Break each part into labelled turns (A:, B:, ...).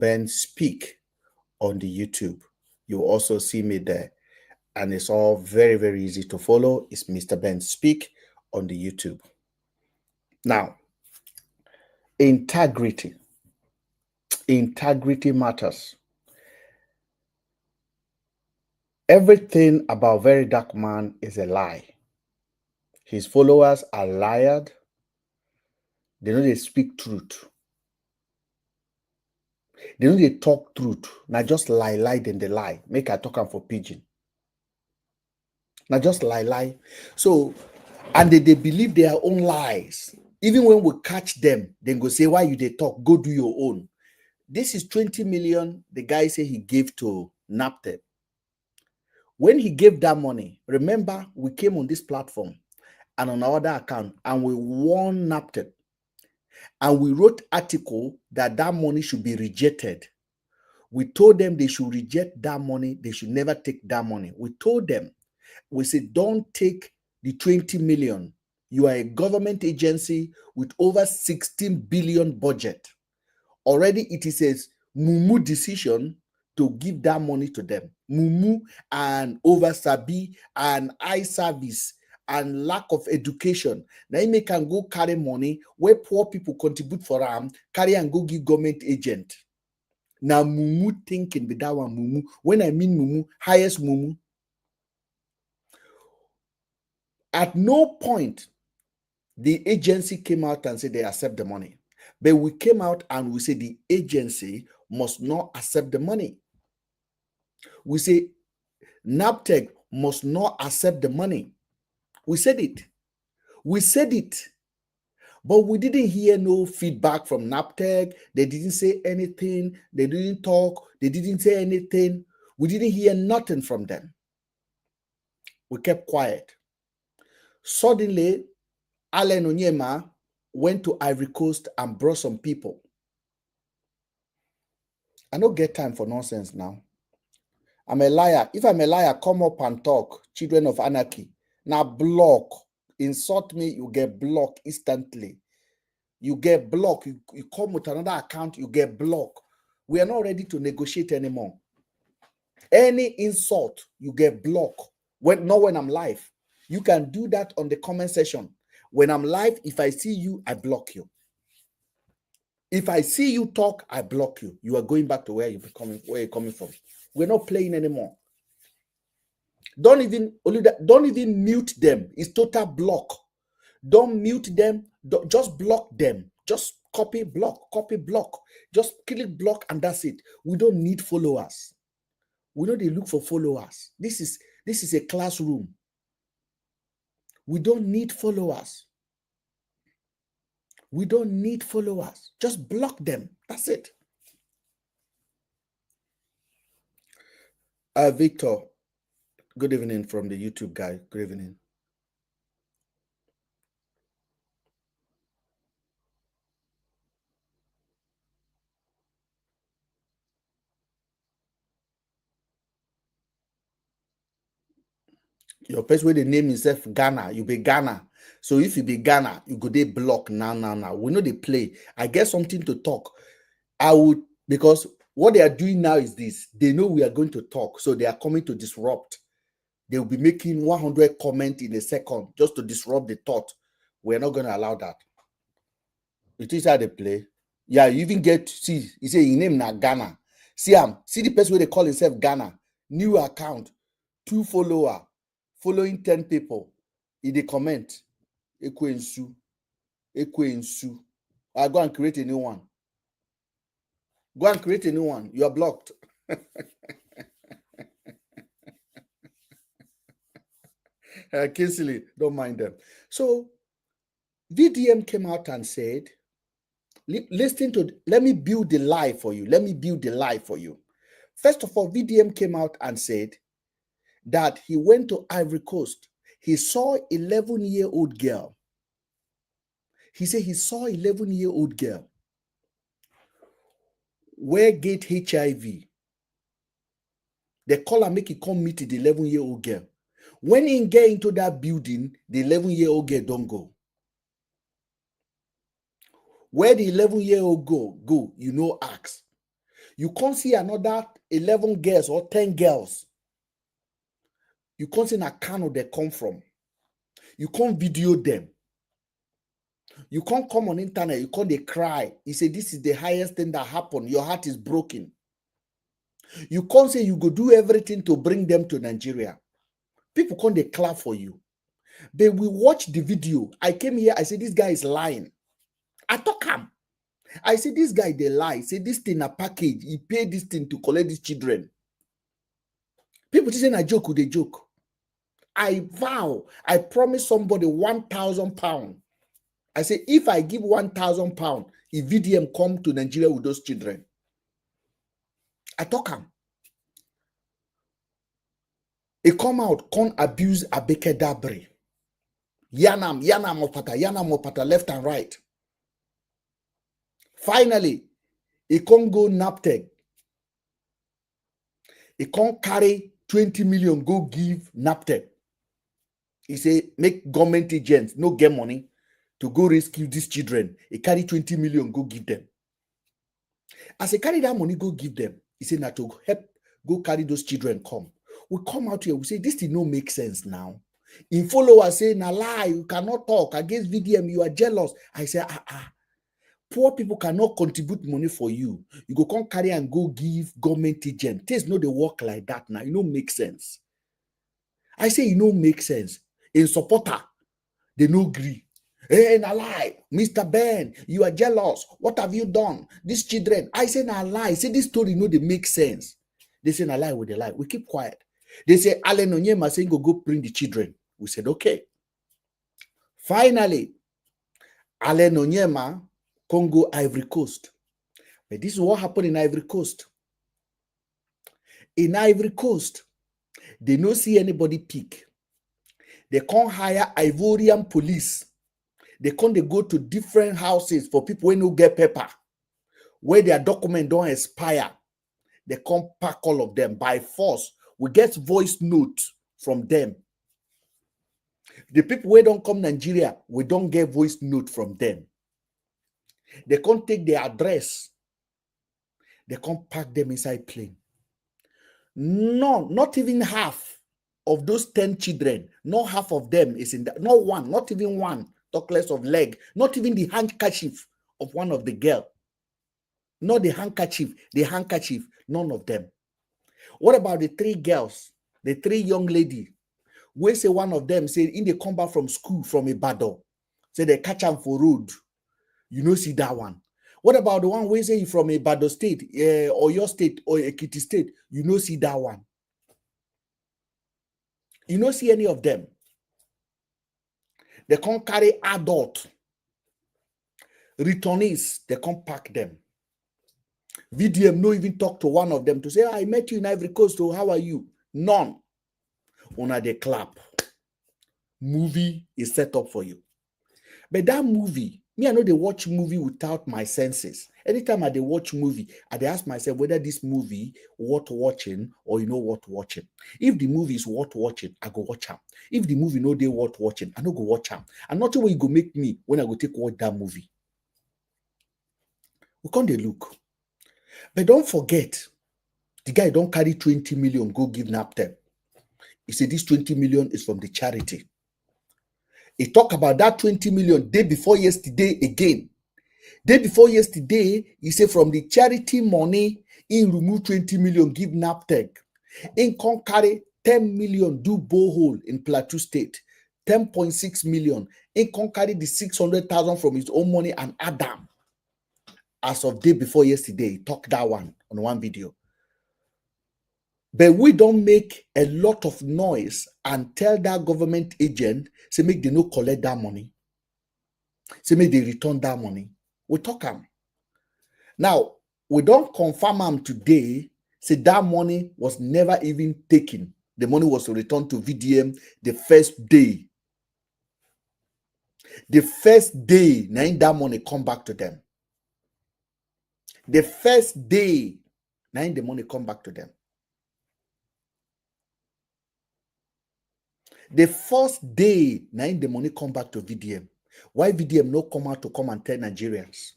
A: Ben Speak on the YouTube. You'll also see me there. And it's all very, very easy to follow. It's Mr. Ben Speak on the YouTube. Now, integrity. Integrity matters. Everything about Very Dark Man is a lie. His followers are liars. They know they speak truth. They know they talk truth. Now just lie, then they lie. Make I talk them for pigeon. Now just lie. So, and they believe their own lies. Even when we catch them, then go say, why you they talk? Go do your own. This is 20 million the guy said he gave to Naptep. When he gave that money, remember, we came on this platform and on our other account, and we warned Naptep. And we wrote article that money should be rejected. We told them they should reject that money. They should never take that money. We told them, we said, don't take the 20 million. You are a government agency with over 16 billion budget. Already it is a mumu decision to give that money to them. Mumu and oversabi and eye service and lack of education. Now you can go carry money where poor people contribute for them, carry and go give government agent. Now mumu thinking be that one mumu. When I mean mumu, highest mumu. At no point the agency came out and said they accept the money. But we came out and we said the agency must not accept the money. We say NAPTEC must not accept the money. We said it. We said it. But we didn't hear no feedback from NAPTEC. They didn't say anything. They didn't talk. They didn't say anything. We didn't hear nothing from them. We kept quiet. Suddenly, Allen Onyema went to Ivory Coast and brought some people. I don't get time for nonsense now. I'm a liar. If I'm a liar, come up and talk. Children of anarchy. Now block. Insult me, you get blocked instantly. You get blocked. You come with another account, you get blocked. We are not ready to negotiate anymore. Any insult, you get blocked. Not when I'm live. You can do that on the comment section. When I'm live, if I see you, I block you. If I see you talk, I block you. You are going back to where you're coming from. We're not playing anymore. Don't even mute them. It's total block. Don't mute them. Just block them. Just copy, block. Just click block and that's it. We don't need followers. We know they look for followers. This is a classroom. We don't need followers. We don't need followers. Just block them. That's it. Victor, good evening from the YouTube guy. Good evening. Your person where they name himself Ghana, you be Ghana. So if you be Ghana, you go they block now. We know they play. I get something to talk. I would, because what they are doing now is this. They know we are going to talk, so they are coming to disrupt. They will be making 100 comments in a second just to disrupt the thought. We're not going to allow that. It is how they play. Yeah, you even get to see, he say his name na Ghana. See the person where they call himself Ghana. New account, 2 followers, following 10 people. In the comment, Ekwensu. I go and create a new one. Go and create a new one. You are blocked. Kinsley, don't mind them. So VDM came out and said, let me build the lie for you. Let me build the lie for you. First of all, VDM came out and said that he went to Ivory Coast. He saw 11-year-old girl. He said he saw 11-year-old girl where get HIV. They call her, make he come meet the 11-year-old girl. When he get into that building, the 11-year-old girl don't go. Where the 11-year-old go, ask. You can't see another 11 girls or 10 girls. You can't see a Kano they come from. You can't video them. You can't come on internet. You can't they cry. You say this is the highest thing that happened. Your heart is broken. You can't say you go do everything to bring them to Nigeria. People can't they clap for you. But we watch the video. I came here. I said this guy is lying. I talk him. I say this guy they lie. Say this thing a package. He paid this thing to collect these children. People say I joke. They joke. I vow. I promise somebody 1,000 pounds. I say if I give 1,000 pounds, if VDM come to Nigeria with those children, I talk him. He come out, can't abuse Abeke Dabri. Yanam Mopata, left and right. Finally, he can't go NAPTEG. He can't carry 20 million, go give NAPTEG. He say, make government agents no get money to go rescue these children. He carry 20 million, go give them. As he carry that money, go give them. He say, now to help, go carry those children, come. We come out here, we say, this did not make sense now. In followers say, na lie, you cannot talk against VDM, you are jealous. I say, poor people cannot contribute money for you. You go come carry and go give government agent. Things no they work like that now. You know make sense. I say you know make sense. In supporter, they no agree. Hey, na lie, Mr. Ben, you are jealous. What have you done? These children. I say na lie. Say this story no they make sense. They say na lie with the lie. We keep quiet. They say Allen Onyema saying go bring the children. We said okay. Finally, Allen Onyema Congo, Ivory Coast. But this is what happened in Ivory Coast. In Ivory Coast, they don't see anybody pick. They can't hire Ivorian police. They can't go to different houses for people who don't get paper, where their document don't expire. They can't pack all of them by force. We get voice note from them. The people who don't come Nigeria, we don't get voice note from them. They can't take their address. They can't pack them inside plane. No, not even half of those 10 children, not half of them is in that, not one, not even one, talk less of leg, not even the handkerchief of one of the girl. Not the handkerchief, none of them. What about the 3 girls, the 3 young ladies? We say one of them say in they come back from school from Ibadan, say they catch them for road. You know, see that one. What about the one where say from Ibadan state, or your state, or Ekiti state? You know, see that one. You don't see any of them. They can't carry adult. Returnees, they can't pack them. VDM no even talk to one of them to say, I met you in Ivory Coast, so how are you? None. Una they clap. Movie is set up for you. But that movie, me, I know they watch movie without my senses. Anytime I watch movie, I ask myself whether this movie worth watching or you know what watching. If the movie is worth watching, I go watch them. If the movie no they worth watching, I no go watch them. I'm not sure what you go make me when I go take watch that movie. We can't they look. But don't forget, the guy don't carry 20 million, go give NAPTEP. He said this 20 million is from the charity. He talk about that 20 million day before yesterday again. Day before yesterday, he said from the charity money, in remove 20 million, give NAPTEC. In can carry 10 million, do borehole in Plateau State. 10.6 million. In can carry the 600,000 from his own money and Adam. As of day before yesterday, he talked that one on one video. But we don't make a lot of noise and tell that government agent, say make they no collect that money. Say make they return that money. We talk them. Now, we don't confirm them today, say that money was never even taken. The money was returned to VDM the first day. The first day, now that money come back to them. The first day, now the money come back to them. The first day, now the money come back to VDM. Why VDM no come out to come and tell Nigerians?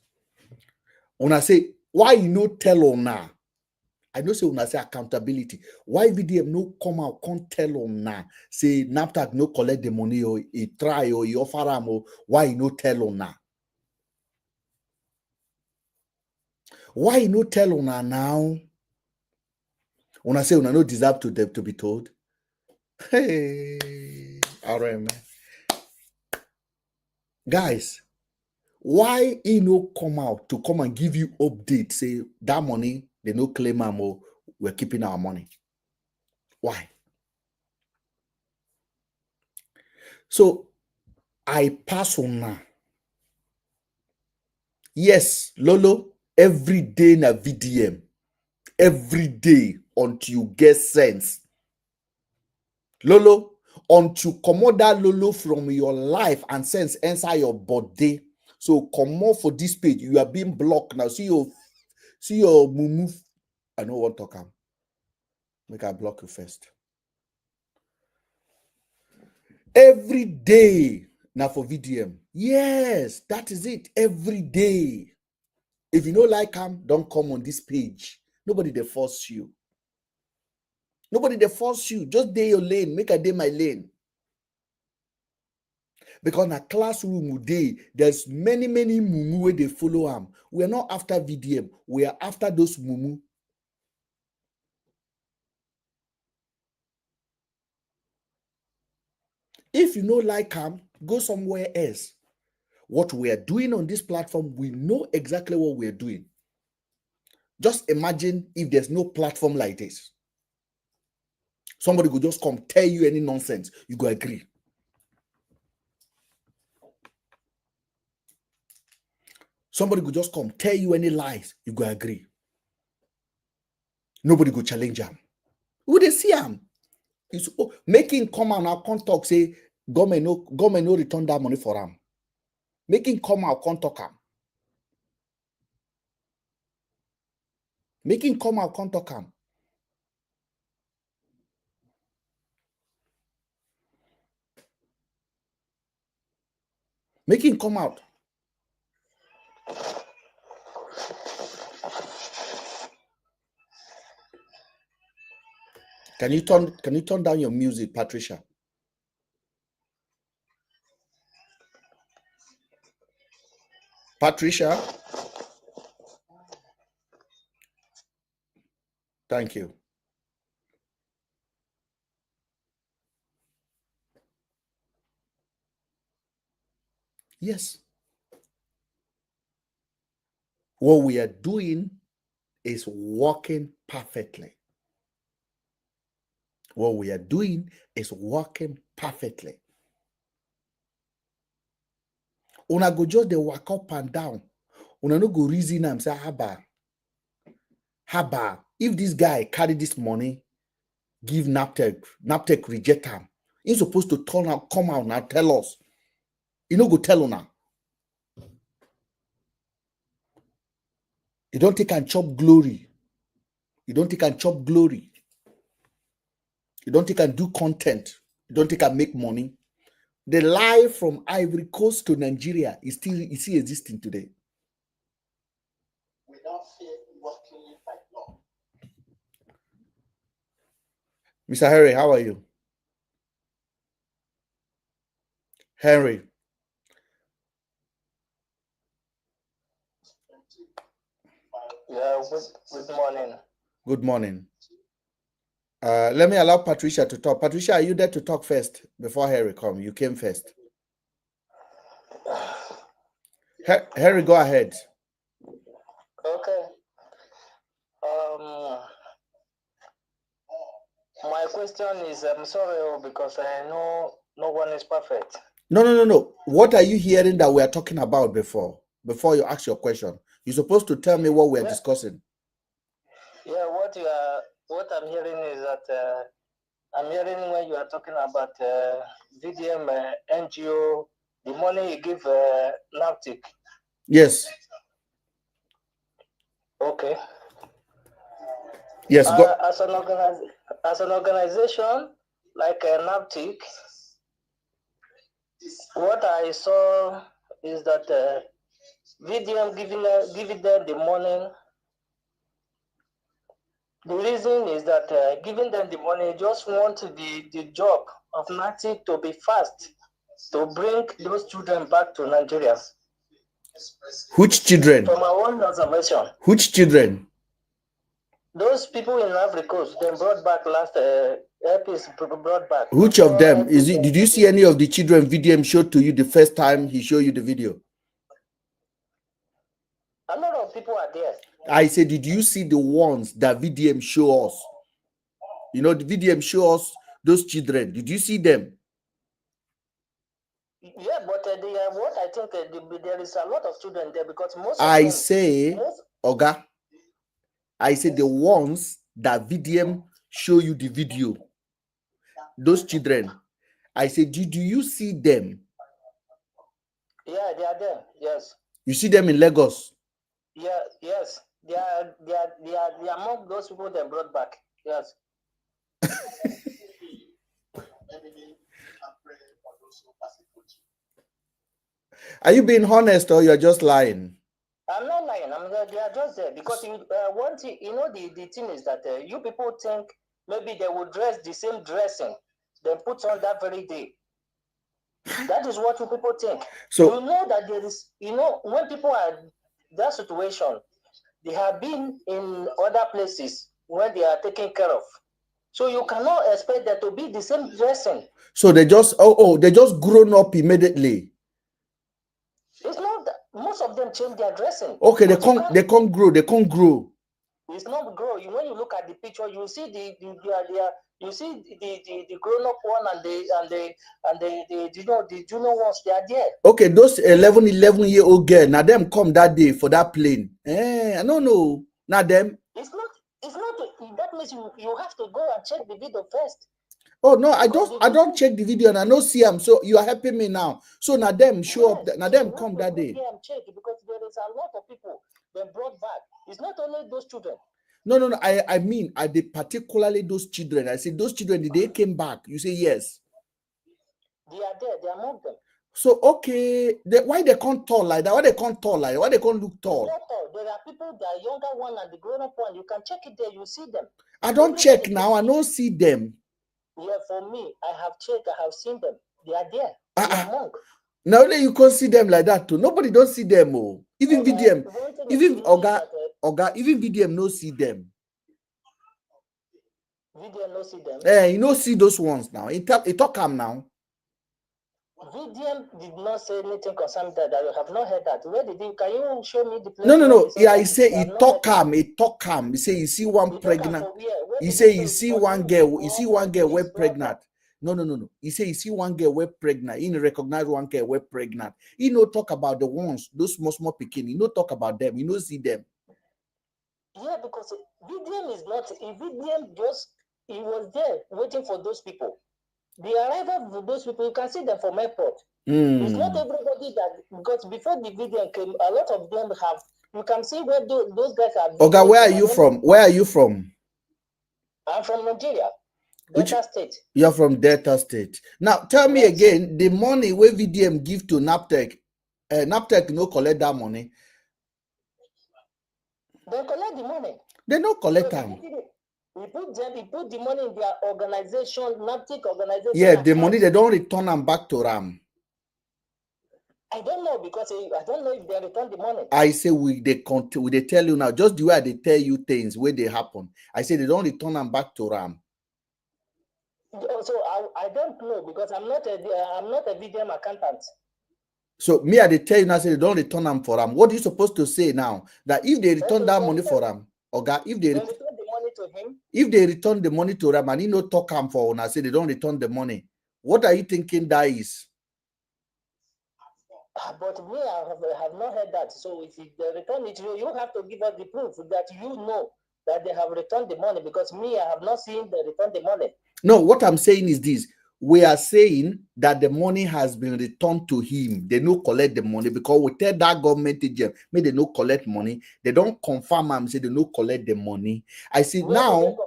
A: Una say, why you no tell Ona? I know say una say accountability. Why VDM no come out, can't tell una say NAFTAC no collect the money or he try or he offer am or why he no tell una? Why he no tell una now? Una say una no deserve to be told. Hey, RM. Guys, why he no come out to come and give you update? Say that money, they no claim am or we're keeping our money. Why? So I pass on now. Yes, Lolo, every day na VDM. Every day until you get sense. Lolo, until comot that Lolo from your life and sense enter your body. So come off for this page. You are being blocked now. See your mumu. I know what talk am. Make I block you first. Every day now for VDM. Yes, that is it. Every day. If you don't like am, don't come on this page. Nobody dey force you. Nobody dey force you. Just dey your lane. Make I dey my lane. Because na classroom dey, there's many mumu where they follow am. We are not after VDM. We are after those mumu. If you no like am, go somewhere else. What we are doing on this platform, we know exactly what we are doing. Just imagine if there's no platform like this. Somebody could just come tell you any nonsense. You go agree. Somebody could just come tell you any lies. You go agree. Nobody go challenge am. Who they see am? It's making come out now, can't talk, say, government no return that money for am. Making come out, can't talk am. Making come out, can't talk am. Making come out. Can you turn down your music, Patricia? Patricia? Thank you. Yes. What we are doing is working perfectly. What we are doing is working perfectly. Una go just dey walk up and down. Una no go reason am say haba. If this guy carry this money, give NAPTEC reject am. He's supposed to come out and tell us. You no go tell una. You don't think and chop glory. You don't think and chop glory. You don't think and do content. You don't think and make money. The lie from Ivory Coast to Nigeria is still existing today. Without fear working by law. Mr. Harry, how are you? Henry.
B: Yeah, good morning.
A: Good morning. Let me allow Patricia to talk. Patricia, are you there to talk first before Harry come? You came first. Harry, go ahead.
B: Okay. My question is, I'm sorry because I know no one is perfect.
A: No. What are you hearing that we are talking about before you ask your question? You're supposed to tell me what we are discussing.
B: Yeah, what I'm hearing is that I'm hearing when you are talking about VDM NGO, the money you give NAPTIC.
A: Yes.
B: Okay.
A: Yes.
B: As an organization like NAPTIC, what I saw is that VDM giving them the money The reason is that giving them the money just want the job of Nazi to be fast, to bring those children back to Nigeria.
A: Which children?
B: From our own observation.
A: Which children?
B: Those people in Ivory Coast, they brought back last brought back.
A: Which of them is it? Did you see any of the children VDM showed to you the first time he showed you the video?
B: A lot of people are there.
A: I said, did you see the ones that VDM show us? You know, the VDM show us those children. Did you see them?
B: Yeah, but they are what I think there is a lot of children there because most of
A: I
B: them,
A: say, Oga, I say the ones that VDM show you the video, those children. I say, do you see them?
B: Yeah, they are there. Yes.
A: You see them in Lagos?
B: Yeah, yes. They are among those people they brought back. Yes.
A: Are you being honest or you're just lying?
B: I'm not lying. They are just there because one thing, the thing is that you people think maybe they will dress the same dressing, then put on that very day. That is what you people think. So you know that there is, when people are that situation, they have been in other places where they are taken care of. So you cannot expect that to be the same dressing.
A: So they just they just grown up immediately.
B: It's not that most of them change their dressing.
A: Okay, they can't grow.
B: It's not grow. When you look at the picture, you see the grown up one and the junior ones, they are there.
A: Okay, those 11-year-old girl, now them come that day for that plane. I don't know. Now them.
B: It's not that means you have to go and check the video first.
A: Oh no, I don't check the video and I don't see them. So you are helping me now. So now them show up. Now them come that day.
B: Yeah, check because there is a lot of people they brought back. It's not only those children.
A: No. I mean, are they particularly those children? I say those children. They came back. You say yes.
B: They are there. They are among them.
A: So okay, why they can't tall like that? Why they can't tall like that? Why they can't look tall?
B: There are people, the younger one and the grown up one. You can check it there. You see them.
A: I don't check now. I don't see them.
B: Yeah, for me, I have checked. I have seen them. They are there. They are among.
A: Now you can't see them like that too. Nobody don't see them. Oh, even VDM, even Oga, even VDM no see them.
B: VDM no see them.
A: You no see those ones now. It talk them now.
B: VDM did not say anything concerning that. I have not heard that. Where did you? Can you show me the place?
A: No. Yeah, he say he talk him. He say you see one pregnant. He say you see one girl. You see one girl we're pregnant. No. He say you see one girl we're pregnant. He recognize one girl we're pregnant. He no talk about the ones, those small picking. He no talk about them. He no see them.
B: Yeah, because VDM is not. VDM just he was there waiting for those people. The arrival of those people, you can see them from airport. It's not everybody that, because before the video came, a lot of them have. You can see where those guys are.
A: Oga, where are you from? Where are you from?
B: I'm from Nigeria, Delta State.
A: You're from Delta State. Now, tell me again, the money where VDM give to Naptech, Naptech no collect that money.
B: They collect the money.
A: They no collect them.
B: He put the money in their organization, Naptech organization.
A: Yeah, the money they don't return them back to Ram.
B: I don't know because I don't know if they return the money.
A: I say they tell you now, just the way they tell you things where they happen. I say they don't return them back to Ram.
B: So I don't know because I'm not a VDM accountant.
A: So me, I tell you now, say they don't return them for Ram. What are you supposed to say now? That if they return that money for Ram, Oga, if they return
B: the money to him,
A: if they return the money to Ram and he no talk him for when I say they don't return the money, what are you thinking that is?
B: But me, I have not heard that. So if they return it, you have to give us the proof that you know that they have returned the money because me, I have not seen they return the money.
A: No, what I'm saying is this. We are saying that the money has been returned to him. They no collect the money because we tell that government agent, may they no collect money. They don't confirm and say they no collect the money. I see
B: when
A: now.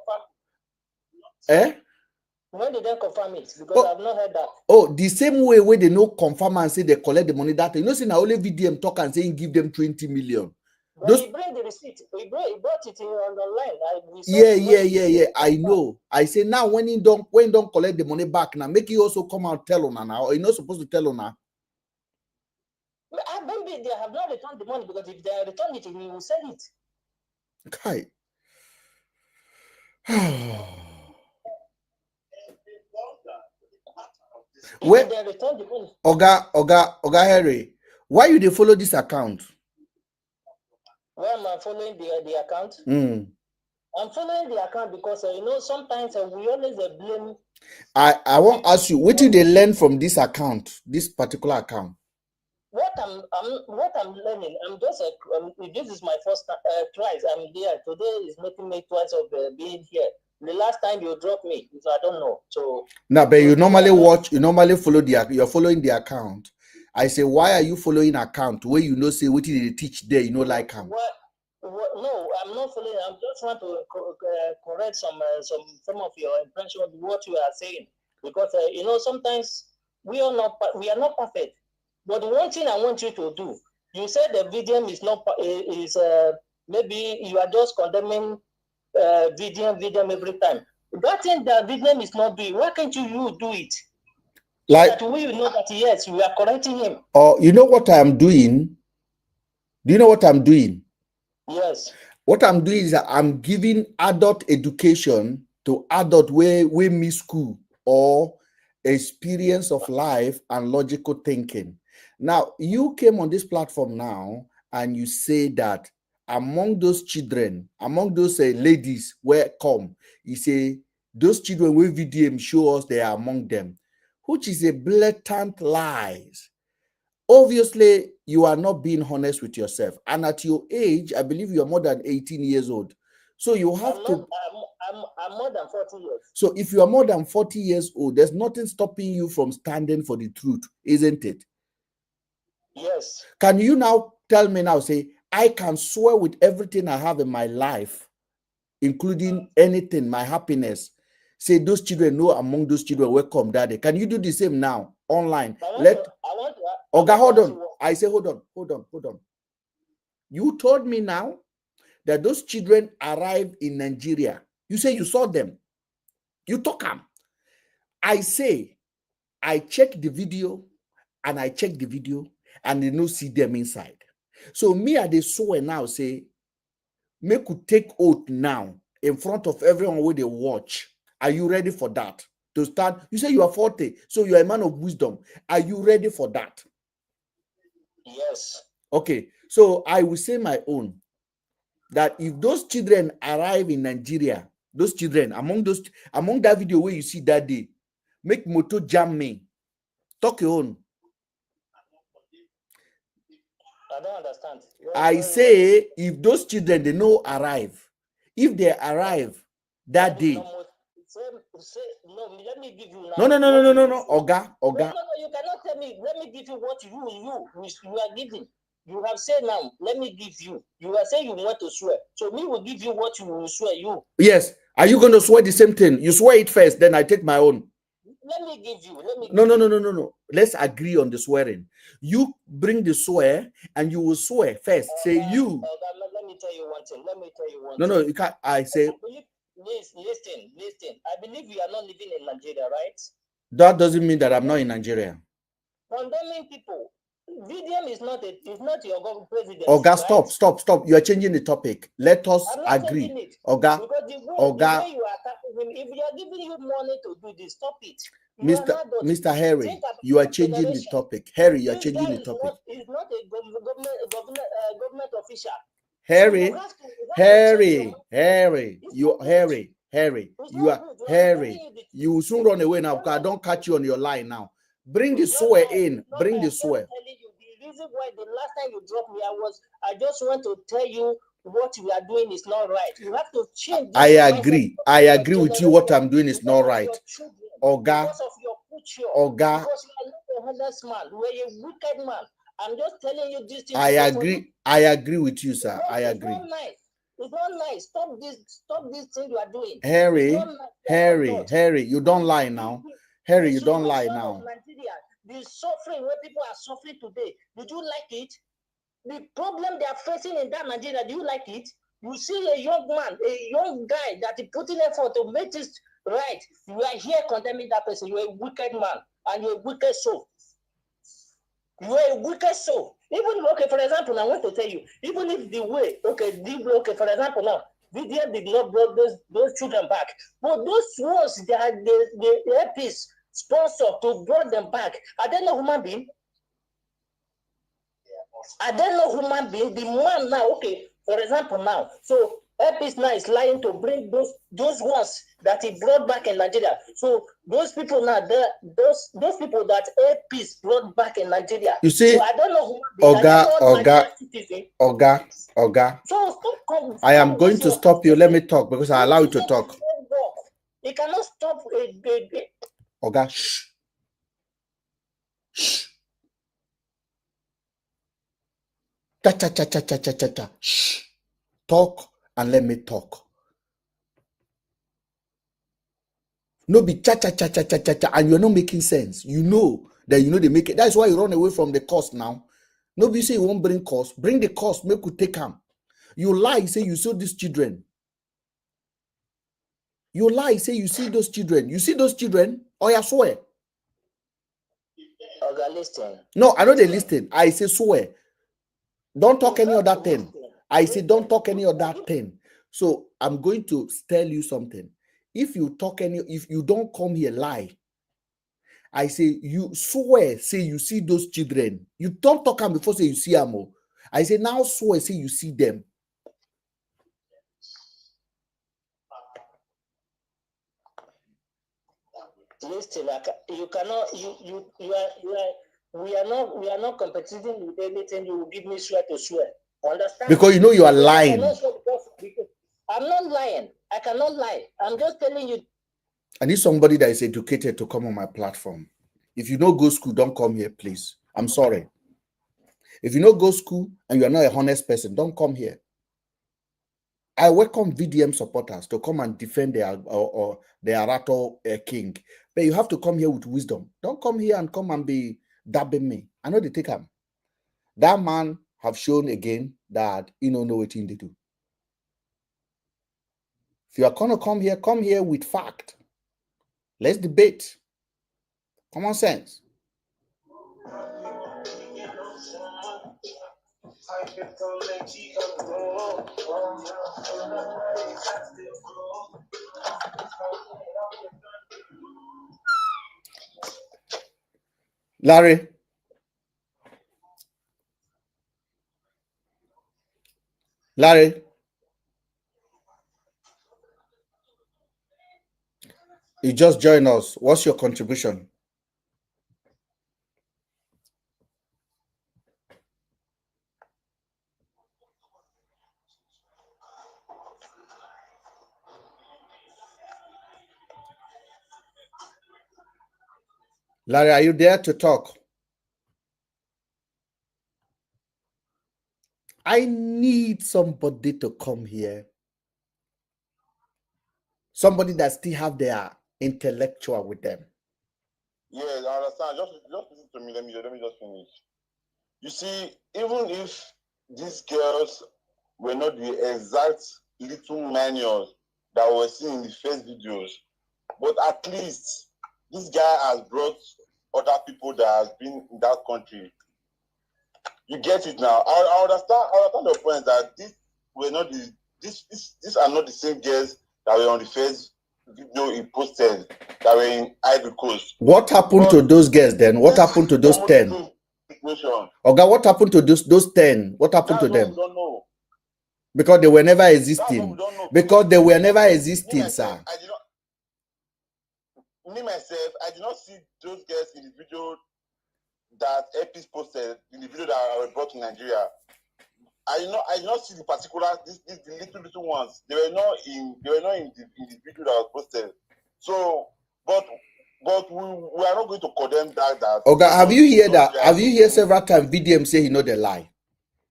B: When did they confirm it? Because I've not heard that.
A: Oh, the same way where they no confirm and say they collect the money that you know, see now only VDM talk and saying give them 20 million.
B: But he bring the receipt. He brought it online.
A: Yeah. I know. I say now when you don't collect the money back now, make you also come out tell on now. Or you're not supposed to tell on now.
B: Maybe they have not returned the money, because if they return it, he will sell it.
A: Okay.
B: Where they return the money.
A: Oga Harry, why you dey follow this account?
B: Why am I following the account? I'm following the account because sometimes we always blame.
A: I won't ask you what did they learn from this account, this particular account.
B: What I'm learning, I'm just this is my first twice I'm here. Today is making me twice of being here. The last time you dropped me, so I don't know. So
A: now, but you normally watch, you normally follow you're following the account. I say, why are you following account where you know say what did they teach there? You know, like him.
B: No, I'm not following. I'm just trying to correct some of your impression of what you are saying, because sometimes we are not perfect. But one thing I want you to do, you said the VDM is not maybe you are just condemning VDM every time. That thing that VDM is not doing, why can't you do it? So that we know that yes, we are correcting him.
A: Oh, you know what I'm doing? Do you know what I'm doing?
B: Yes.
A: What I'm doing is that I'm giving adult education to adult where we miss school or experience of life and logical thinking. Now, you came on this platform now and you say that among those children, among those ladies where come, you say those children with VDM show us they are among them, which is a blatant lies. Obviously, you are not being honest with yourself. And at your age, I believe you are more than 18 years old. So you have
B: I'm more than 40 years.
A: So if you are more than 40 years old, there's nothing stopping you from standing for the truth, isn't it?
B: Yes.
A: Can you now tell me now, say, I can swear with everything I have in my life, including anything, my happiness, say those children know among those children welcome daddy. Can you do the same now online? Hold on. I say, hold on. You told me now that those children arrived in Nigeria. You say you saw them. You talk them. I say, I check the video and they no see them inside. So me I dey swear now say, make you take oath now in front of everyone where they watch. Are you ready for that? To start, you say you are 40, so you are a man of wisdom. Are you ready for that?
B: Yes.
A: Okay, so I will say my own, that if those children arrive in Nigeria, those children, among that video where you see that day, make moto jam me. Talk your own.
B: I don't understand.
A: I say, if those children, they no arrive, if they arrive that day.
B: No, let me give you now.
A: No. Oga.
B: No, you cannot tell me. Let me give you what you are giving. You have said now, let me give you. You are saying you want to swear. So me will give you what you will swear you.
A: Yes. Are you going to swear the same thing? You swear it first, then I take my own.
B: Let me give you.
A: No. Let's agree on the swearing. You bring the swear and you will swear first. Say you.
B: Let me tell you one thing.
A: No, you can't. I say.
B: Listen. I believe you are not living in Nigeria, right?
A: That doesn't mean that I'm not in Nigeria.
B: Condemning people. VDM is not your government president.
A: Oga, right? Stop. You are changing the topic. Let us agree. Oga,
B: because the way you are attacking him, if you are giving you money to do this, stop it.
A: Mr. Harry, you are changing the topic. Harry, you are changing the topic.
B: He's not a government official.
A: Harry, you will soon run away now because I don't catch you on your line now. Bring the swear in. Bring the swear.
B: The reason why the last time you dropped me, I just want to tell you what you are doing is not right. You have to change this.
A: I agree with you. What I'm doing is not right. Oga,
B: because of your future.
A: Oga,
B: because you are not a honest man. You are a wicked man. I'm just telling you this thing.
A: I agree with you, sir. I agree.
B: It's not nice. Stop this thing you are doing.
A: Harry, you don't lie now. Harry, you don't lie now.
B: Nigeria, the suffering where people are suffering today. Did you like it? the problem they are facing in that Nigeria, do you like it? You see a young man, a young guy that is putting effort to make this right. You are here condemning that person. You're a wicked man and you're a wicked soul. You're a wicked soul. Even, okay, for example, I want to tell you, even if the way, okay, for example, now, VDM did not bring those children back, but those ones that the APs sponsor to bring them back, are they not human beings? Are they not human beings? The man now, okay, for example, now, so APs now is lying to bring those ones that he brought back in Nigeria. So those people now, those people that APs brought back in Nigeria.
A: You see,
B: so I don't know human beings.
A: Oga.
B: So
A: I am going to stop you. Let me talk because I allow you to talk.
B: You cannot stop
A: Oga, shh. Shh. Cha. Shh. Talk and let me talk. No be cha, and you're not making sense. You know that they make it. That's why you run away from the cost now. Nobody say you won't bring cost. Bring the cost, make you take them. You lie, say you saw these children. You lie, say you see those children. You see those children? Or you swear?
B: Okay, listen.
A: No, I know they listen. I say swear. Don't talk any other thing. I say don't talk any other thing. So I'm going to tell you something. If you don't come here lie, I say you swear, say you see those children. You don't talk them before say you see them. I say now swear, say you see them.
B: Listen, you cannot. We are not competing with anything. You will give me swear to swear. Understand?
A: Because you know you are lying.
B: I'm not lying. I cannot lie. I'm just telling you.
A: I need somebody that is educated to come on my platform. If you don't go school, don't come here, please. I'm sorry. If you don't go school and you are not a honest person, don't come here. I welcome VDM supporters to come and defend their Arato king. But you have to come here with wisdom. Don't come here and come and be dabbing me. I know they take him. That man have shown again that he don't know what they do. If you are going to come here with fact. Let's debate. Common sense. Larry. You just join us. What's your contribution? Larry, are you there to talk? I need somebody to come here. Somebody that still have their intellectual with them.
C: Yes, I understand. Just listen to me. Let me just finish. You see, even if these girls were not the exact little minors that were seen in the first videos, but at least this guy has brought other people that has been in that country. You get it now. I understand the point that these are not the same girls that were on the first video he posted that were in Ivory Coast.
A: What happened to those girls then? What happened to those 10? Okay, what happened to those 10? What happened to them?
C: We don't know.
A: Because they were never existing. Because they were never existing, sir.
C: I did not see those girls in the video that Epis posted, in the video that were brought to Nigeria. I did not see the particular the little ones. They were not in the video that was posted. So, but we are not going to condemn that.
A: Okay, have you heard that? Have you heard several times VDM say he know the lie?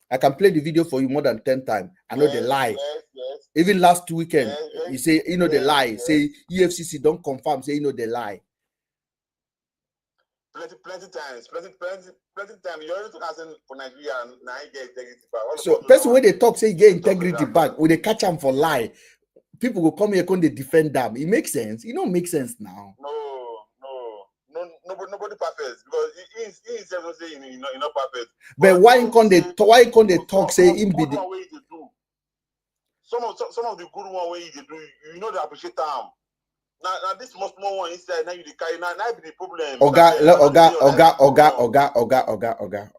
A: I can play the video for you more than 10 times. I know the lie.
C: Yes.
A: Even last weekend, he say you know the lie. Say EFCC don't confirm. Say you know the lie.
C: Plenty times. You already talk as for Nigeria and now you get integrity back.
A: So person when they talk say get integrity back, when they catch them for lie, people will come here and they defend them. It makes sense. It don't make sense now.
C: Nobody perfect because he is even saying you're not perfect.
A: But why can't they talk say in be the
C: way they do? Some of the good one way they do, you know they appreciate them. Now this most more one inside now you carry now be the problem.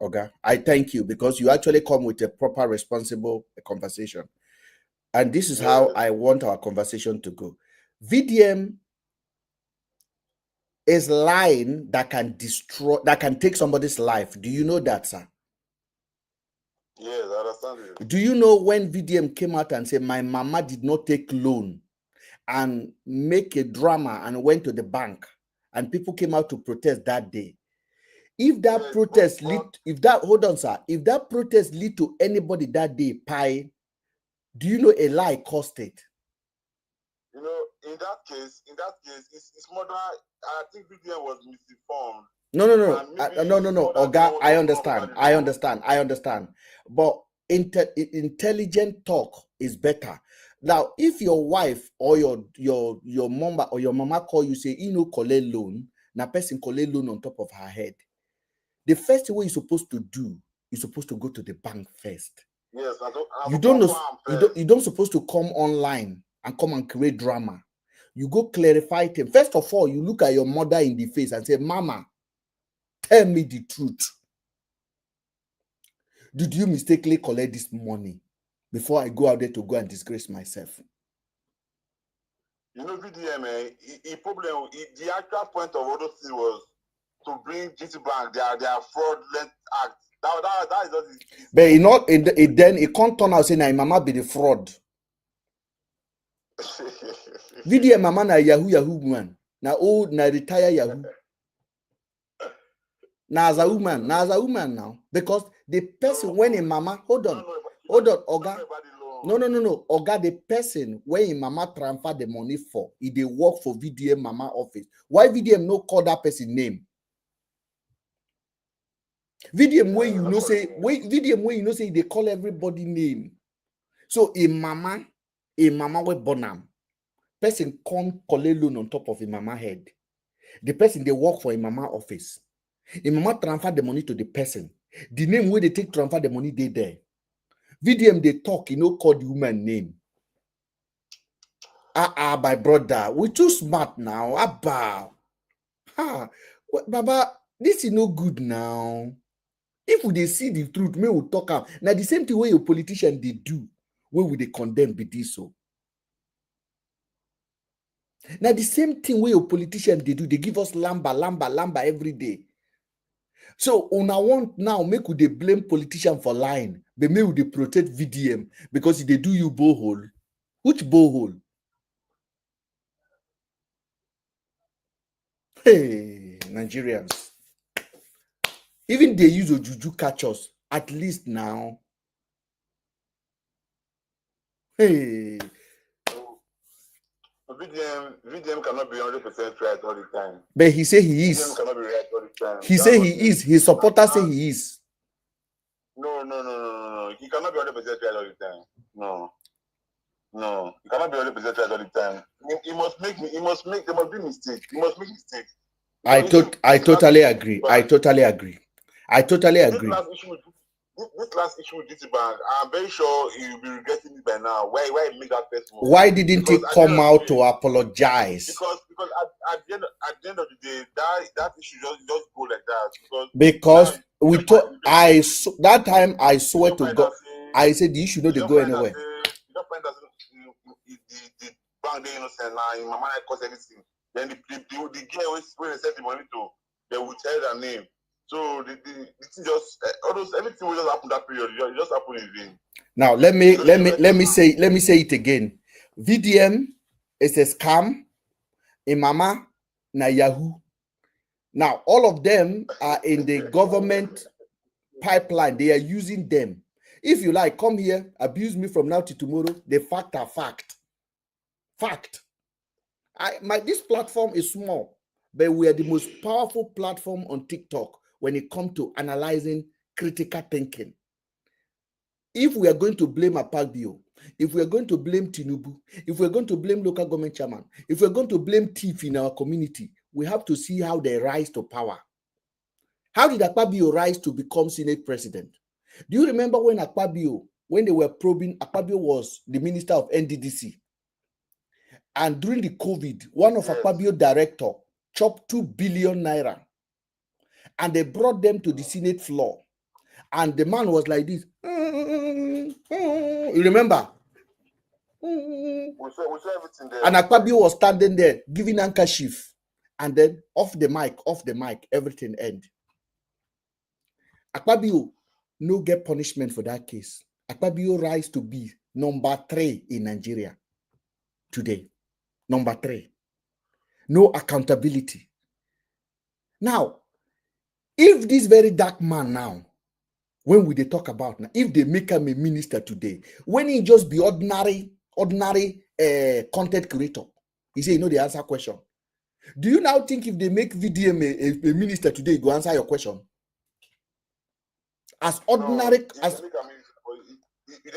A: Oga. I thank you because you actually come with a proper, responsible conversation, and this is how I want our conversation to go. VDM is lying that can destroy, that can take somebody's life. Do you know that, sir?
C: Yes, I understand it.
A: Do you know when VDM came out and said my mama did not take loan and make a drama and went to the bank and people came out to protest that day? If that protest lead, if that protest lead to anybody that day, do you know a lie cost it?
C: You know, in that case, it's more than, I think VDM was misinformed.
A: No. Oga, I understand. But intelligent talk is better. Now, if your wife or your mama or your mama call you say, collect loan, na person collect loan on top of her head. The first thing what you're supposed to do, you're supposed to go to the bank first.
C: Yes,
A: you don't supposed to come online and come and create drama. You go clarify them. First of all, you look at your mother in the face and say, Mama, tell me the truth. Did you mistakenly collect this money before I go out there to go and disgrace myself?
C: You know, VDM, the actual point of all those things was to bring GT Bank their fraudulent act. That is just it.
A: But then it can't turn out saying that mama be the fraud. VDM mama na Yahoo man. Na old na retire Yahoo. Now as a woman now. Because the person when a mama, hold on, Oga. No. Oga, the person when a mama transfer the money for, if they work for VDM mama office. Why VDM no call that person name? VDM where you know say they call everybody name. So a mama with bonam. Person come collect loan on top of a mama head. The person they work for a mama office. A mama transfer the money to the person. The name where they take transfer the money they there. VDM they talk, call the woman name. My brother, we too smart now. Baba, this is no good now. If we see the truth, we will talk out. Now the same thing way your politician they do, where would they condemn be this so? Now the same thing way your politician they do, they give us lamba every day. So on I want now make they blame politician for lying, but may they protect VDM because if they do you borehole. Which borehole? Hey, Nigerians. Even they use a juju catch us, at least now. Hey.
C: VDM cannot be 100% right all the time.
A: But he say he is.
C: VDM cannot be right all the time.
A: He say he is. His supporters say he is.
C: No. He cannot be 100% right all the time. No. He cannot be 100% right all the time. There must be mistake. He must make mistake.
A: I totally agree.
C: This last issue with GT Bank, I'm very sure he'll be regretting it by now. Why he made that first move?
A: Why didn't he come out to apologize?
C: Because at the end of the day, that issue just go like that.
A: Because we thought that time I swear to God, I said the issue not to go anywhere.
C: You don't find that the bank they innocent now, my man cause everything. Then the girl when they send the money to, they will tell their name. So the thing just everything will just happen that period. It just happened in vain.
A: Now let me say it again. VDM is a scam. A mama na Yahoo. Now all of them are in the government pipeline. They are using them. If you like, come here, abuse me from now to tomorrow. The fact are fact. This platform is small, but we are the most powerful platform on TikTok when it comes to analyzing critical thinking. If we are going to blame Akpabio, if we are going to blame Tinubu, if we're going to blame local government chairman, if we're going to blame thief in our community, we have to see how they rise to power. How did Akpabio rise to become Senate president? Do you remember when they were probing, Akpabio was the minister of NDDC. And during the COVID, one of Akpabio director chopped 2 billion naira. And they brought them to the Senate floor. And the man was like this. You remember?
C: We saw everything there.
A: And Akpabio was standing there giving handkerchief. And then off the mic, everything end. Akpabio no get punishment for that case. Akpabio rise to be number 3 in Nigeria today. Number 3. No accountability. Now, if this very dark man now, when we they talk about now, if they make him a minister today, when he just be ordinary content creator, he say, you know, they answer question. Do you now think if they make VDM a minister today, he go answer your question? As ordinary,
C: no,
A: as
C: they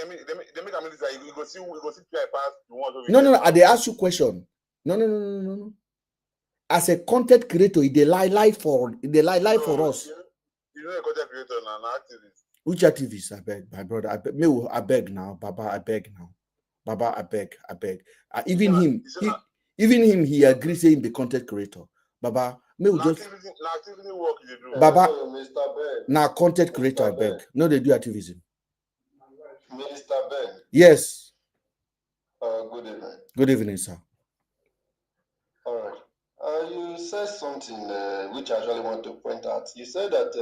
C: make a minister, you go see pass the one.
A: No, they ask you question. No. As a content creator, they lie for us.
C: You know a content creator now, an activist.
A: Which activist? I beg, my brother. I beg now, Baba. I beg now, Baba. I beg. Even him, he agrees saying the content creator. Baba, me will just
C: activity work you do.
A: Baba.
B: Mr. Ben.
A: Now content creator, I beg. No, they do activism.
B: Minister Ben.
A: Yes.
B: Good evening.
A: Good evening, sir.
B: All right. You said something which I actually want to point out. You said that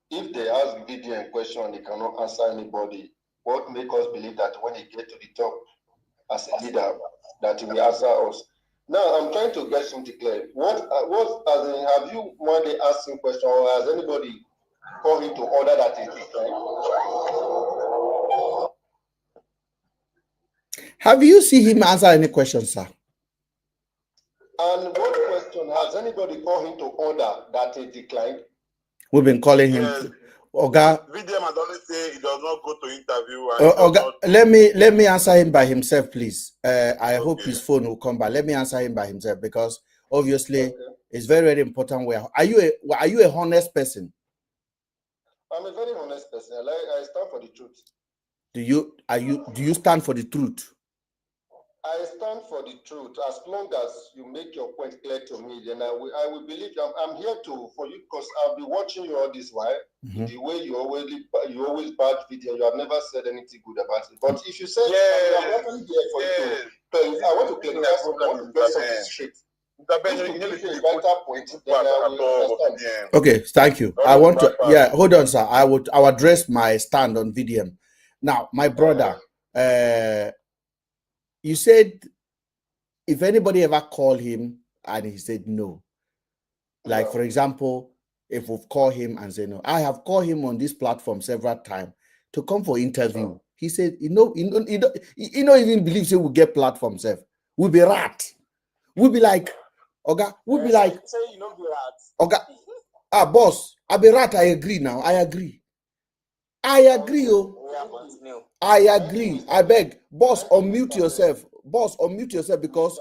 B: if they ask VDM a question, they cannot answer anybody. What makes us believe that when he get to the top as a leader, that he will answer us? Now, I'm trying to get something clear. Have you one day asked him a question, or has anybody called him to order that he declined?
A: Have you seen him answer any questions, sir?
B: And what question has anybody called him to order that he declined?
A: We've been calling him.
C: Yes.
A: Oga.
C: VDM has always said he does not go to interview. And
A: Oga, let me answer him by himself, please. I hope his phone will come back. Let me answer him by himself, because obviously it's very, very important. Are you a honest person?
B: I'm a very honest person. I stand for the truth.
A: Do you stand for the truth?
B: I stand for the truth. As long as you make your point clear to me, then I will believe you. I'm here for you, because I'll be watching you all this while. The way you always bad video, you have never said anything good about it. But if you say I'm definitely here for you, I want to clarify something. I want to get something straight.
A: Okay, thank you. I want to hold on, sir. I will address my stand on VDM. Now, my brother, you said if anybody ever called him and he said no, like for example, if we've called him and say no, I have called him on this platform several times to come for interview. He said, he don't even believe say we'll get platforms. We'll be rat. We'll be like, Oga, we'll be like,
B: say you know be rat.
A: Oga, boss, I be rat. I agree now. I agree. Oh. I agree. I beg, boss, unmute yourself. Boss, unmute yourself, because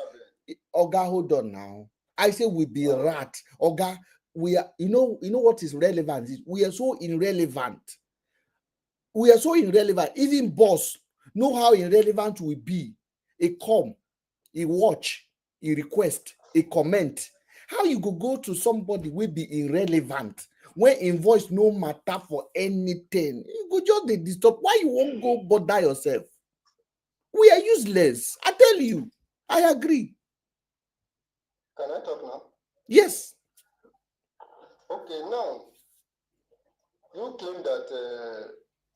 A: Oga, hold on now. I say we be rat. Oga, we are. You know what is relevant? We are so irrelevant. We are so irrelevant. Even boss know how irrelevant we be. He come, he watch, he request, he comment. How you go to somebody will be irrelevant when invoice no matter for anything? You go just dey disturb. Why you won't go bother yourself? We are useless. I tell you. I agree.
B: Can I talk now?
A: Yes.
B: Okay, now you claim that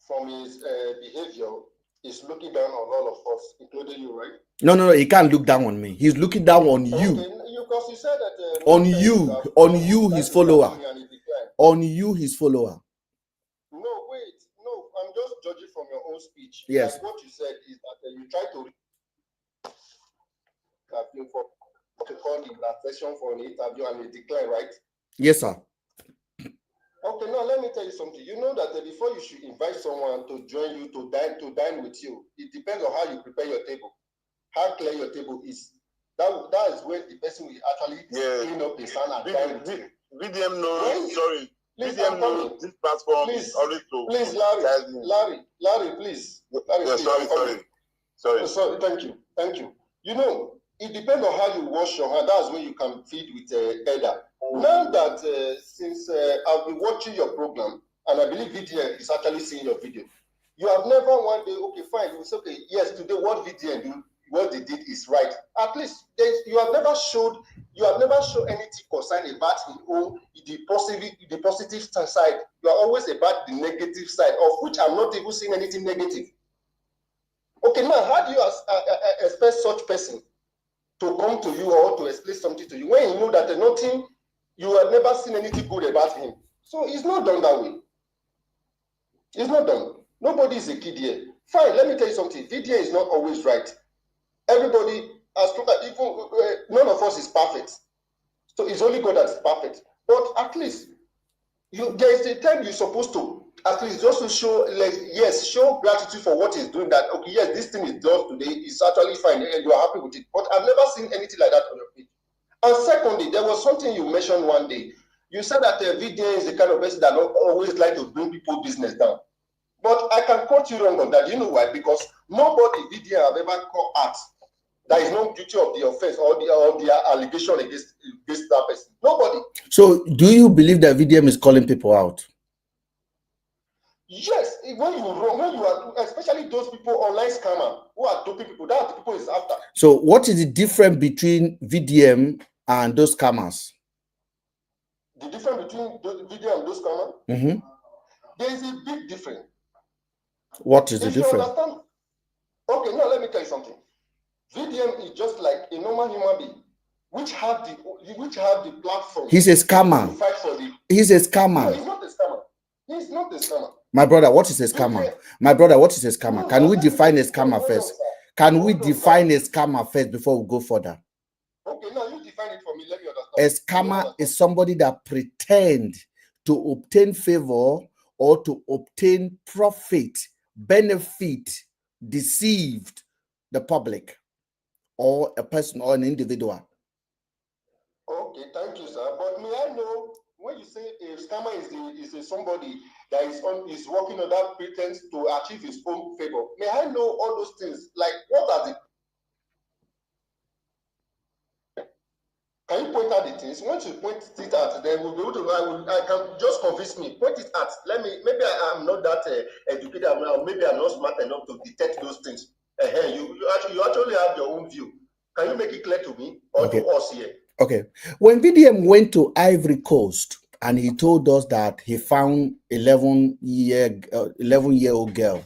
B: from his behavior, he's looking down on all of us, including you, right?
A: No, he can't look down on me. He's looking down on you.
B: Okay, because you said that
A: on you, his follower. On you, his follower.
B: No, wait, no, I'm just judging from your own speech.
A: Yes.
B: Like what you said is that you try to for
D: to call the session for an interview and he declined, right?
A: Yes, sir.
D: Okay, now let me tell you something. You know that before you should invite someone to join you to dine with you, it depends on how you prepare your table, how clear your table is. That is when the person will actually clean up the stand and dine with you.
C: VDM knows. Sorry,
D: please,
C: VDM knows this platform is always to.
D: Please, Larry, please. Larry,
C: yeah,
D: please, sorry. Thank you. You know, it depends on how you wash your hand. That's when you can feed with Eda. Now that since I've been watching your program, and I believe VDN is actually seeing your video, you have never one day, okay, fine, you say, okay, yes, today what VDN do, what they did is right. At least you have never shown anything concerning about the positive side. You are always about the negative side, of which I'm not even seeing anything negative. Okay, now how do you expect such person to come to you or to explain something to you when you know that you have never seen anything good about him? So it's not done that way. It's not done. Nobody is a kid here. Fine, let me tell you something. VDA is not always right. Everybody, even none of us is perfect. So it's only God that is perfect. But at least there is a time you're supposed to at least just to show, show gratitude for what he's doing. That okay, yes, this thing is done today. It's actually fine, and you are happy with it. But I've never seen anything like that on your page. And secondly, there was something you mentioned one day. You said that VDA is the kind of person that not always like to bring people's business down. But I can quote you wrong on that. You know why? Because nobody VDA have ever caught out. There is no guilty of the offense or the allegation against that person. Nobody.
A: So, do you believe that VDM is calling people out?
D: Yes, when you are, especially those people online scammer who are doping people, that's the people is after.
A: So, what is the difference between VDM and those scammers?
D: The difference between VDM and those scammers?
A: Mm-hmm.
D: There is a big difference.
A: What is the difference?
D: You understand? Okay, now let me tell you something. VDM is just like a normal human being, which have the platform.
A: He's a scammer.
D: To fight for
A: he's a scammer.
D: No, he's not a scammer. He's not a scammer.
A: My brother, what is a scammer? My brother, what is a scammer? Can we define a scammer first? Can we define a scammer first before we go further?
D: Okay, now you define it for me. Let me understand.
A: A scammer is somebody that pretends to obtain favor or to obtain profit, benefit, deceived the public or a person or an individual.
D: Okay, thank you, sir. But may I know, when you say a scammer is somebody that is working on that pretense to achieve his own favor, may I know all those things? Like, what are the... Can you point out the things? Once you point it out, then we'll be able to. I can just convince me. Point it out. Maybe I'm not that educated. Maybe I'm not smart enough to detect those things. You actually have your own view. Can you make it clear to me or to us here?
A: Okay. When VDM went to Ivory Coast and he told us that he found 11-year-old girl,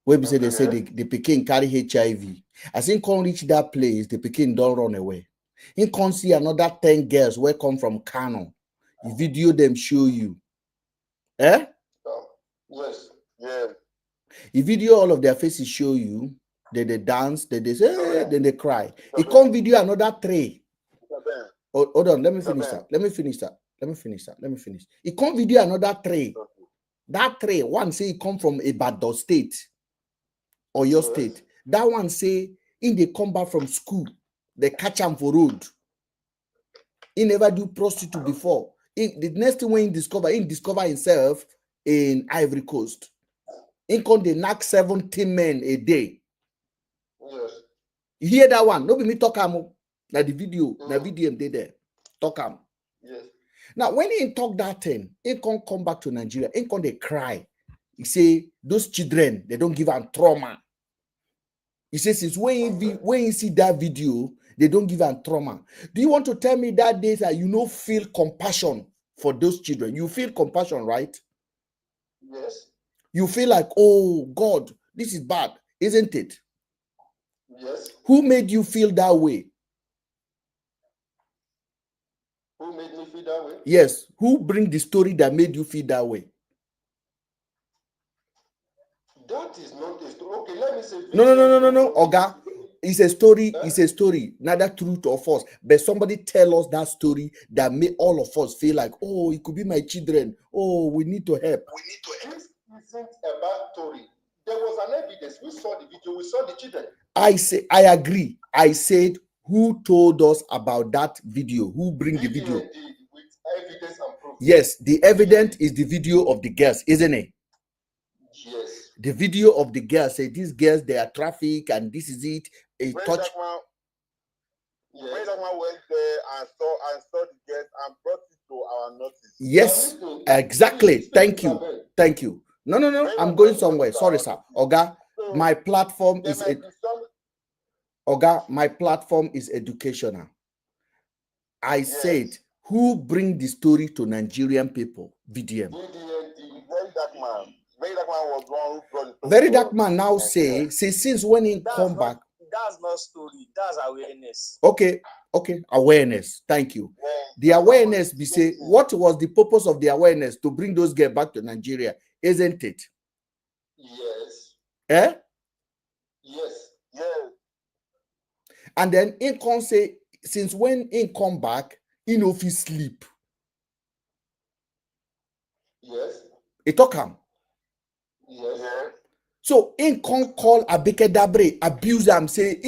A: where we say they say the Pekin carry HIV. As he can't reach that place, the Pekin don't run away. He can't see another 10 girls where come from Kano. The video them show you. Eh?
D: Yes.
C: Yeah.
A: The video all of their faces show you. They dance, they say, then they cry. He can't video another 3. Hold on, let me finish that. He can't video another 3. That 3, one say he come from Ibadan State or your state. That one say in they come back from school, they catch him for road. He never do prostitute before. The next thing when he discover himself in Ivory Coast. He come they knock 70 men a day.
D: Yes.
A: You hear that one? No be me talk am. Na the video, na video they there. Talk am.
D: Yes.
A: Now when he talk that thing, he can't come back to Nigeria. He can't they cry. He say those children they don't give am trauma. He says since when you see that video, they don't give am trauma. Do you want to tell me that day that you no feel compassion for those children? You feel compassion, right?
D: Yes.
A: You feel like, oh God, this is bad, isn't it?
D: Yes.
A: Who made you feel that way?
D: Who made me feel that way?
A: Yes. Who bring the story that made you feel that way?
D: That is not a story. Okay, let me say.
A: No. Oga, It's a story. It's a story, neither truth or false. But somebody tell us that story that made all of us feel like, oh, it could be my children. Oh, we need to help.
D: This isn't a bad story. There was an evidence. We saw the video. We saw the children.
A: I agree. I said, who told us about that video? Who bring the video?
D: With evidence and proof.
A: Yes, the evidence is the video of the girls, isn't it?
D: Yes.
A: The video of the girls say these girls, they are traffic and this is it.
C: VeryDarkMan went there and saw the girls and brought it to our notice.
A: Yes, exactly. Thank you. Thank you. No. I'm going somewhere. Sorry, sir. Oga, my platform is my platform is educational. I said, who bring the story to Nigerian people? VDM.
C: VeryDarkMan was one who brought it.
A: VeryDarkMan now say since when he come back.
B: That's not story. That's awareness.
A: Okay, awareness. Thank you. The awareness, be say, what was the purpose of the awareness? To bring those girls back to Nigeria, isn't it?
D: Yes.
A: Eh?
D: Yes.
A: And then in can say, since when in come back, in office sleep.
D: Yes.
A: It talk him.
D: Yes.
A: So in can call Abike Dabre, abuse them, say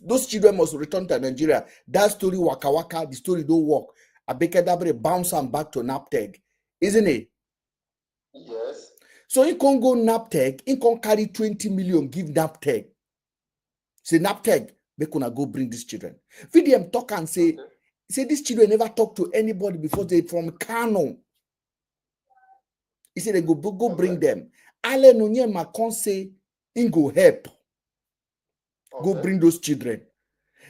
A: those children must return to Nigeria. That story waka waka, the story don't work. Abike Dabre bounce them back to NAPTEG, isn't it?
D: Yes.
A: So in can go NAPTEG, in can carry 20 million, give NAPTEG. Say NAPTEG, make una go bring these children. VDM talk and say these children never talk to anybody before they from Kano. He said they go bring them. Ale Nonyema can't say in go help. Go bring those children.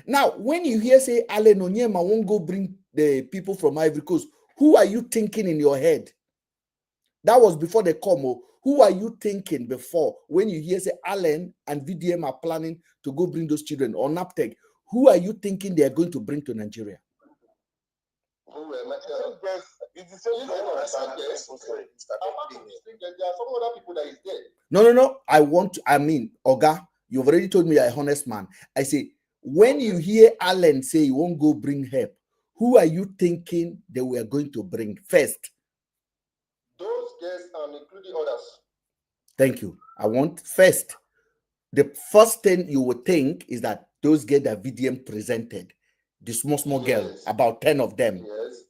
A: Now, when you hear say Ale Nonyema won't go bring the people from Ivory Coast, who are you thinking in your head? That was before they come. Who are you thinking before when you hear say Allen and VDM are planning to go bring those children or NAPTEG? Who are you thinking they are going to bring to Nigeria?
D: There are some other people that is there.
A: No. Oga, you've already told me you're a honest man. I say, when you hear Allen say you won't go bring help, who are you thinking they were going to bring first?
D: Those guests and including others.
A: Thank you. I want first. The first thing you would think is that those girls that VDM presented, the small girls, about 10 of them.
D: Yes.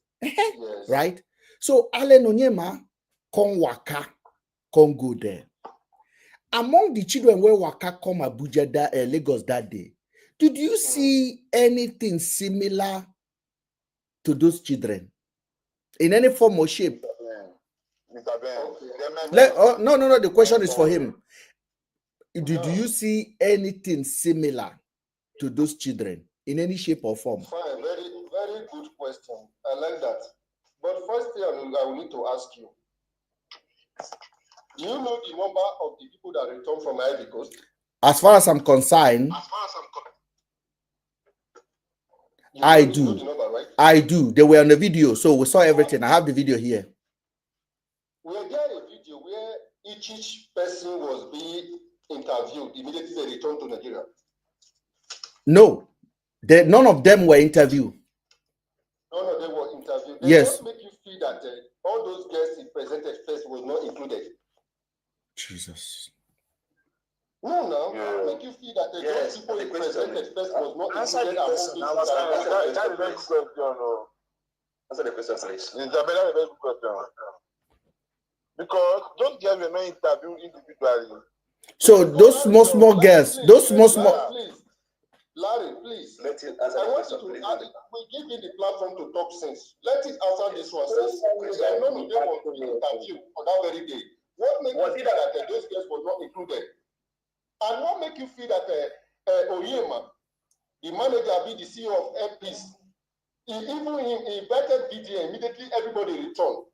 A: Right? So Allen Onyema come waka, come go there. Among the children where waka come Abuja Lagos that day, did you see anything similar to those children in any form or shape? No. The question is for him. Do you see anything similar to those children in any shape or form?
D: Fine, very, very good question. I like that. But first thing I will need to ask you. Do you know the number of the people that return from Ivory Coast?
A: As far as I'm concerned, I do.
D: The number, right?
A: I do. They were on the video, so we saw everything. I have the video here.
D: Were there a video where each person was being interviewed immediately they returned to Nigeria?
A: No, none of them were interviewed.
D: None of them were interviewed.
A: Yes.
D: What make you feel that all those guests he presented first was not included?
A: Jesus.
D: No. What make you feel that those people he presented first was not included?
C: That's a very good question. Answer the question, please. It's a very good question. Because those girls were not interviewed individually.
A: So those small girls, those small.
D: Larry, please. Let it answer. I want you to. We give you the platform to talk sense. Let it answer this one. Since none of them was interviewed on that very day. What makes you feel that those girls were not included? And what make you feel that Oyema, the manager, be the CEO of MPs, he invited VDN, immediately everybody returned.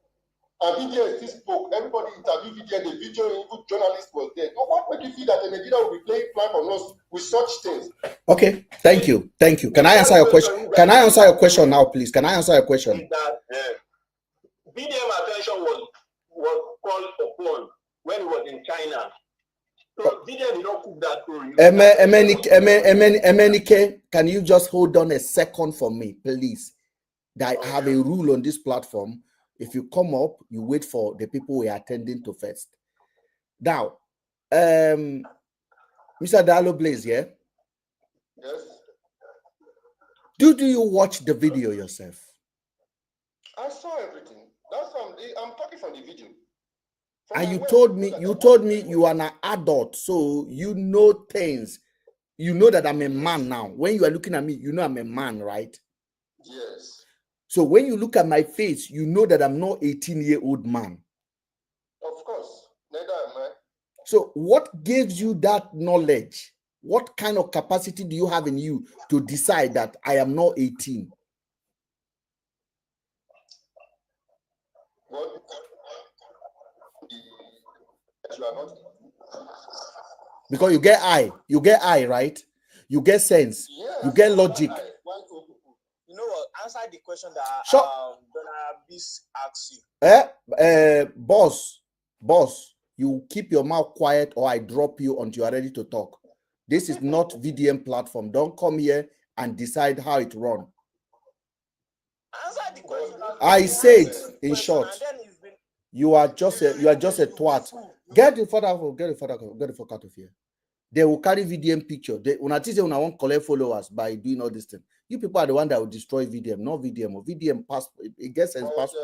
D: And VDN still spoke, everybody interviewed VDN, the video, even journalist was there. So what make you feel that the Nigeria will be playing plan on us with such things?
A: Okay, thank you. Can I answer your question? Can I answer your question now, please? Can I answer your question?
B: VDM attention was called upon when he was in China.
D: So VDM, you don't cook that story.
A: Emenike, can you just hold on a second for me, please? I have a rule on this platform. If you come up, you wait for the people we are attending to first. Now, Mr. Dalo Blaze, yeah?
D: Yes.
A: Do you watch the video yourself?
D: I saw everything. That's I'm talking from the video.
A: And you told me you are an adult, so you know things. You know that I'm a man now. When you are looking at me, you know I'm a man, right?
D: Yes.
A: So when you look at my face, you know that I'm not 18-year-old man.
D: Of course. Neither am I.
A: So what gives you that knowledge? What kind of capacity do you have in you to decide that I am not 18?
D: What? You are not.
A: Because you get eye, right? You get sense,
D: yes,
A: you get logic.
E: You know what? Answer the question that Donna Beast asks you.
A: Boss, you keep your mouth quiet or I drop you until you are ready to talk. This is not VDM platform. Don't come here and decide how it run.
E: Answer the question.
A: I said, in short, you are just a twat. Get the fuck out of here. They will carry VDM picture. When I want collect followers by doing all this thing. You people are the one that will destroy VDM, not VDM. Or VDM pass, it gets as password.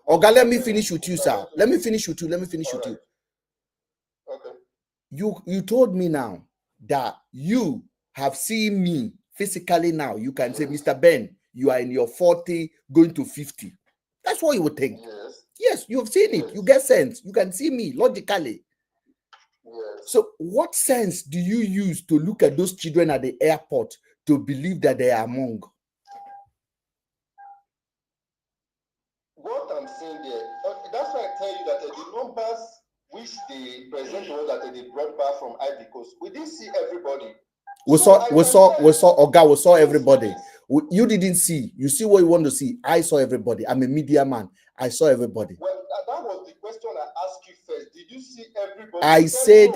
A: Okay, let me finish with you, sir. Let me finish with you.
D: Okay.
A: You told me now that you have seen me physically now. You can say, Mr. Ben, you are in your 40, going to 50. That's what you would think. Yes, you have seen it. You get sense. You can see me logically. So what sense do you use to look at those children at the airport to believe that they are among?
D: What I'm saying there, that's why I tell you that the numbers which they present was that they brought back from Ivory Coast, we didn't see everybody.
A: We saw everybody. You didn't see. You see what you want to see. I saw everybody. I'm a media man. I saw everybody.
D: Well, that was the question I asked you first. Did you see everybody?
A: I said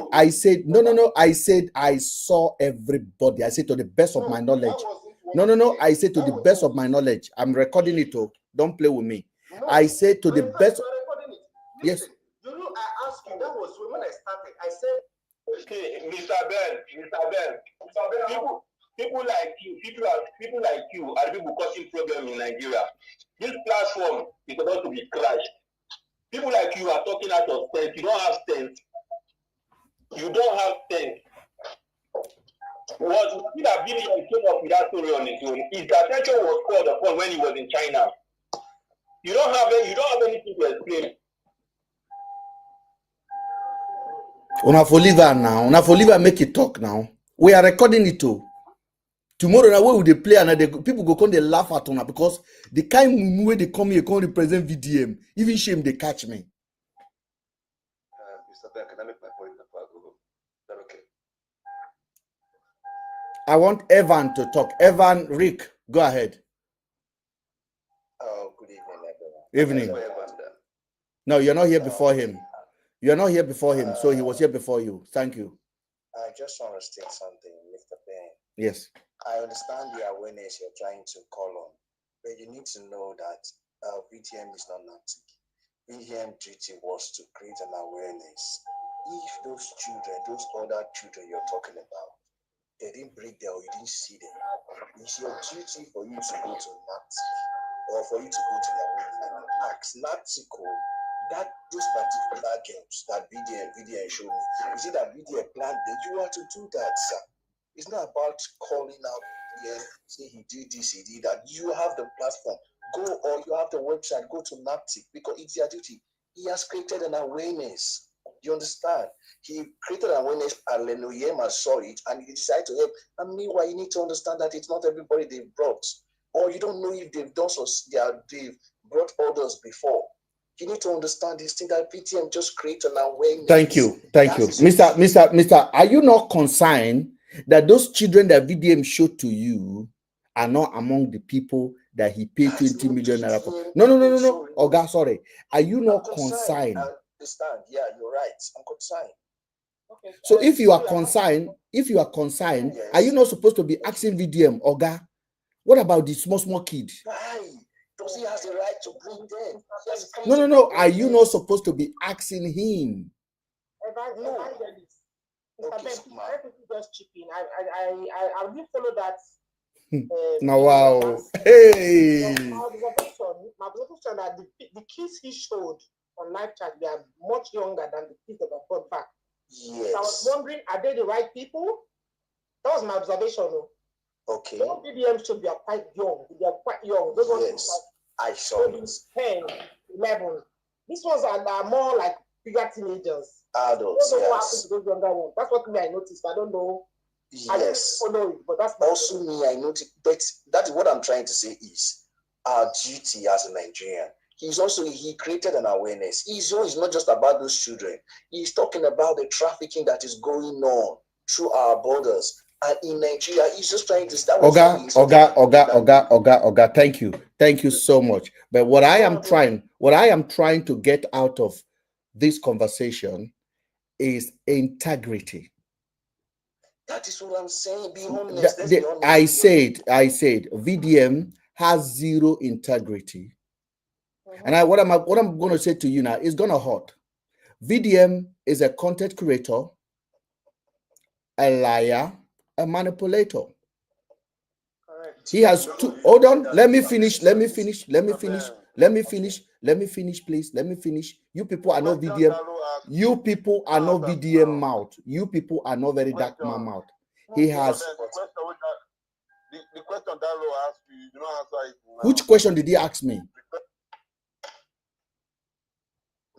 A: no. I said I saw everybody. I said to the best of my knowledge. No. I said to the best of my knowledge. I'm recording it. Oh, don't play with me. I said to the best. Yes.
D: You know, I asked you. That was when I started. I said.
C: Okay, Mr. Ben, people like you, people like you are the people causing problem in Nigeria. This platform is about to be crashed. People like you are talking out of sense. You don't have sense. Was see that video came up with that story on his own. His attention was called upon when he was in China. You don't have anything to explain.
A: Una for live now. Una for live make it talk now. We are recording it too. Tomorrow now, where will they play and people go come they laugh at una because the kind way they come here can't represent VDM. Even shame they catch me.
D: Mr. Ben, can I make my point before I go? Is that okay?
A: I want Evan to talk. Evan, Rick, go ahead.
F: Oh, good evening, everyone.
A: Evening. No, you're not here before him. You're not here before him, so he was here before you. Thank you.
F: I just want to state something, Mr. Ben.
A: Yes.
F: I understand the awareness you're trying to call on, but you need to know that VTM is not nothing. VTM duty was to create an awareness. If those children, those other children you're talking about, they didn't break there or you didn't see them, it's your duty for you to go to NAPTIC or for you to go to their website and ask NAPTIC that those particular games that VDN showed me. You see that VDN planned that you are to do that, sir. It's not about calling out VDN, say he did this, he did that. You have the platform. Go or you have the website, go to NAPTIC because it's your duty. He has created an awareness. You understand? He created an awareness and Lenoyema saw it and he decided to help. And meanwhile, you need to understand that it's not everybody they've brought. Or you don't know if they've done so they've brought others before. You need to understand this thing that PTM just create an awareness.
A: Thank you. Mr. Are you not concerned that those children that VDM showed to you are not among the people that he paid 20 million naira for? No. Oh God, sorry. Are you not concerned?
F: I understand. Yeah, you're right. I'm concerned.
B: Okay.
A: So if you are consigned, yes, are you not supposed to be asking VDM, Oga? What about the small kid?
F: Why? Does he has the right to bring them?
A: No. Are you not supposed to be asking him?
B: No. Okay, just chip in. I didn't follow that.
A: Now, wow. Hey.
B: My observation that the kids he showed on live chat, they are much younger than the kids that are brought back.
F: Yes.
B: So I was wondering, are they the right people? That was my observation.
F: Okay.
B: Those BBM should be quite young. They are quite young. Those ones
F: I saw it.
B: 10, 11. These ones are more like bigger teenagers.
F: Adults,
B: I don't know what happened to those younger ones. That's what I noticed. I don't know.
F: Yes.
B: I don't follow it, but that's
F: also me. I noticed. But that is what I'm trying to say is our duty as a Nigerian. He created an awareness. He's not just about those children. He's talking about the trafficking that is going on through our borders. And in Nigeria, he's just trying to start.
A: Oga. Thank you so much. But what I am trying to get out of this conversation is integrity.
F: That is what I'm saying. Be honest.
A: I said VDM has zero integrity. And what I'm going to say to you now is going to hurt. VDM is a content creator, a liar, a manipulator. Correct. He has two. Hold on. Let me finish, please. Let me finish. You people are not VDM. You people are not VDM mouth. You people are not very dark man mouth. He has.
C: The question that Lo asked you, you don't answer it now.
A: Which question did he ask me?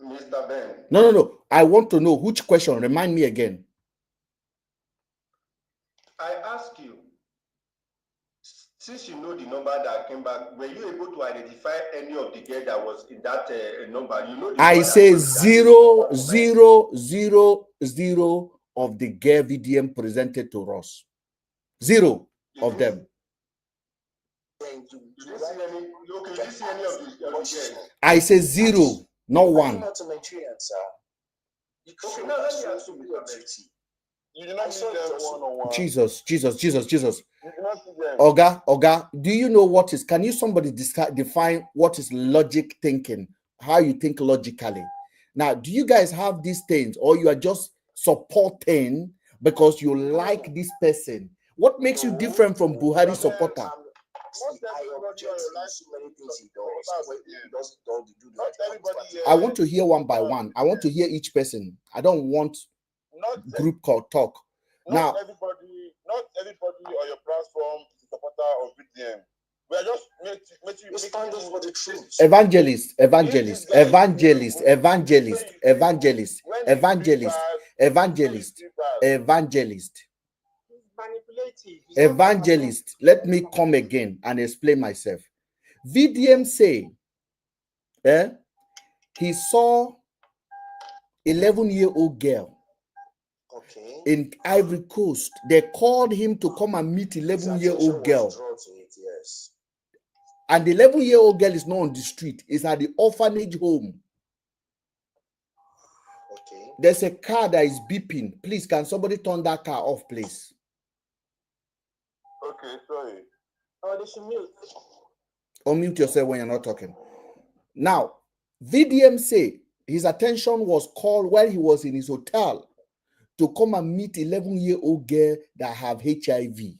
D: Mr. Ben.
A: No. I want to know which question. Remind me again.
D: I ask you, since you know the number that came back, were you able to identify any of the girl that was in that number? You know.
A: I say 0, 0, 0, 0 of the girl VDM presented to us. 0 of them.
D: Did you see any of the girls?
A: I say 0, not 1.
F: Not a Nigerian, sir.
D: You did not see them one-on-one.
A: Jesus. Oga, do you know what is? Can you somebody define what is logic thinking? How you think logically? Now, do you guys have these things, or you are just supporting because you like this person? What makes you different from Buhari supporter? I want to hear one by one. I want to hear each person. I don't want group call talk.
C: Not everybody on your platform is a supporter of VDM. We are just making
F: standing for the truth.
A: Evangelist. Let me come again and explain myself. VDM say, he saw 11-year-old girl.
F: Okay.
A: In Ivory Coast, they called him to come and meet 11-year-old girl.
F: Yes.
A: And the 11-year-old girl is not on the street; it's at the orphanage home.
F: Okay.
A: There's a car that is beeping. Please, can somebody turn that car off, please?
C: Okay, sorry.
B: Oh, they should mute.
A: Or mute yourself when you're not talking. Now, VDM say his attention was called while he was in his hotel to come and meet 11-year-old girl that have HIV.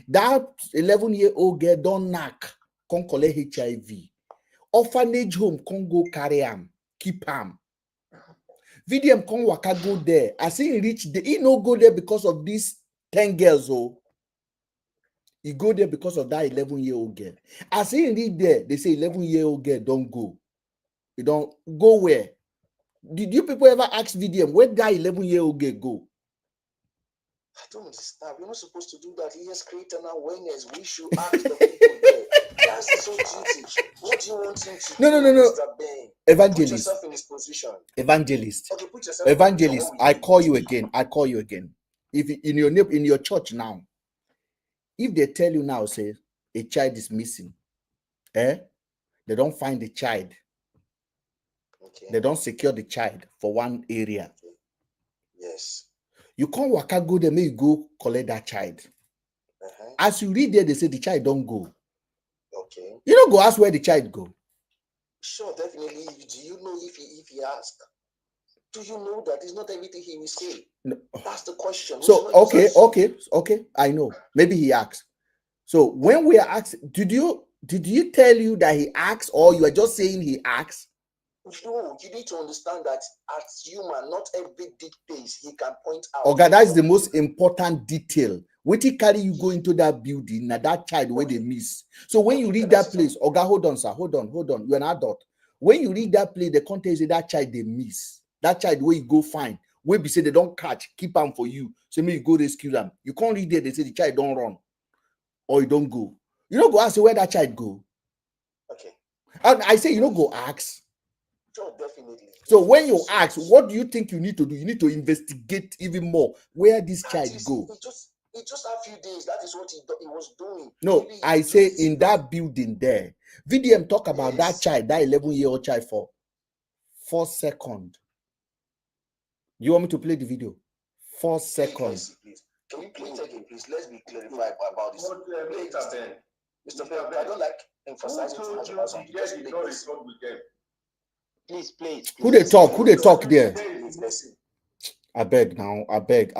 A: That 11-year-old girl don't knock, can't collect HIV. Orphanage home can't go carry him, keep him. VDM can't waka go there. As he reach there, he no go there because of these 10 girls. Oh, he go there because of that 11-year-old girl. As he reach there, they say 11-year-old girl don't go. You don't go where? Did you people ever ask VDM where that 11-year-old girl go?
F: I don't understand. We're not supposed to do that. He has created an awareness. We should ask the people there. That's his own duty. What do you want him to do?
A: No.
F: Mr. Ben?
A: Evangelist.
F: Put yourself in his position.
A: Evangelist.
F: Okay, put yourself
A: Evangelist. I call you again. If in your church now, if they tell you now, say a child is missing, they don't find the child.
F: Okay.
A: They don't secure the child for one area.
F: Yes.
A: You can't waka go there, may you go collect that child. As you read there, they say the child don't go.
F: Okay.
A: You don't go ask where the child go.
F: Sure, definitely. Do you know if he asks? Do you know that it's not everything he will say? No. That's the question.
A: So okay. I know. Maybe he asked. So when we are asked, did you tell you that he asked, or you are just saying he asked?
F: No, you need to understand that as human, not every details he can point out.
A: Okay, that's the most important detail. When he carry you go into that building, now that child where they miss. So when you read that place, Oga, hold on, sir, hold on. You're an adult. When you read that place, the content is that child they miss. That child where you go find, where be say they don't catch, keep them for you. So maybe you go rescue them. You can't read there, they say the child don't run or you don't go. You don't go ask where that child go.
F: Okay.
A: And I say you don't go ask.
F: Sure, definitely.
A: So when you ask, what do you think you need to do? You need to investigate even more where this child go.
F: It just a few days. That is what he was doing.
A: No, maybe I say in that building there. VDM talk about that child, that 11-year-old child for 4 seconds. You want me to play the video? 4 seconds.
F: Please. Can we play it again, please? Let's be clarified about this. Mr. Ben, I don't like emphasizing too much about something.
B: Please.
A: Who they talk there? I beg now. I beg.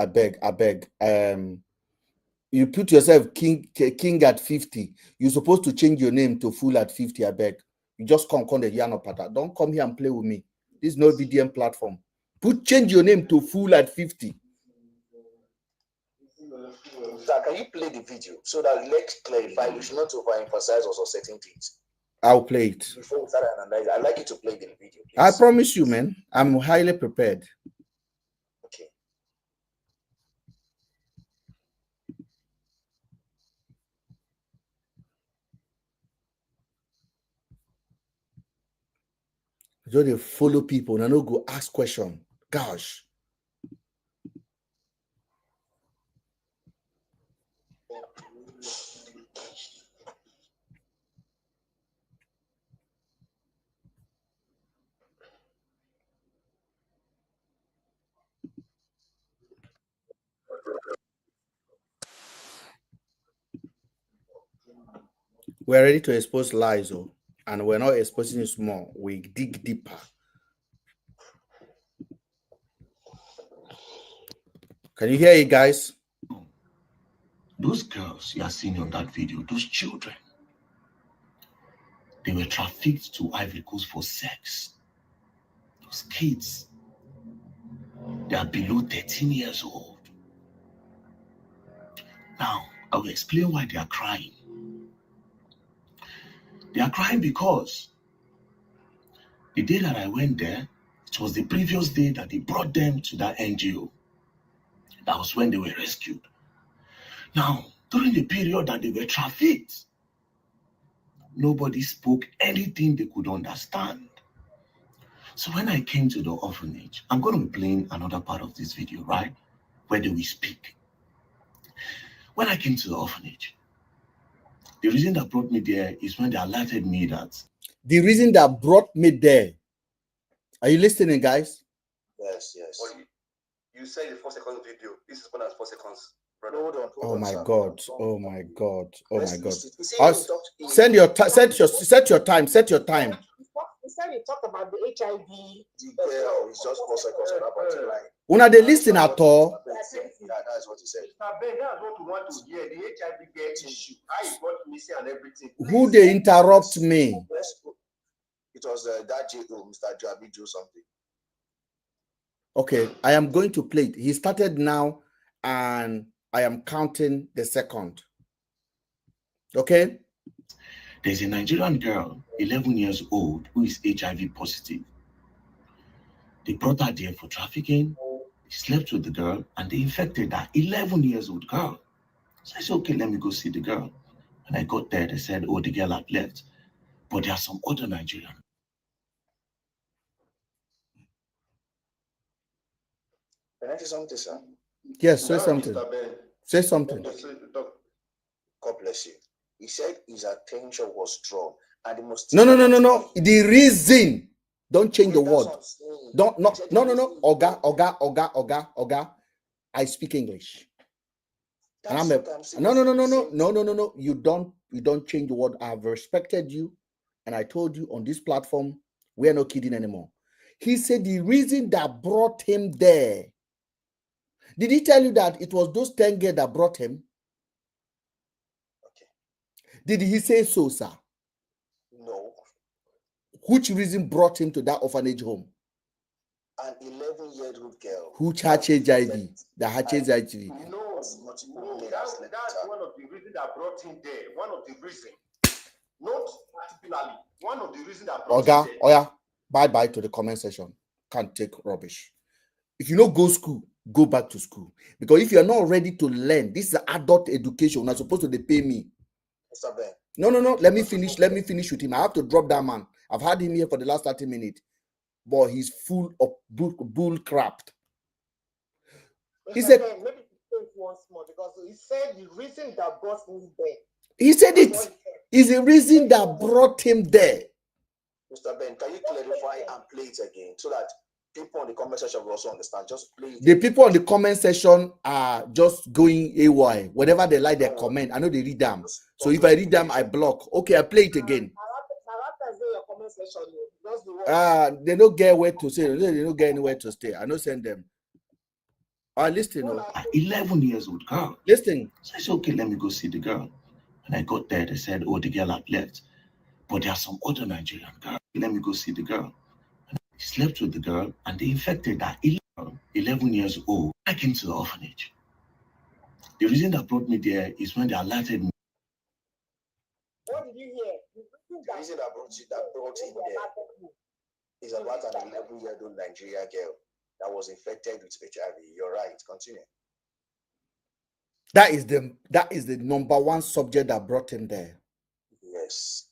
A: You put yourself king at 50. You're supposed to change your name to fool at 50. I beg. You just come the Yano Pata. Don't come here and play with me. This is no VDM platform. Change your name to fool at 50.
F: Sir, can you play the video so that let's clarify? We should not overemphasize also certain things.
A: I'll play it.
F: Before we start analyzing, I'd like you to play the video, please.
A: I promise you, man. I'm highly prepared.
F: Okay.
A: So they follow people and don't go ask questions. Gosh. We're ready to expose lies, and we're not exposing it small. We dig deeper. Can you hear it, guys?
G: Those girls you are seeing on that video, those children, they were trafficked to Ivory Coast for sex. Those kids, they are below 13 years old. Now, I will explain why they are crying. They are crying because the day that I went there, it was the previous day that they brought them to that NGO. That was when they were rescued. Now, during the period that they were trafficked, nobody spoke anything they could understand. So when I came to the orphanage, I'm going to be playing another part of this video, right? Where they will speak. When I came to the orphanage, the reason that brought me there is when they alerted me that...
A: The reason that brought me there. Are you listening, guys?
F: Yes.
H: Well, you said the 4 second video. This is more than 4 seconds. Brother.
F: Hold on,
A: oh my
F: sir.
A: God! Oh my God! Oh my God!
F: Set
A: your time. Set your time.
B: He said he talked about the HIV.
F: The girl is just 4 seconds on that particular line.
A: Una they listen at all?
F: That's what he said.
H: That's what we want to hear. The HIV get issue. How it got missing and everything.
A: Who they interrupt me?
F: It was that J.O. Mr. Jabi Joe something.
A: Okay, I am going to play it. He started now, and I am counting the second. Okay?
G: There's a Nigerian girl, 11 years old, who is HIV positive. They brought her there for trafficking. They slept with the girl, and they infected that 11 years old girl. So I said, okay, let me go see the girl. When I got there, they said, oh, the girl had left. But there are some other Nigerians.
F: Can I say something, sir?
A: Yes, say something. Say something.
F: God bless you. He said his attention was drawn. And the most...
A: No. The reason Don't change the word. Don't no. Oga. I speak English. And I'm no. You don't change the word. I've respected you, and I told you on this platform, we are not kidding anymore. He said the reason that brought him there. Did he tell you that it was those 10 girls that brought him?
F: Okay.
A: Did he say so, sir?
F: No.
A: Which reason brought him to that orphanage home?
F: An 11-year-old girl.
A: Who had HIV? That had HIV.
D: No, that's one of the reasons that brought him there. One of the reasons. Not particularly. One of the reasons that brought him there.
A: Oya, bye to the comment section. Can't take rubbish. If you don't go school, go back to school. Because if you're not ready to learn, this is adult education. You're not supposed to pay me.
F: Mr. Ben.
A: No. Let me finish with him. I have to drop that man. I've had him here for the last 30 minutes. But he's full of bull crap.
E: He said, maybe think once more, because he said the reason that brought him there.
A: He said it is the reason that brought him there.
F: Mr. Ben, can you clarify and play it again so that people on the comment section will also understand? Just play it.
A: The people on the comment section are just going AY. Whatever they like, they comment. I know they read them. So if I read them, I block. Okay, I play it again. They don't get where to say. They don't get anywhere to stay. I don't send them. Listen.
G: 11 years old girl.
A: Listen.
G: So I said, okay, let me go see the girl. And I got there. They said, oh, the girl had left. But there are some other Nigerian girls. Let me go see the girl. And I slept with the girl, and they infected that 11 years old back into the orphanage. The reason that brought me there is when they alerted me.
E: What did you hear?
F: The reason that brought him there is about an 11-year-old Nigerian girl that was infected with HIV. You're right. Continue.
A: That is the number one subject that brought him there.
F: Yes.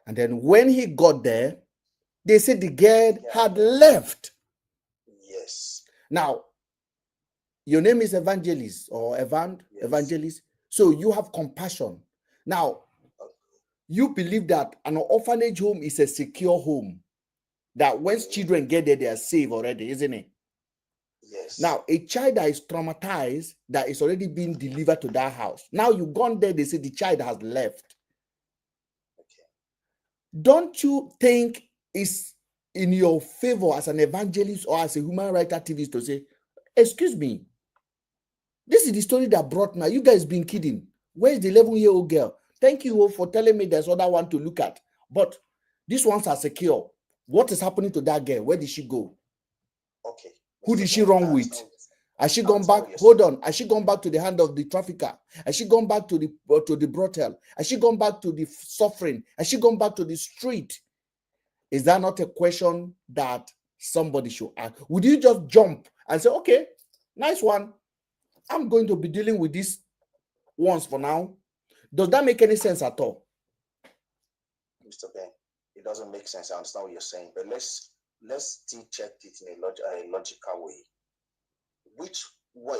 A: And then when he got there, they said the girl had left.
F: Yes.
A: Now, your name is Evangelist or Evangelist. So you have compassion. Now, you believe that an orphanage home is a secure home. That once children get there, they are safe already, isn't it?
F: Yes.
A: Now, a child that is traumatized, that is already being delivered to that house. Now you've gone there, they say the child has left.
F: Okay.
A: Don't you think it's in your favor as an evangelist or as a human rights activist to say, excuse me, this is the story that brought me. You guys been kidding. Where's the 11-year-old girl? Thank you for telling me there's other one to look at. But these ones are secure. What is happening to that girl? Where did she go?
F: Okay.
A: Who did she run with? Has she gone back? Hold on. Has she gone back to the hand of the trafficker? Has she gone back to the brothel? Has she gone back to the suffering? Has she gone back to the street? Is that not a question that somebody should ask? Would you just jump and say, okay, nice one. I'm going to be dealing with this once for now. Does that make any sense at all?
F: Mr. Ben, it doesn't make sense. I understand what you're saying, but let's still check it in a logical way.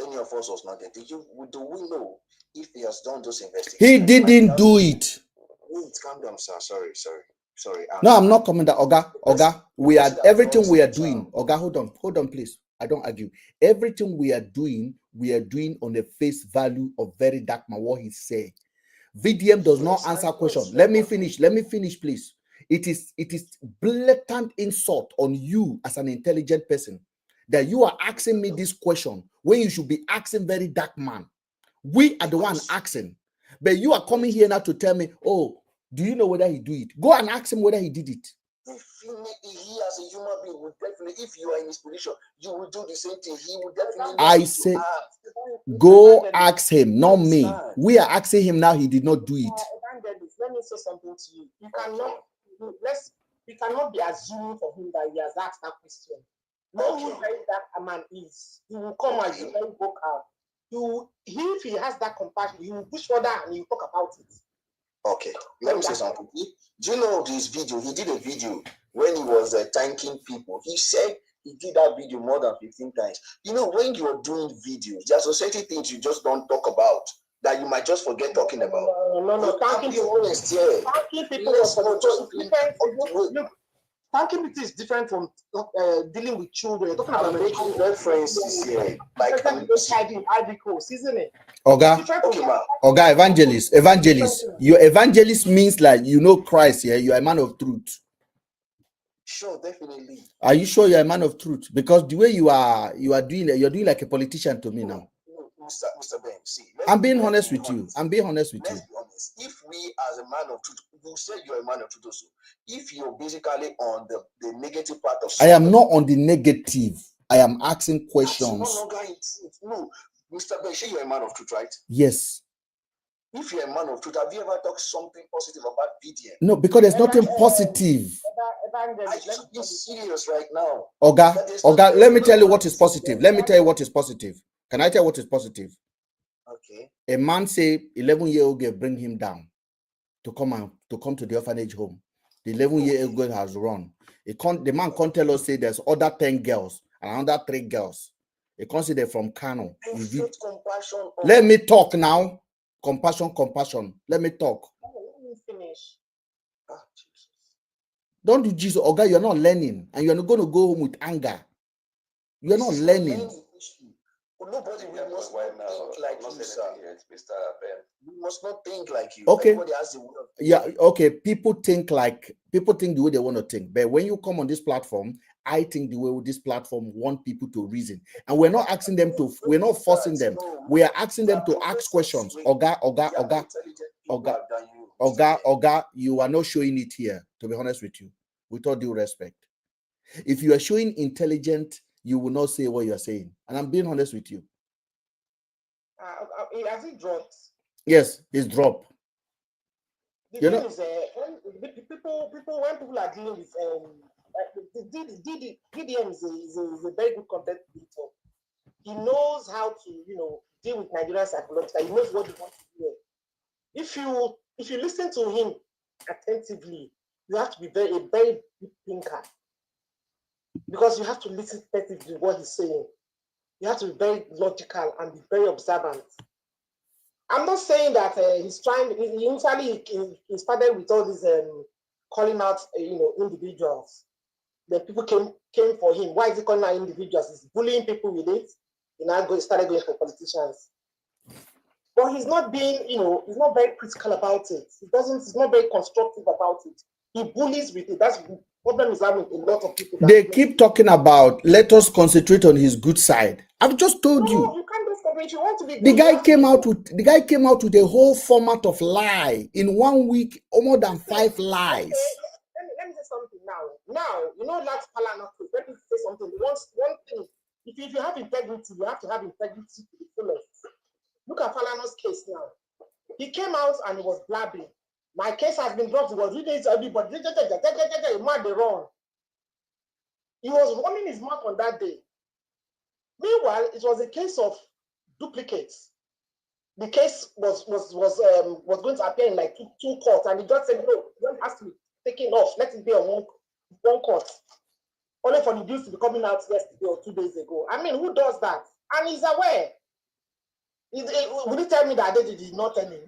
F: Any of us was not there. Do we know if he has done those investigations?
A: He didn't do it.
F: Wait, calm down, sir. Sorry.
A: No, I'm not coming down. Oga, we are everything we are doing. Oga, hold on, please. I don't argue. Everything we are doing on the face value of VeryDarkMan, what he said. VDM does not answer questions. Let me finish, please. It is blatant insult on you as an intelligent person that you are asking me this question when you should be asking VeryDarkMan. We are the one asking, but you are coming here now to tell me, oh, do you know whether he do it? Go and ask him whether he did it.
F: If he as a human being would definitely, if you are in his position, you will do the same thing. He would definitely.
A: I say, go ask him, not me. We are asking him now. He did not do it.
E: Let me say something to you. We cannot be assuming for him that he has asked that question. Know who VeryDarkMan is. He will come and you very vocal. If he has that compassion, he will push further and he will talk about it.
F: Okay, let me say something. Do you know this video? He did a video when he was thanking people. He said he did that video more than 15 times. You know, when you're doing videos, there are certain things you just don't talk about that you might just forget talking about.
E: No. Thanking people.
F: Honest, yeah.
E: Thanking people. Accountability is different from dealing with children. You're talking about
F: making references here, like
E: HIV and Ivory Coast, isn't it?
A: Oga, Oga, evangelist. Your evangelist means like you know Christ. Yeah, you are a man of truth.
F: Sure, definitely.
A: Are you sure you're a man of truth? Because the way you're doing like a politician to me now.
F: Mr. Ben, see,
A: I'm being honest with you. I'm being honest with you.
F: Let's be honest. If we, as a man of truth, you said you're a man of truth also. If you're basically on the negative part of
A: I am not on the negative. I am asking questions.
F: That's no longer in truth. No, Mr. Ben, you're a man of truth, right?
A: Yes.
F: If you're a man of truth, have you ever talked something positive about VDM?
A: No, because there's nothing positive.
F: Are you serious right now?
A: Oga, let me tell you what is positive. Let me tell you what is positive. Can I tell you what is positive?
F: Okay.
A: A man say 11-year-old girl bring him down to come to the orphanage home. The 11-year-old girl has run. The man can't tell us say there's other 10 girls and another 3 girls. He can't say they're from Kano. Let me talk now. Compassion. Let me talk.
E: Let me finish.
F: Jesus.
A: Don't do Jesus. Oga, you're not learning. And you're not going to go home with anger. You're not learning.
F: Nobody must think like you, sir. Mr. Ben. We must not think like you.
A: Okay.
F: Everybody has the way of thinking.
A: Yeah, okay. People think the way they want to think. But when you come on this platform, I think the way this platform want people to reason. And we're not asking them to, we're not forcing them. We are asking them to ask questions. Oga, you are not showing it here, to be honest with you, with all due respect. If you are showing intelligent, you will not say what you are saying. And I'm being honest with you.
E: Has it dropped?
A: Yes, it's dropped.
E: The thing is, when people are dealing with VDM is a very good content creator. He knows how to deal with Nigerian psychology. He knows what he wants to hear. If you listen to him attentively, you have to be a very deep thinker, because you have to listen attentively to what he's saying. You have to be very logical and be very observant. I'm not saying that he's trying. Initially, he started with all these calling out, individuals. Then people came for him. Why is he calling out individuals? He's bullying people with it. He now started going for politicians. But he's not being, he's not very critical about it. He's not very constructive about it. He bullies with it. That's the problem is having a lot of people.
A: They keep talking about, let us concentrate on his good side. I've just told you.
E: No, you can't discourage. You want to be.
A: The guy came out with a whole format of lie in 1 week, more than 5 lies.
E: Okay. Let me say something now. Last Palana, let me say something. One thing. If you have integrity, you have to have integrity to the fullest. Look at Falana's case now. He came out and he was blabbing. My case has been dropped. He was reading it to everybody. Man, they run. He was running his mouth on that day. Meanwhile, it was a case of duplicates. The case was going to appear in like two courts, and he just said, no, it has to be taken off. Let it be on one court. Only for the news to be coming out yesterday or 2 days ago. I mean, who does that? And he's aware. Will you tell me that they did not tell him?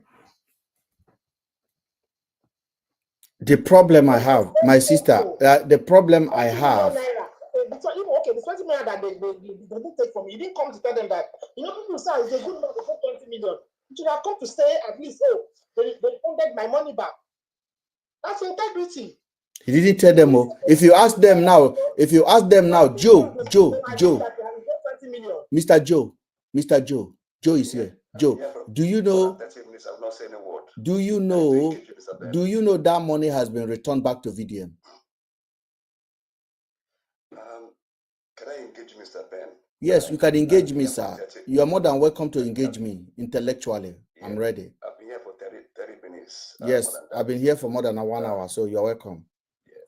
A: The problem I have, my sister, the problem I have.
E: The 20 million that they didn't take from me, you didn't come to tell them that, people say it's a good number for 20 million. You should have come to say at least, they funded my money back. That's integrity.
A: He didn't tell them. If you ask them now, Joe, Mr. Joe is here. Joe, do you know that money has been returned back to VDM?
F: Can I engage Mr. Ben?
A: Yes, you can engage me, sir. You are more than welcome to engage me intellectually. Yeah, I'm ready.
F: I've been here for 30 minutes.
A: Yes, I've been here for more than 1 hour, so you're welcome.
F: Yeah,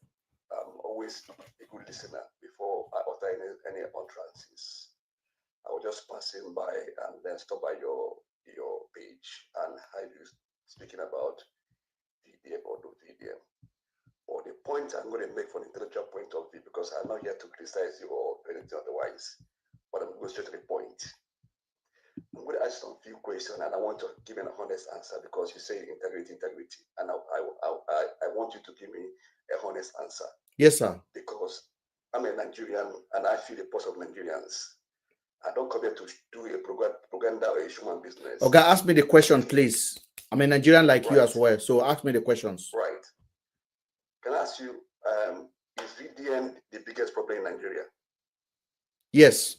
F: I'm always a good listener. Before I utter any utterances, I will just pass in by and then stop by your page and have you speaking about VDM or no VDM. Or the point I'm going to make from an intellectual point of view, because I'm not here to criticize you or anything otherwise, but I'm going straight to the point. I'm going to ask some few questions, and I want to give an honest answer, because you say integrity, and I want you to give me a a honest answer.
A: Yes, sir.
F: Because I'm a Nigerian and I feel the pulse of Nigerians. I don't come here to do a propaganda or a human business.
A: Okay, ask me the question, please. I'm a Nigerian like you
F: Right.
A: as well, so ask me the questions.
F: Right. Can I ask you, is VDM the biggest problem in Nigeria?
A: Yes.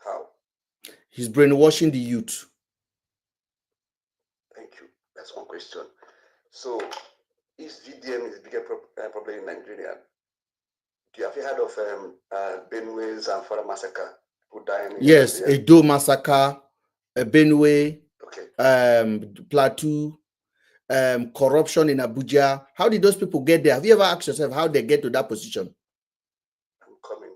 F: How?
A: He's brainwashing the youth.
F: Thank you. That's one question. So, is VDM is the biggest problem in Nigeria? Do you have you heard of Benue and Fara massacre? Who died?
A: Yes, Edo massacre, Benue,
F: okay.
A: Plateau, corruption in Abuja. How did those people get there? Have you ever asked yourself how they get to that position?
F: I'm coming.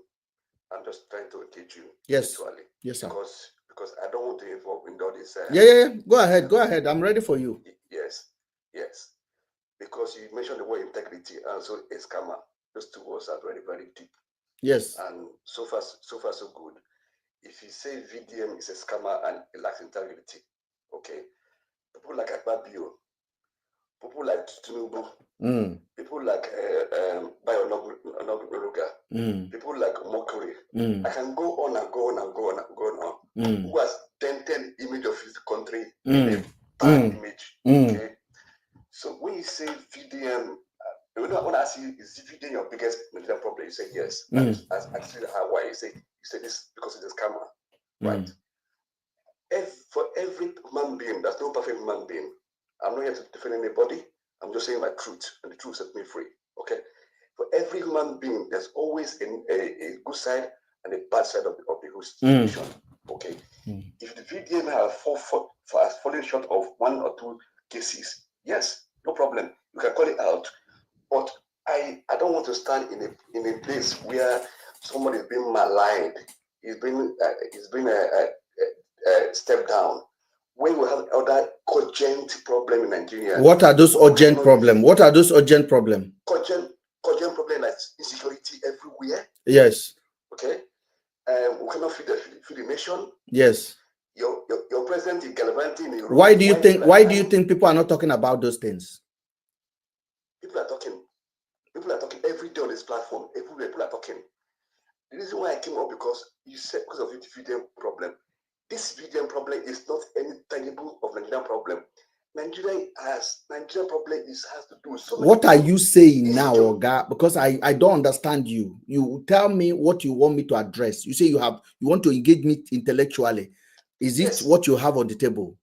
F: I'm just trying to engage you.
A: Yes.
F: Virtually.
A: Yes, sir.
F: Because I don't want to involve in all this.
A: Yeah. Go ahead. Go ahead. I'm ready for you.
F: Yes. Because you mentioned the word integrity and so a scammer. Those two words are very, very deep.
A: Yes.
F: And so far, so good. If you say VDM is a scammer and it lacks integrity, okay, people like Akpabio, people like Tinubu, people like Bayo Onoruga, people like Mokri, I can go on and go on, who has dented image of his country in a bad image, okay? So when you say VDM, when I ask you, is VDM your biggest Nigerian problem? You say yes. And I see why you say this because it's a scammer, right? For every human being, there's no perfect human being. I'm not here to defend anybody. I'm just saying my truth, and the truth set me free. Okay. For every human being, there's always a good side and a bad side of the whole situation. Okay. If the VDM has fallen short of one or two cases, yes, no problem. You can call it out. But I don't want to stand in a place where somebody is being maligned, is being stepped down. When we have other urgent problem in Nigeria.
A: What are those urgent problems? What are those urgent problems?
F: Urgent problem like insecurity everywhere.
A: Yes.
F: Okay. We cannot feed the nation.
A: Yes.
F: Your president is gallivanting in Europe.
A: Why do you think people are not talking about those things?
F: People are talking every day on this platform. Everywhere people are talking. The reason why I came up because you said because of the VDM problem. This VDM problem is not any tangible of Nigerian problem. Nigerian problem has to do with so many
A: What are you saying
F: things.
A: now, Oga? Because I don't understand you. You tell me what you want me to address. You say you want to engage me intellectually. Is it what you have on the table?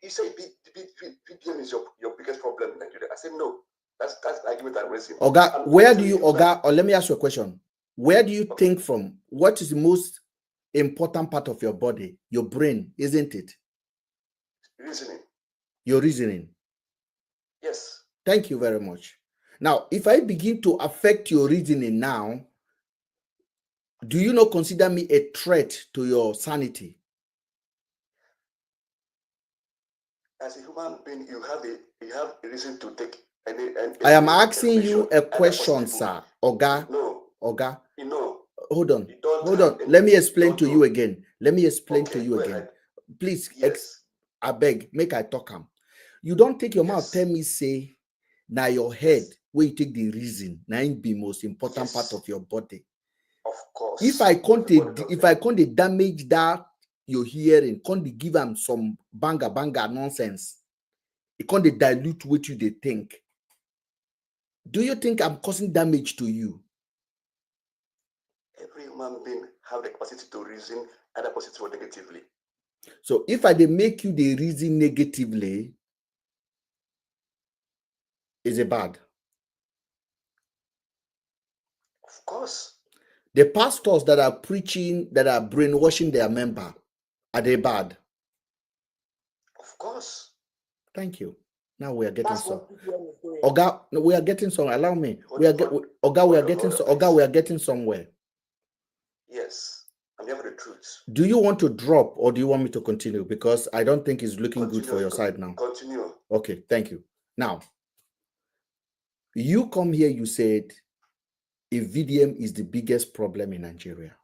F: You say VDM is your biggest problem in Nigeria. I said no. That's the argument I'm raising.
A: Oga, or let me ask you a question. Where do you think from? What is the most important part of your body? Your brain, isn't it?
F: Reasoning.
A: Your reasoning.
F: Yes.
A: Thank you very much. Now, if I begin to affect your reasoning now, do you not consider me a threat to your sanity?
F: As a human being, you have a reason to take any
A: I am asking you a question, sir. Oga.
F: No.
A: Oga.
F: No.
A: Hold on. Let me explain to you again. Please,
F: yes.
A: I beg, make I talk am. You don't take your mouth, tell me, say, now your head, where you take the reason, now it be most important part of your body.
F: Of course.
A: If I can't damage that you're hearing, can't give them some banger nonsense, it can't dilute what you they think. Do you think I'm causing damage to you?
F: Every human being have the capacity to reason either positively or negatively.
A: So if I they make you the reason negatively, is it bad?
F: Of course.
A: The pastors that are preaching, that are brainwashing their member, are they bad?
F: Of course.
A: Thank you. Now we are getting some. Oga, we are getting some. Allow me. We are getting somewhere.
F: Yes. I'm here for the truth.
A: Do you want to drop or do you want me to continue? Because I don't think it's looking good for your side now.
F: Continue.
A: Okay, thank you. Now, you come here, you said if VDM is the biggest problem in Nigeria.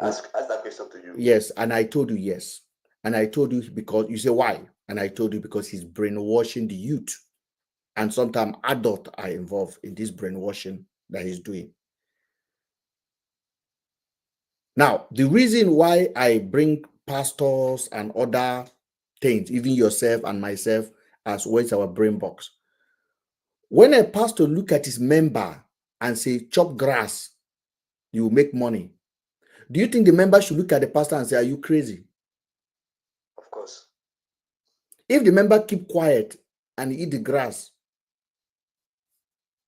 F: Ask that question to you.
A: Yes, and I told you yes. And I told you because you say why? And I told you because he's brainwashing the youth. and sometimes adults are involved in this brainwashing that he's doing. Now, the reason why I bring pastors and other things, even yourself and myself, as well as our brain box. When a pastor look at his member and say, chop grass, you will make money. Do you think the member should look at the pastor and say, are you crazy?
F: Of course.
A: If the member keep quiet and eat the grass,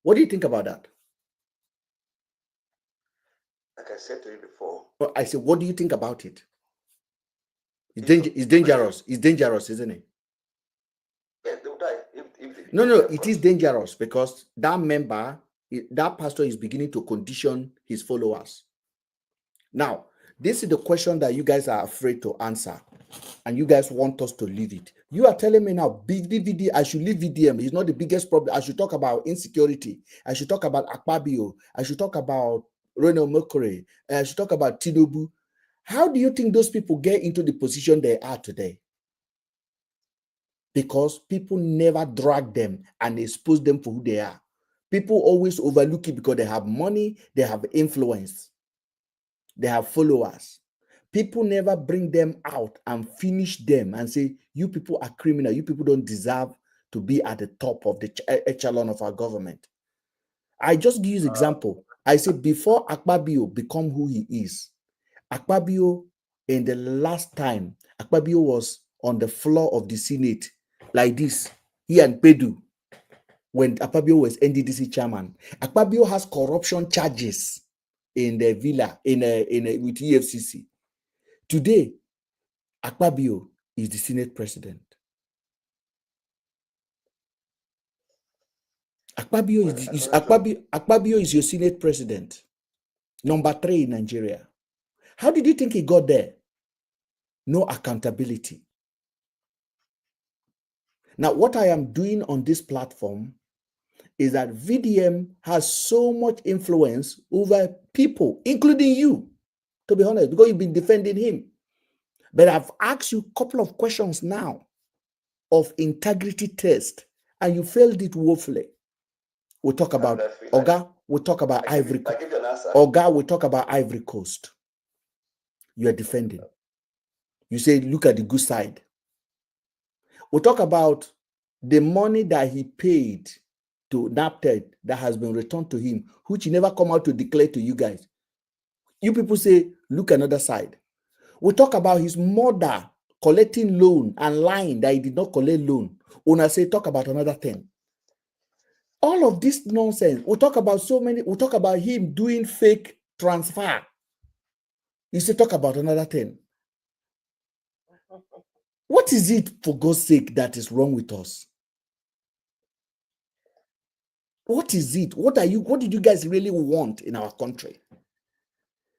A: what do you think about that?
F: Like I said to you before.
A: Well, I said, what do you think about it? It's dangerous. It's dangerous, isn't it?
F: Yeah, they'll die.
A: No, it is dangerous because that member, that pastor is beginning to condition his followers. Now, this is the question that you guys are afraid to answer, and you guys want us to leave it. You are telling me now, VDM, I should leave VDM. It's not the biggest problem. I should talk about insecurity. I should talk about Akpabio. I should talk about Ronald Mercury. I should talk about Tinubu. How do you think those people get into the position they are today? Because people never drag them and expose them for who they are. People always overlook it because they have money, they have influence, they have followers. People never bring them out and finish them and say, you people are criminal, you people don't deserve to be at the top of the echelon of our government. I just give you an example. I say before Akpabio become who he is, Akpabio, in the last time, Akpabio was on the floor of the Senate like this, he and Pedu, when Akpabio was NDDC chairman. Akpabio has corruption charges in the villa with EFCC. Today, Akpabio is the Senate president. Akpabio is your Senate president, number 3 in Nigeria. How did you think he got there? No accountability. Now, what I am doing on this platform is that VDM has so much influence over people, including you, to be honest, because you've been defending him. But I've asked you a couple of questions now of integrity test, and you failed it woefully. We'll talk about Oga. We'll talk about Ivory Coast. Oga, we'll talk about Ivory Coast. You are defending. You say, look at the good side. We'll talk about the money that he paid to NAPTED that has been returned to him, which he never come out to declare to you guys. You people say, look another side. We'll talk about his mother collecting loan and lying that he did not collect loan. Una say, talk about another thing. All of this nonsense. We'll talk about we'll talk about him doing fake transfer. You say, talk about another thing. What is it, for God's sake, that is wrong with us? What is it? What did you guys really want in our country?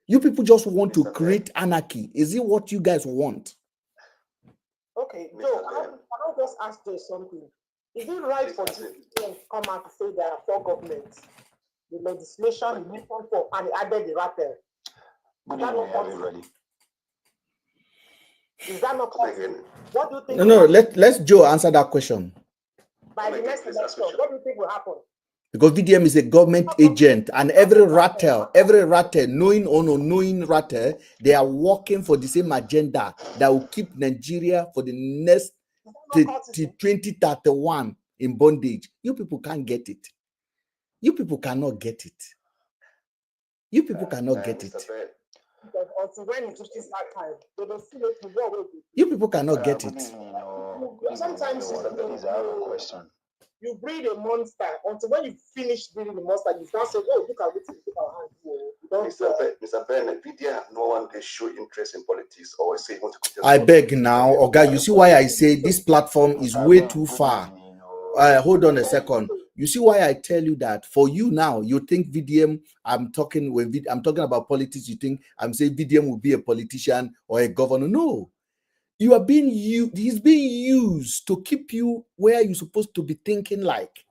A: You people just want to create anarchy. Is it what you guys want?
E: Okay, Joe, I just ask you something. Is it right for this to come out to say there are 4 governments? The legislation, the mission for, and added the rappel. Good evening, everybody. Is that not possible? What do you think?
A: No, let's Joe answer that question.
E: By the next election, what do you think will happen?
A: Because VDM is a government agent, and every ratter, knowing or not knowing ratter, they are working for the same agenda that will keep Nigeria for the next 2031 in bondage. You people can't get it. You people cannot get it. You people cannot get it. You people cannot get it.
E: Sometimes you breed a monster until when you finish breeding the monster, you can't say, oh, look at what
F: Mr. Ben, no one can show interest in politics or say want to.
A: I beg now, Oga, you see why I say this platform is way too far. Hold on a second. You see why I tell you that? For you now, you think VDM, I'm talking about politics, you think I'm saying VDM will be a politician or a governor. No. You are being used, he's being used to keep you where you're supposed to be thinking like.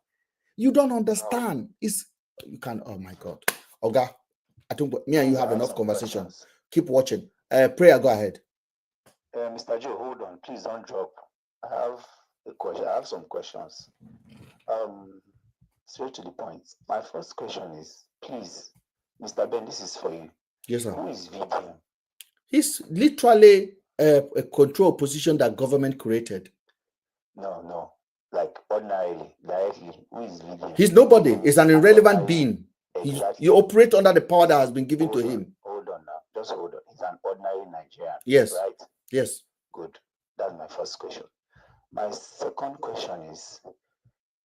A: You don't understand. You can, oh my God. Oga, I think me and you have enough conversation. Keep watching. Prayer, go ahead.
I: Mr. Joe, hold on. Please don't drop. I have a question. I have some questions. Straight to the point. My first question is, please, Mr. Ben, this is for you.
A: Yes, sir.
I: Who is VDM?
A: He's literally a control position that government created.
I: No. Like ordinarily, directly, who is VDM?
A: He's nobody. He's an irrelevant being.
I: Exactly.
A: You operate under the power that has been given to him.
I: Hold on now. Just hold on. He's an ordinary Nigerian.
A: Yes.
I: Right?
A: Yes.
I: Good. That's my first question. My second question is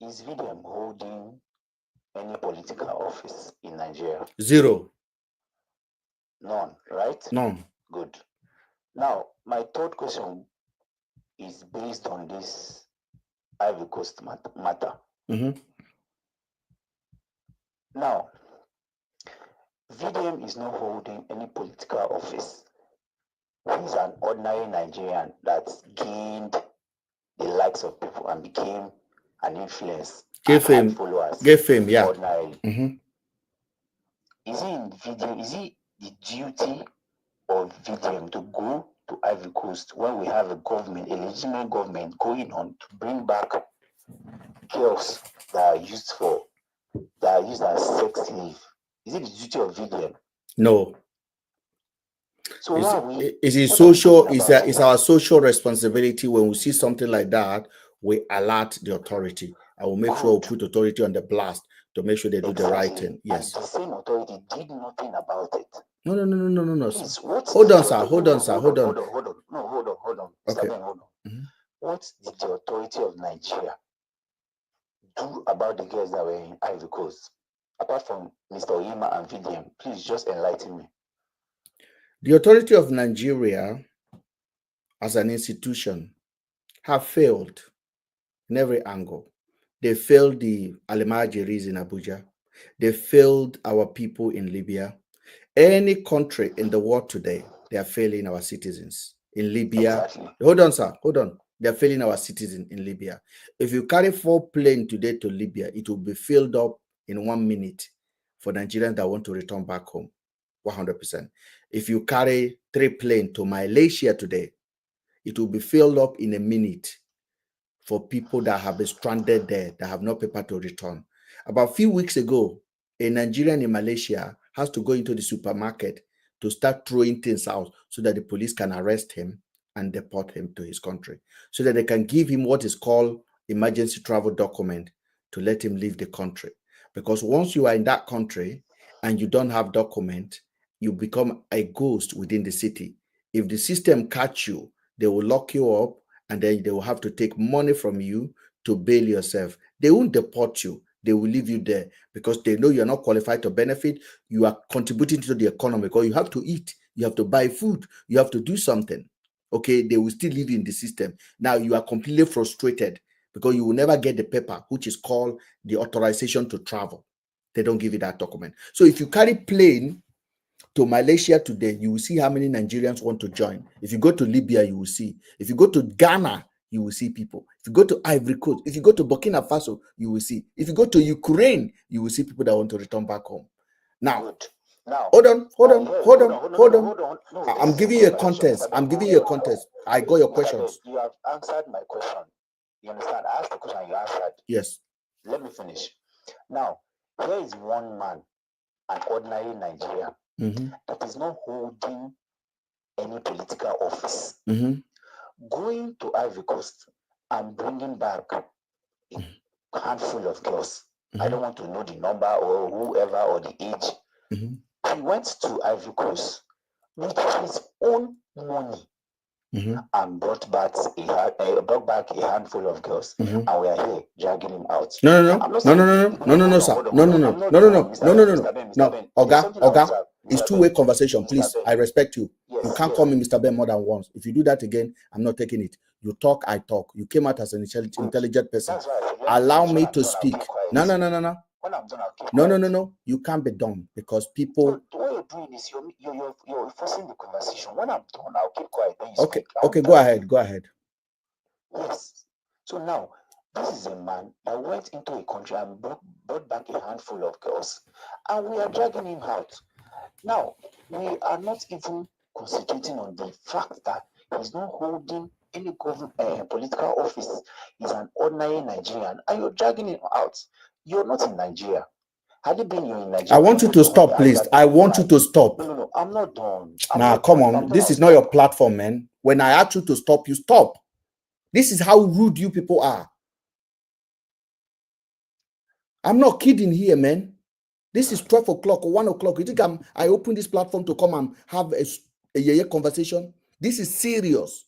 I: VDM holding any political office in Nigeria?
A: Zero.
I: None, right?
A: None.
I: Good. Now, my third question is based on this Ivory Coast matter.
A: Mm-hmm.
I: Now, VDM is not holding any political office. He's an ordinary Nigerian that gained the likes of people and became an influence.
A: Gave fame.
I: Followers.
A: Gave fame, yeah.
I: Ordinarily.
A: Mm-hmm.
I: Is he in VDM? Is it the duty of VDM to go to Ivory Coast when we have a government, a legitimate government going on to bring back girls that are used as sex slave? Is it the duty of VDM?
A: No.
I: So
A: it's our social responsibility. When we see something like that, we alert the authority. I will make sure we put authority on the blast to make sure they do the right thing. Yes.
I: And the same authority did nothing about it.
A: No.
I: Please,
A: hold on, sir. Hold on.
I: Hold on.
A: Okay.
I: Mr. Ben, hold on. Mm-hmm. What did the authority of Nigeria do about the girls that were in Ivory Coast? Apart from Mr. Oyema and VDM, please just enlighten me.
A: The authority of Nigeria as an institution have failed in every angle. They failed the Alemajeris in Abuja. They failed our people in Libya. Any country in the world today, they are failing our citizens. In Libya, exactly. Hold on, sir. Hold on. They are failing our citizens in Libya. If you carry 4 planes today to Libya, it will be filled up in 1 minute for Nigerians that want to return back home. 100%. If you carry 3 planes to Malaysia today, it will be filled up in a minute for people that have been stranded there, that have no paper to return. About a few weeks ago, a Nigerian in Malaysia has to go into the supermarket to start throwing things out so that the police can arrest him and deport him to his country, so that they can give him what is called emergency travel document to let him leave the country. Because once you are in that country and you don't have document, you become a ghost within the city. If the system catch you, they will lock you up, and then they will have to take money from you to bail yourself. They won't deport you. They will leave you there because they know you're not qualified to benefit. You are contributing to the economy because you have to eat. You have to buy food. You have to do something. Okay, they will still leave you in the system. Now you are completely frustrated because you will never get the paper, which is called the authorization to travel. They don't give you that document. So if you carry plane to Malaysia today, you will see how many Nigerians want to join. If you go to Libya, you will see. If you go to Ghana, you will see people. If you go to Ivory Coast, if you go to Burkina Faso, you will see. If you go to Ukraine, you will see people that want to return back home. Now, hold on. I'm giving you a context. I got your questions.
I: You have answered my question. You understand? I asked the question, you answered.
A: Yes.
I: Let me finish. Now, here is one man, an ordinary Nigerian, that is not holding any political office, going to Ivory Coast and bringing back a handful of girls. I don't want to know the number or whoever or the age. He went to Ivory Coast with his own money and brought back a handful of girls, and we are here dragging him out.
A: No, sir. No. Oga, it's two-way conversation. Please, I respect you. You can't call me Mr. Ben more than once. If you do that again, I'm not taking it. You talk, I talk. You came out as an intelligent person. Allow me to speak. No.
I: When I'm done, I'll keep quiet.
A: No. You can't be done because people.
I: What you're doing is you're forcing the conversation. When I'm done, I'll keep quiet. Then you
A: Okay.
I: speak.
A: Okay, go ahead.
I: Yes. So now, this is a man that went into a country and brought back a handful of girls, and we are dragging him out. Now, we are not even concentrating on the fact that he's not holding any political office is an ordinary Nigerian and you're dragging him out. You're not in Nigeria. Had it been you in Nigeria,
A: I want you to stop, please. I want you to stop.
I: No, I'm not done.
A: Nah, come on. This is not your platform, man. When I ask you to stop, you stop. This is how rude you people are. I'm not kidding here, man. This is 12 o'clock or 1 o'clock. You think I open this platform to come and have a conversation? This is serious.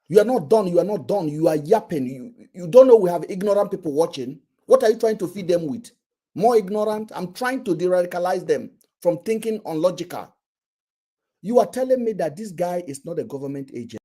A: You are not done. You are not done. You are yapping. You don't know we have ignorant people watching. What are you trying to feed them with? More ignorant? I'm trying to de-radicalize them from thinking unlogical. You are telling me that this guy is not a government agent.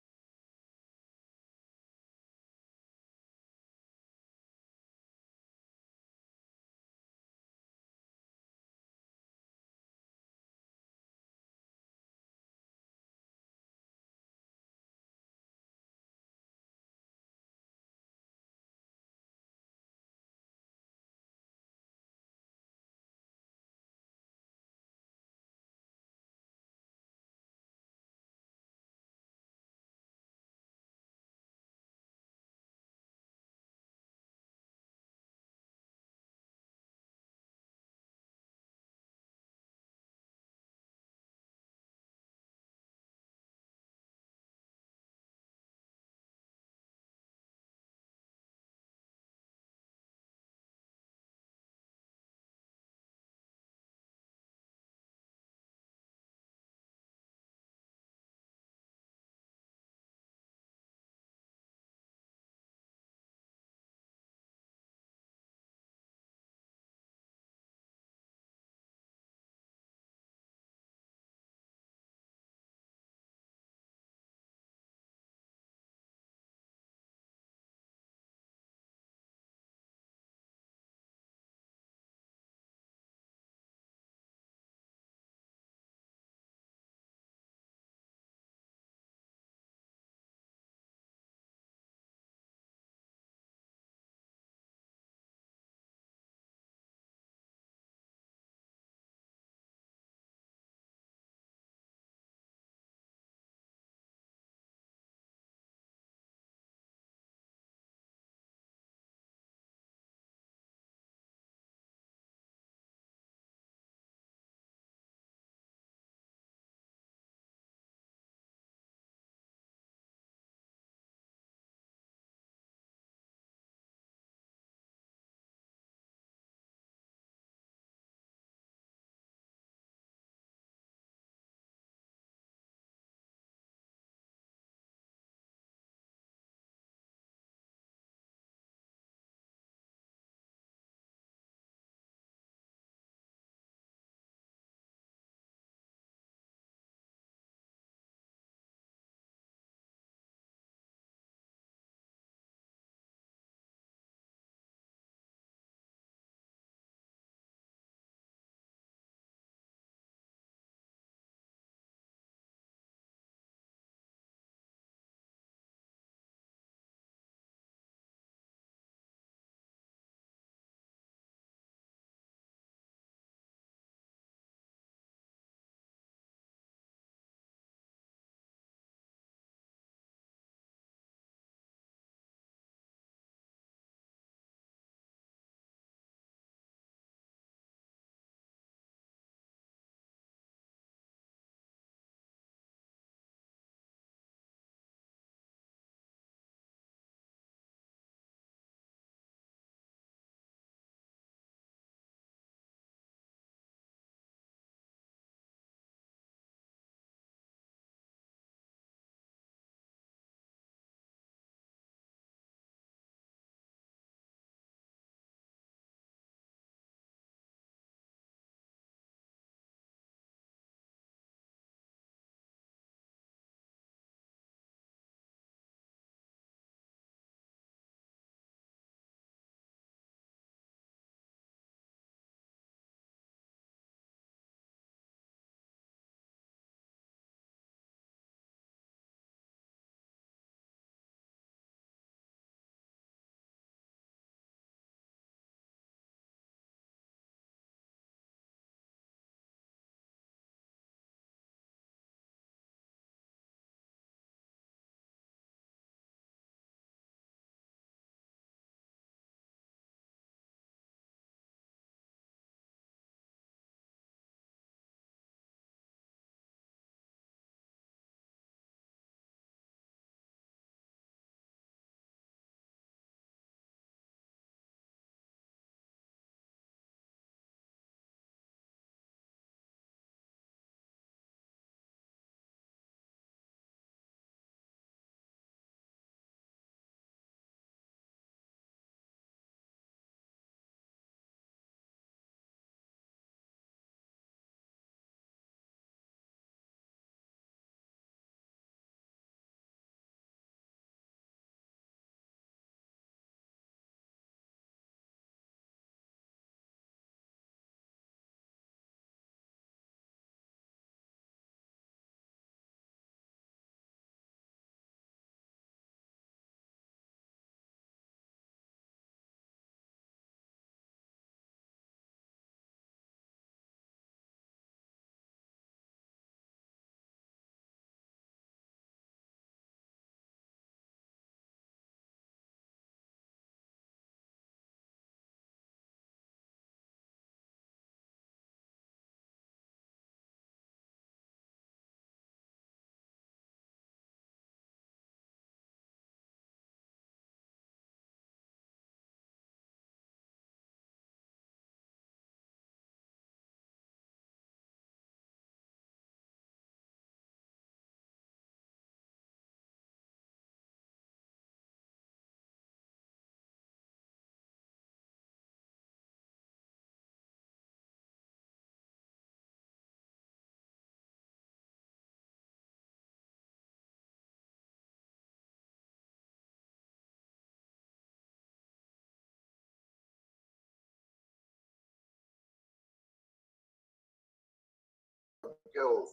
J: girls.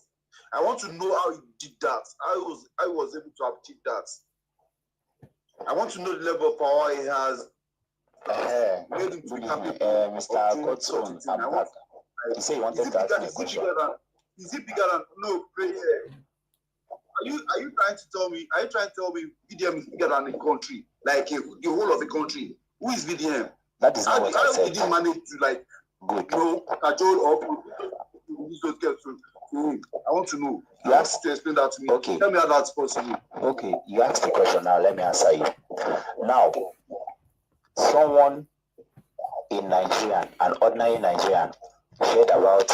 J: I want to know how he did that. I was able to achieve that. I want to know the level of power he has.
I: Mr. Godson, I'm back. You say you wanted to ask me a question.
J: Is it bigger than prayer? Are you trying to tell me? Are you trying to tell me VDM is bigger than a country, like the whole of the country? Who is VDM?
I: That is not what I said.
J: How did he manage to cajole or use those girls to him? I want to know. You asked to explain that to me.
I: Okay.
J: Tell me how that's possible.
I: Okay, you asked the question now. Let me answer you. Now, someone in Nigeria, an ordinary Nigerian, shared about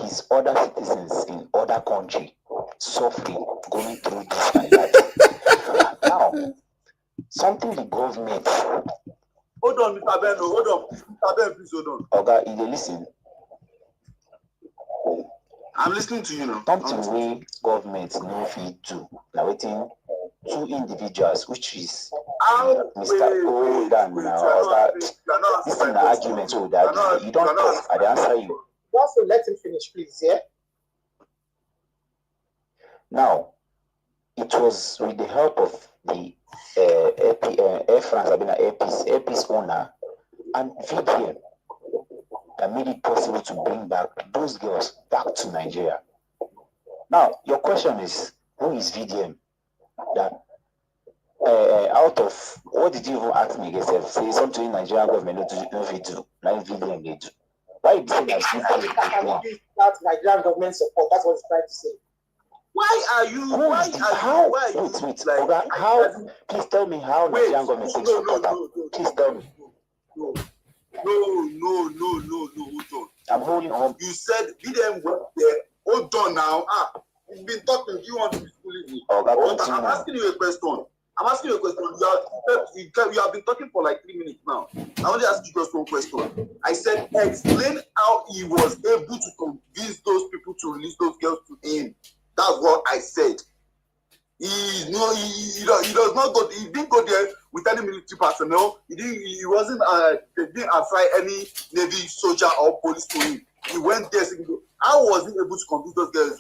I: his other citizens in other country suffering, going through this and that. Now, something the government.
J: Hold on, Mr. Ben. Hold on, Mr. Ben, please hold on.
I: Okay, you listen.
J: I'm listening to you now.
I: Something we government no fit do. Now waiting two individuals, which is Mr. Odan now. This is an argument with that. You don't talk. I answer you.
E: Also, let him finish, please. Yeah.
I: Now, it was with the help of the Air France, I've been an Airpeace owner, and VDM that made it possible to bring back those girls back to Nigeria. Now, your question is, who is VDM? That out of what did you even ask me? Say something Nigerian government no do, like VDM they do. Why you say that VDM?
E: That's Nigerian government support. That's what it's trying to say.
J: Why are you?
I: Wait. Like, how? Please tell me how Nigerian government takes support. Please tell me.
J: No. Hold on.
I: I'm holding on.
J: You said VDM went there. Hold on now. You've been talking. Do you want to be schooling me? I'm asking you a question. You have been talking for like 3 minutes now. I want to ask you just one question. I said, explain how he was able to convince those people to release those girls to him. That's what I said. He does not go. He didn't go there with any military personnel. He wasn't. They didn't assign any Navy soldier or police to him. He went there. How was he able to convince those girls?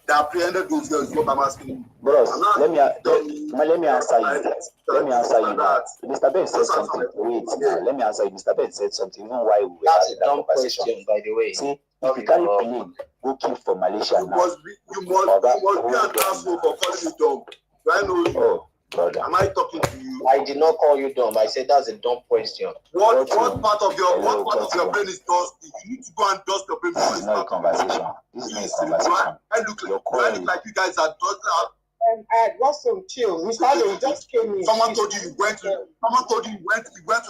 J: They apprehended those girls. What I'm asking you.
I: Bros, let me answer you. Let me answer you now. Mr. Ben said something. Wait, let me answer you. Mr. Ben said something. Even why we were having that conversation, by the way. See, if you carry plane, go kill for Malaysia
J: you
I: now.
J: Must be an asshole for calling me dumb. Do I know you?
I: Oh, brother.
J: Am I talking to you?
K: I did not call you dumb. I said that's a dumb question.
J: What part of your brain is dusty? You need to go and dust your brain.
I: This is not a conversation. This is not a conversation.
J: I look like you guys are dusty.
E: Russell, chill. Mr. just came in.
J: Someone told you you went to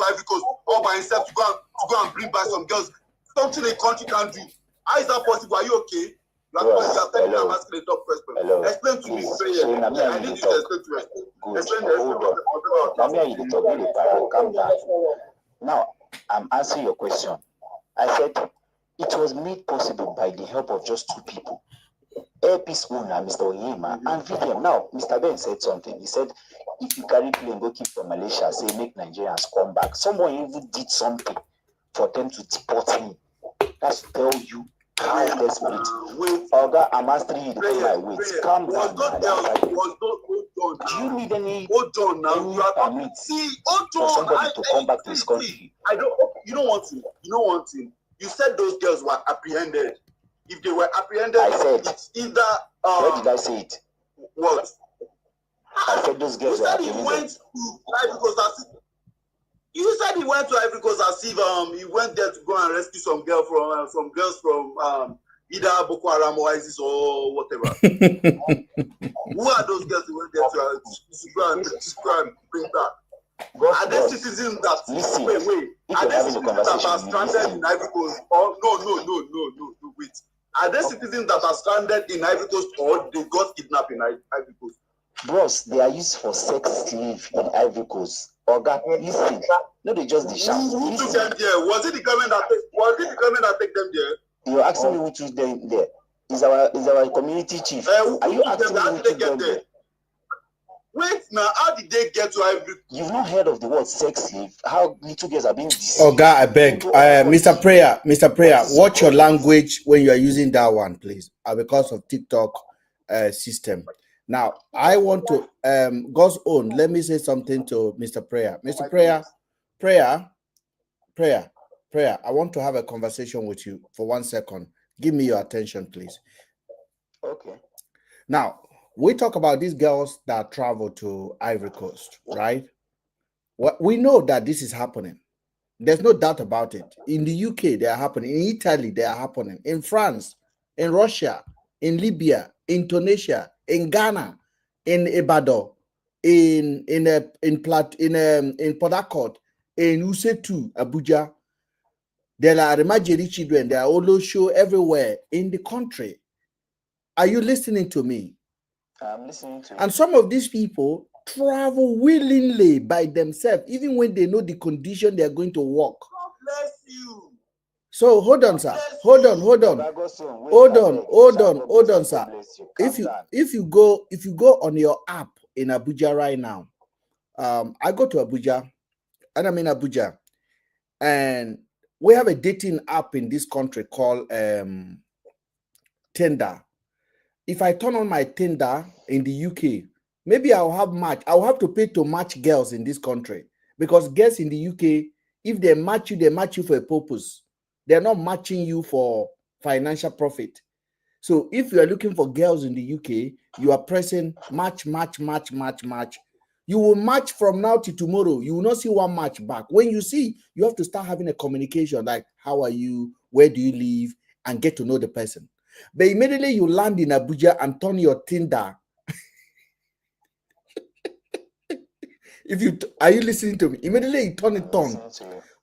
J: Ivory Coast all by himself to go and bring back some girls. Something a country can do. How is that possible? Are you okay? You are telling me I'm asking a tough question. Explain to me. I need you to explain to me. Explain
I: Calm down. Now, I'm answering your question. I said it was made possible by the help of just two people. Airpeace owner, Mr. Oyema, and VDM. Now, Mr. Ben said something. He said, if you carry plane, go keep from Malaysia, say make Nigerians come back. Someone even did something for them to deport him. That's to tell you how desperate. Oga, I'm asking you to pay my weight. Calm down. Do you need any permit for somebody to come back to this country?
J: You don't want to. You said those girls were apprehended. If they were apprehended,
I: I said,
J: it's either.
I: Where did I say it?
J: What?
I: I said those girls were apprehended.
J: You said he went to Ivory Coast as if he went there to go and rescue some girls from either Boko Haram or ISIS or whatever. Who are those girls who went there to go and bring back? Are they citizens that Are they citizens that are stranded in Ivory Coast? Or no, wait. Are they citizens that are stranded in Ivory Coast or they got kidnapped in Ivory Coast?
I: Bros, they are used for sex slave in Ivory Coast. Oga, listen. No, they just shout.
J: Who took them there? Was it the government that take them there?
I: You're asking me who took them there? Is our community chief? Are you asking me who took them there?
J: Wait now, how did they get to Ivory?
I: You've not heard of the word sex slave? How little girls are being deceived?
A: Oh God, I beg, Mr. Prayer, watch your language when you are using that one, please. Because of TikTok system. Now, I want to God's own. Let me say something to Mr. Prayer. Mr. Prayer. I want to have a conversation with you for 1 second. Give me your attention, please.
I: Okay.
A: Now, we talk about these girls that travel to Ivory Coast, right? Well, we know that this is happening. There's no doubt about it. In the UK, they are happening. In Italy, they are happening. In France, in Russia, in Libya, in Tunisia, in Ghana, in Ibadan, in Port Harcourt, in Usetu, Abuja. There are Remajeri children. There are all show everywhere in the country. Are you listening to me?
I: I'm listening to you.
A: And some of these people travel willingly by themselves, even when they know the condition they are going to work.
J: God bless you.
A: So hold on, sir. Hold on, sir. If you go on your app in Abuja right now, I go to Abuja, and I'm in Abuja, and we have a dating app in this country called Tinder. If I turn on my Tinder in the UK, maybe I'll have to pay to match girls in this country, because girls in the UK, if they match you for a purpose. They're not matching you for financial profit. So if you are looking for girls in the UK, you are pressing match. You will match from now to tomorrow. You will not see one match back. When you see, you have to start having a communication like, how are you? Where do you live? And get to know the person. But immediately you land in Abuja and turn your Tinder. Are you listening to me? Immediately you turn it on.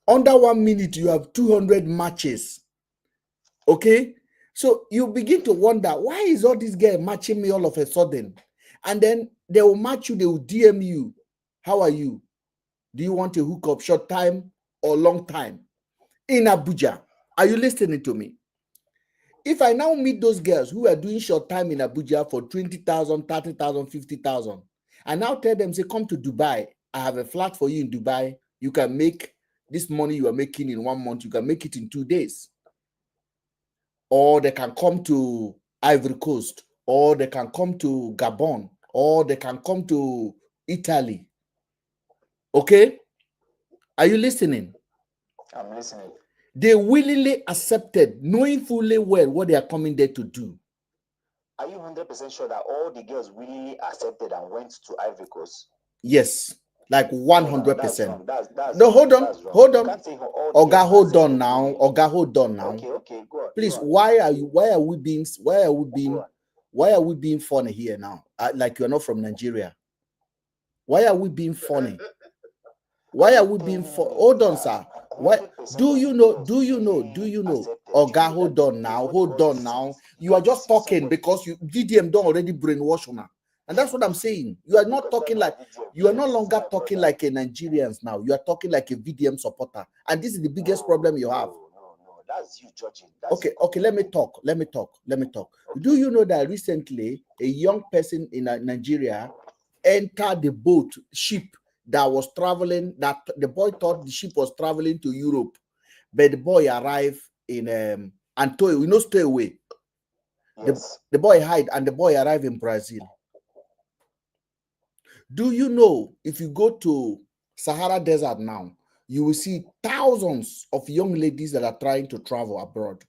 A: Under 1 minute, you have 200 matches. Okay? So you begin to wonder, why is all this guy matching me all of a sudden? And then they will match you, they will DM you. How are you? Do you want to hook up short time or long time? In Abuja. Are you listening to me? If I now meet those girls who are doing short time in Abuja for 20,000, 30,000, 50,000, I now tell them, say, come to Dubai. I have a flat for you in Dubai. You can make this money you are making in 1 month. You can make it in 2 days. Or they can come to Ivory Coast, or they can come to Gabon, or they can come to Italy. Okay? Are you listening?
I: I'm listening.
A: They willingly accepted, knowing fully well what they are coming there to do.
I: Are you 100% sure that all the girls willingly accepted and went to Ivory Coast?
A: Yes, like 100%.
I: No, hold on.
A: Oga, hold on now.
I: Okay, go on.
A: Please, why are we being funny here now? Like you're not from Nigeria. Why are we being funny? Why are we being funny? Hold on, sir. Why do you know? Oga, hold on now. You are just talking because you VDM don't already brainwash now. And that's what I'm saying. You are not talking like, you are no longer talking like a Nigerians now. You are talking like a VDM supporter. And this is the biggest problem you have.
I: No, that's you judging.
A: Okay, let me talk. Do you know that recently a young person in Nigeria entered the ship that was traveling, that the boy thought the ship was traveling to Europe, but the boy arrived in stay away. Yes. The boy hide and the boy arrived in Brazil. Do you know, if you go to Sahara Desert now, you will see thousands of young ladies that are trying to travel abroad.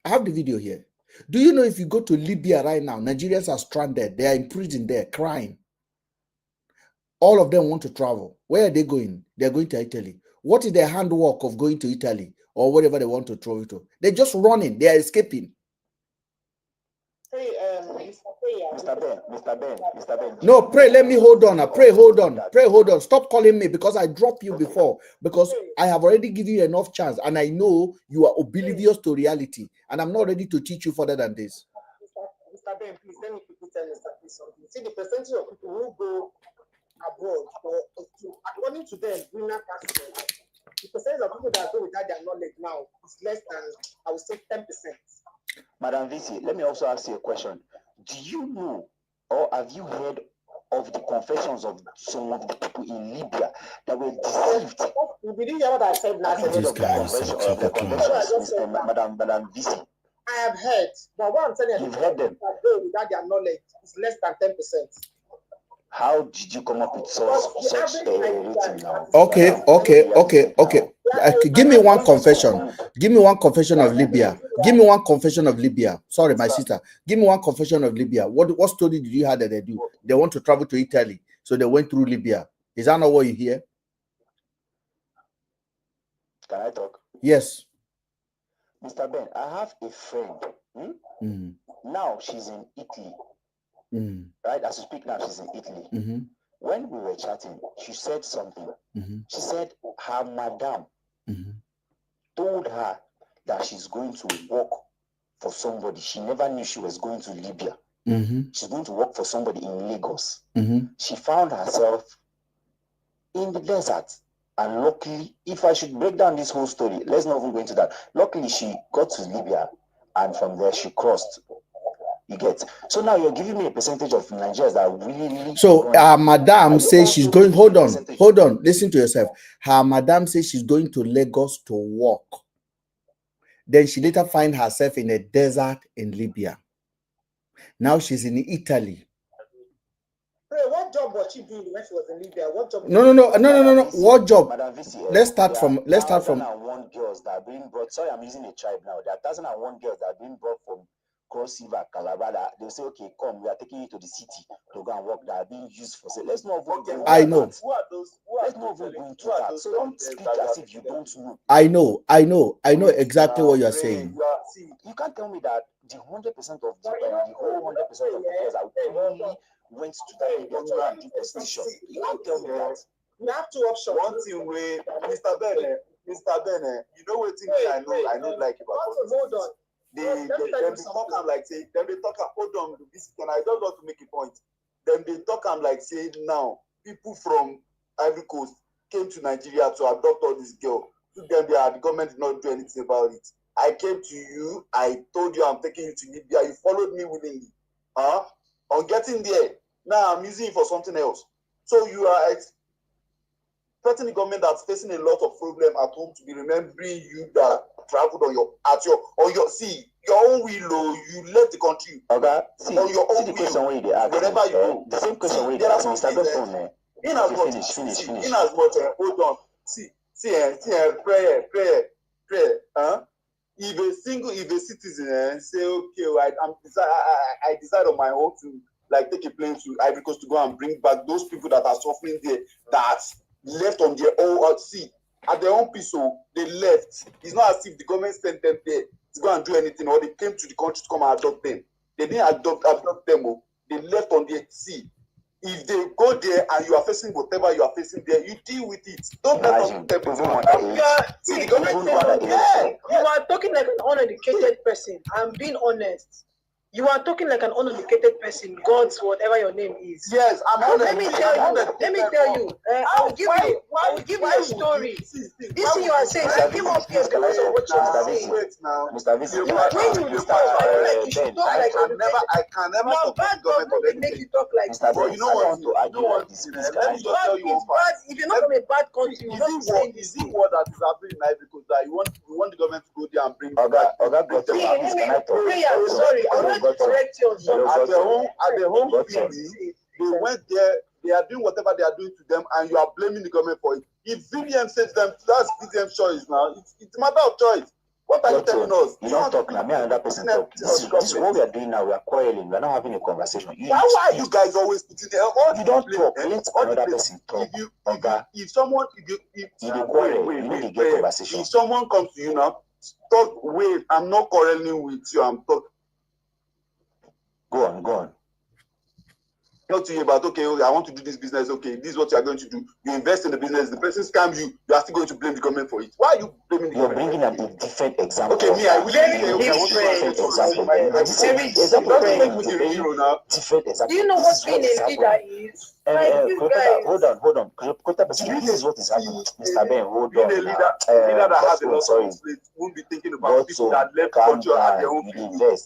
A: I have the video here. Do you know, if you go to Libya right now, Nigerians are stranded. They are in prison there, crying. All of them want to travel. Where are they going? They're going to Italy. What is their handwork of going to Italy or wherever they want to travel to? They're just running. They are escaping.
E: Hey, Mr. Ben.
A: No, pray. Let me hold on. Pray, hold on. Stop calling me because I dropped you before. Because I have already given you enough chance, and I know you are oblivious to reality, and I'm not ready to teach you further than this.
E: Mr. Ben, please let me quickly tell you something. See, the percentage of people who go abroad, according to them, the percentage of people that go without their knowledge now is less than, I would say, 10%.
I: Madam VC, let me also ask you a question. Do you know, or have you heard of the confessions of some of the people in Libya that were deceived.
E: You didn't hear what I said now.
A: This guy is a
I: Madam VC.
E: I have heard, but what I'm telling you,
I: You've heard them.
E: that they, without their knowledge, is less than 10%.
I: How did you come up with such a rating now?
A: Okay. Give me one confession. Give me one confession of Libya. Give me one confession of Libya. Sorry, my sister. Give me one confession of Libya. What story did you have that they do? They want to travel to Italy, so they went through Libya. Is that not what you hear?
I: Can I talk?
A: Yes.
I: Mr. Ben, I have a friend. Now she's in Italy. Right? As you speak now, she's in Italy. When we were chatting, she said something. She said her madam told her that she's going to work for somebody. She never knew she was going to Libya. She's going to work for somebody in Lagos. She found herself in the desert. And luckily, if I should break down this whole story, let's not even go into that. Luckily, she got to Libya, and from there she crossed. You get. So now you're giving me a percentage of Nigerians that really.
A: So madam says she's going. Hold on. Listen to yourself. Her madam says she's going to Lagos to work. Then she later finds herself in a desert in Libya. Now she's in Italy.
E: What job was she doing when she was in Libya? What job?
A: No. What job? Let's start from.
I: 1,001 girls that are being brought. Sorry, I'm using a tribe now. There are 1,001 girls that are being brought from Cross River, Calabar. They'll say, okay, come, we are taking you to the city to go and work. That are being used for sale. Let's not avoid them.
A: I know.
I: Let's not avoid going to that. So don't speak as if you don't know.
A: I know exactly what you are saying.
I: See, you can't tell me that the 100% of the whole 100% of the girls are really went to that area to do prostitution. You can't tell me that.
E: We have two options.
J: One thing where Mr. Ben, you know what thing I know like about
E: hold on.
J: They talk like say, then they talk hold on, and I don't want to make a point. Then they talk like say now people from Ivory Coast came to Nigeria to adopt all these girls. To them, the government did not do anything about it. I came to you, I told you I'm taking you to Libya, you followed me willingly. On getting there, now I'm using it for something else. So you are expecting the government that's facing a lot of problem at home to be remembering you that traveled on your own will, you left the country.
I: Okay. See,
J: on your own
I: the question
J: will,
I: where they ask
J: wherever you go.
I: The same question where they ask Mr. Benson.
J: In as much, hold on. Prayer. If a citizen say, okay, I decide on my own to like take a plane to Ivory Coast to go and bring back those people that are suffering there, that left on their own at their own peace, so they left. It's not as if the government sent them there to go and do anything, or they came to the country to come and adopt them. They didn't adopt them. They left on their sea. If they go there and you are facing whatever you are facing there, you deal with it. Don't let them
E: You are talking like an uneducated person. I'm being honest. You are talking like an uneducated person. God's whatever your name is.
J: Yes, I'm honest.
E: Let me tell you. I will give you a story. This thing you are saying, I came up here because of what you are saying.
I: Mr. Vincent,
E: When you talk, I feel like you should talk like
J: I can never
E: now,
J: talk
E: bad God will make you talk like
I: Mr.
J: But you know what?
I: Let me just
J: tell you one fact.
E: If you're not from a bad country, you don't say this.
J: Is it what that is happening in Ivory Coast that you want the government to go there and bring
I: Sorry,
E: I want to correct you on something.
J: At the home TV, they went there, they are doing whatever they are doing to them, and you are blaming the government for it. If VDM says them, that's VDM's choice now. It's a matter of choice. What are you telling us?
I: You don't talk now. Me and another person talk. This is what we are doing now. We are quarreling. We are not having a conversation.
J: Why are you guys always putting there?
I: You don't talk. Let another person talk.
J: If someone comes to you now, talk. Wait, I'm not quarreling with you. I'm talking.
I: Go on.
J: Talk to you about, okay, I want to do this business. Okay, this is what you are going to do. You invest in the business. The person scams you. You are still going to blame the government for it. Why are you blaming the government?
I: You're bringing a different example.
J: Okay, me, I will different example.
E: Do you know what being a leader is?
I: Hold on. This is what is happening. Mr. Ben, hold on.
J: Being a leader that has a lot of influence won't be thinking about people that left country at their own people.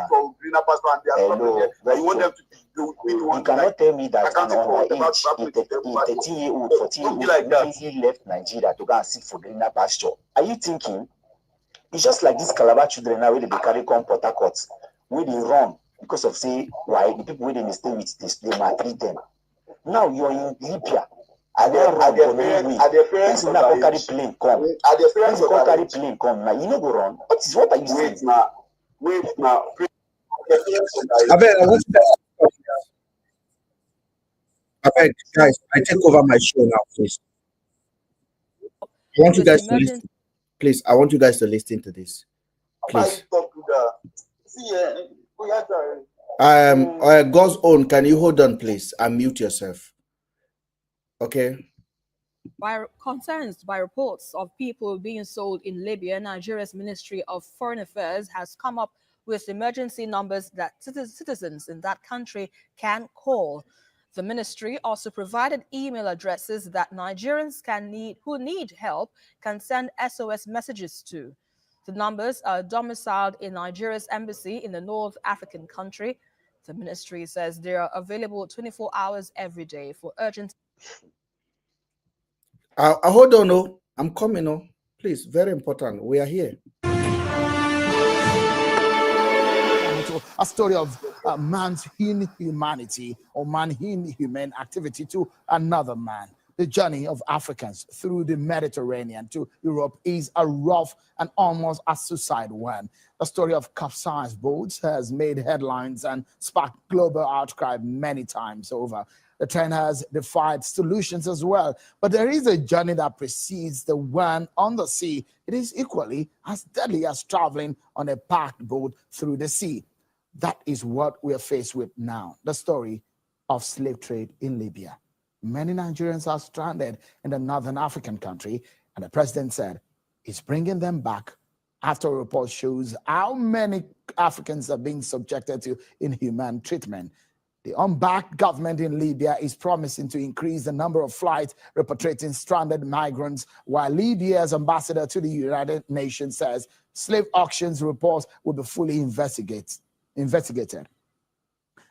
J: From greener pasture and they are coming here. You want them to be the one.
I: You cannot tell me that an underage, a 13-year-old, 14-year-old really left Nigeria to go and seek for greener pasture. Are you thinking? It's just like these Calabar children now, where they carry come Port Harcourt, where they run because of say why the people where they stay with this, they maltreat them. Now you're in Libya. Are their parents carry plane come?
J: Are their parents
I: carry plane come? Now you know go run. What are you saying?
J: Wait now.
A: I want guys, I take over my show now, please. I want you guys to listen. Please, I want you guys to listen to this. Please. God's own, can you hold on, please, and mute yourself? Okay.
L: By concerns by reports of people being sold in Libya, Nigeria's Ministry of Foreign Affairs has come up with emergency numbers that citizens in that country can call. The ministry also provided email addresses that Nigerians who need help can send SOS messages to. The numbers are domiciled in Nigeria's embassy in the North African country. The ministry says they are available 24 hours every day for urgent.
A: Hold on, no. I'm coming, no. Please, very important. We are here.
M: A story of man's inhumanity or man-inhuman activity to another man. The journey of Africans through the Mediterranean to Europe is a rough and almost a suicide one. The story of capsized boats has made headlines and sparked global outcry many times over. The trend has defied solutions as well, but there is a journey that precedes the one on the sea. It is equally as deadly as traveling on a packed boat through the sea. That is what we are faced with now, the story of slave trade in Libya. Many Nigerians are stranded in the northern African country, and the president said he's bringing them back after a report shows how many Africans are being subjected to inhuman treatment. The unbacked government in Libya is promising to increase the number of flights repatriating stranded migrants, while Libya's ambassador to the United Nations says slave auctions reports will be fully investigated.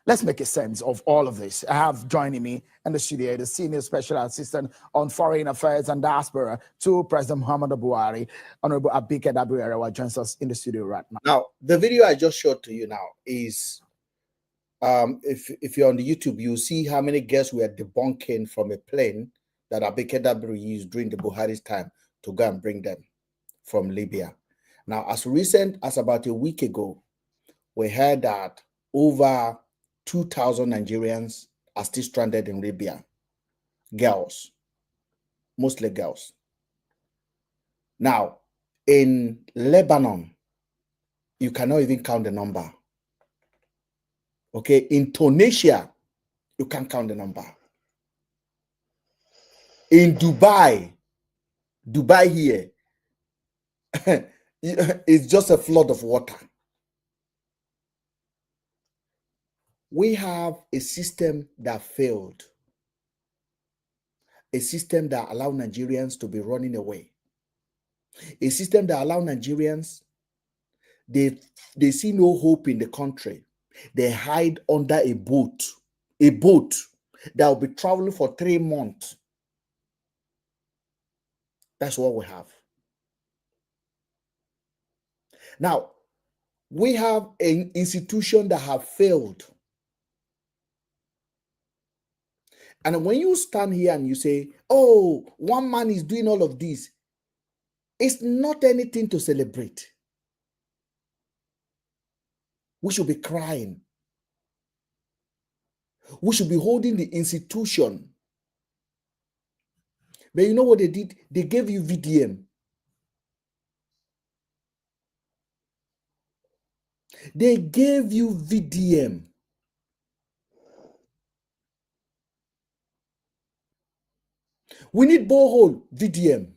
M: Let's make a sense of all of this. I have joining me in the studio the Senior Special Assistant on Foreign Affairs and Diaspora to President Muhammadu Buhari, Honorable Abike Dabiri, joins us in the studio right now.
A: Now, the video I just showed to you now is, if you're on the YouTube, you'll see how many guests we are debunking from a plane that Abike Dabiri used during the Buhari's time to go and bring them from Libya. Now, as recent as about a week ago, we heard that over 2,000 Nigerians are still stranded in Libya. Girls, mostly girls. Now, in Lebanon, you cannot even count the number. Okay, in Tunisia, you can't count the number. In Dubai here, it's just a flood of water. We have a system that failed. A system that allowed Nigerians to be running away. A system that allowed Nigerians, they see no hope in the country. They hide under a boat that will be traveling for 3 months. That's what we have. Now, we have an institution that have failed. And when you stand here and you say, oh, one man is doing all of this, it's not anything to celebrate. We should be crying. We should be holding the institution. But you know what they did? They gave you VDM. They gave you VDM. We need borehole, VDM.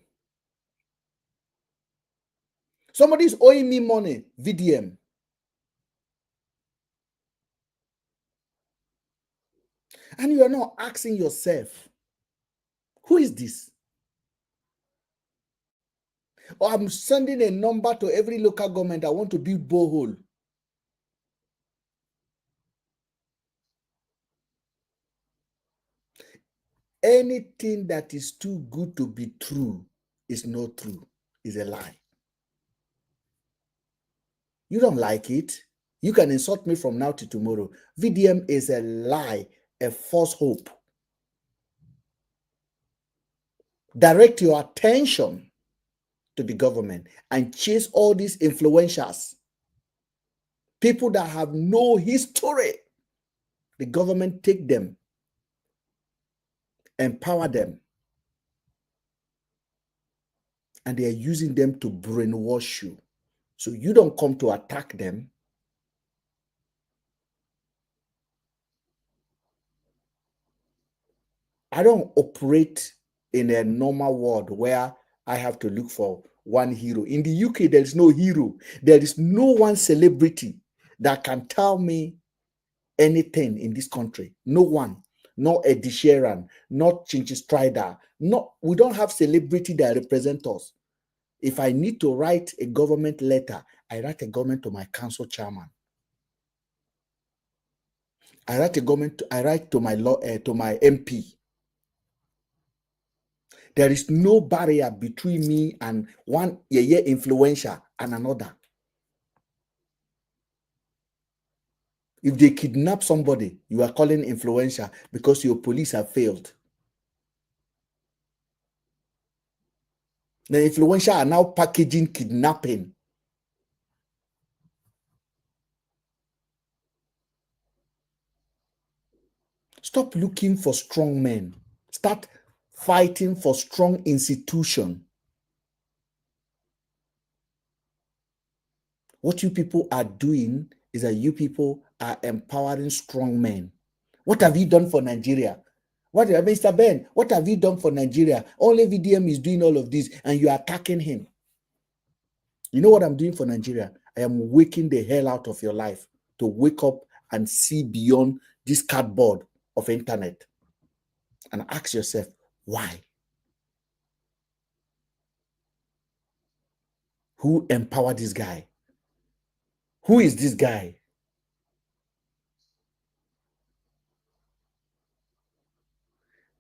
A: Somebody's owing me money, VDM. And you are not asking yourself, who is this? Or I'm sending a number to every local government. I want to build borehole. Anything that is too good to be true is not true, is a lie. You don't like it. You can insult me from now to tomorrow. VDM is a lie, a false hope. Direct your attention to the government and chase all these influencers, people that have no history. The government take them, empower them, and they are using them to brainwash you. So you don't come to attack them. I don't operate in a normal world where I have to look for one hero. In the UK, there is no hero. There is no one celebrity that can tell me anything in this country. No one. Not Eddie Sheeran, not Chinchi Strider. We don't have celebrity that represent us. If I need to write a government letter, I write a government to my council chairman. I write to my MP. There is no barrier between me and one influencer and another. If they kidnap somebody, you are calling influencer because your police have failed. The influencer are now packaging kidnapping. Stop looking for strong men. Start fighting for strong institution. What you people are doing is that you people are empowering strong men. What have you done for Nigeria? Mr. Ben, what have you done for Nigeria? Only VDM is doing all of this and you are attacking him. You know what I'm doing for Nigeria? I am waking the hell out of your life to wake up and see beyond this cardboard of internet and ask yourself, why? Who empowered this guy? Who is this guy?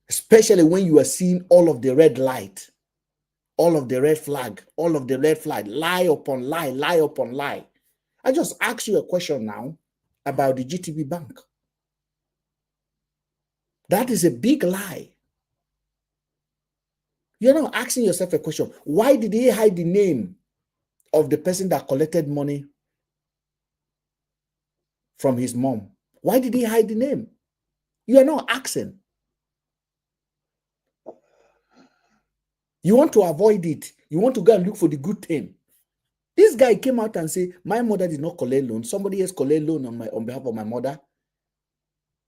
A: Especially when you are seeing all of the red light, all of the red flag, all of the red flag, lie upon lie, lie upon lie. I just asked you a question now about the GTB Bank. That is a big lie. You're not asking yourself a question. Why did he hide the name of the person that collected money from his mom? Why did he hide the name? You are not asking. You want to avoid it. You want to go and look for the good thing. This guy came out and said, my mother did not collect loan. Somebody else collect loan on behalf of my mother.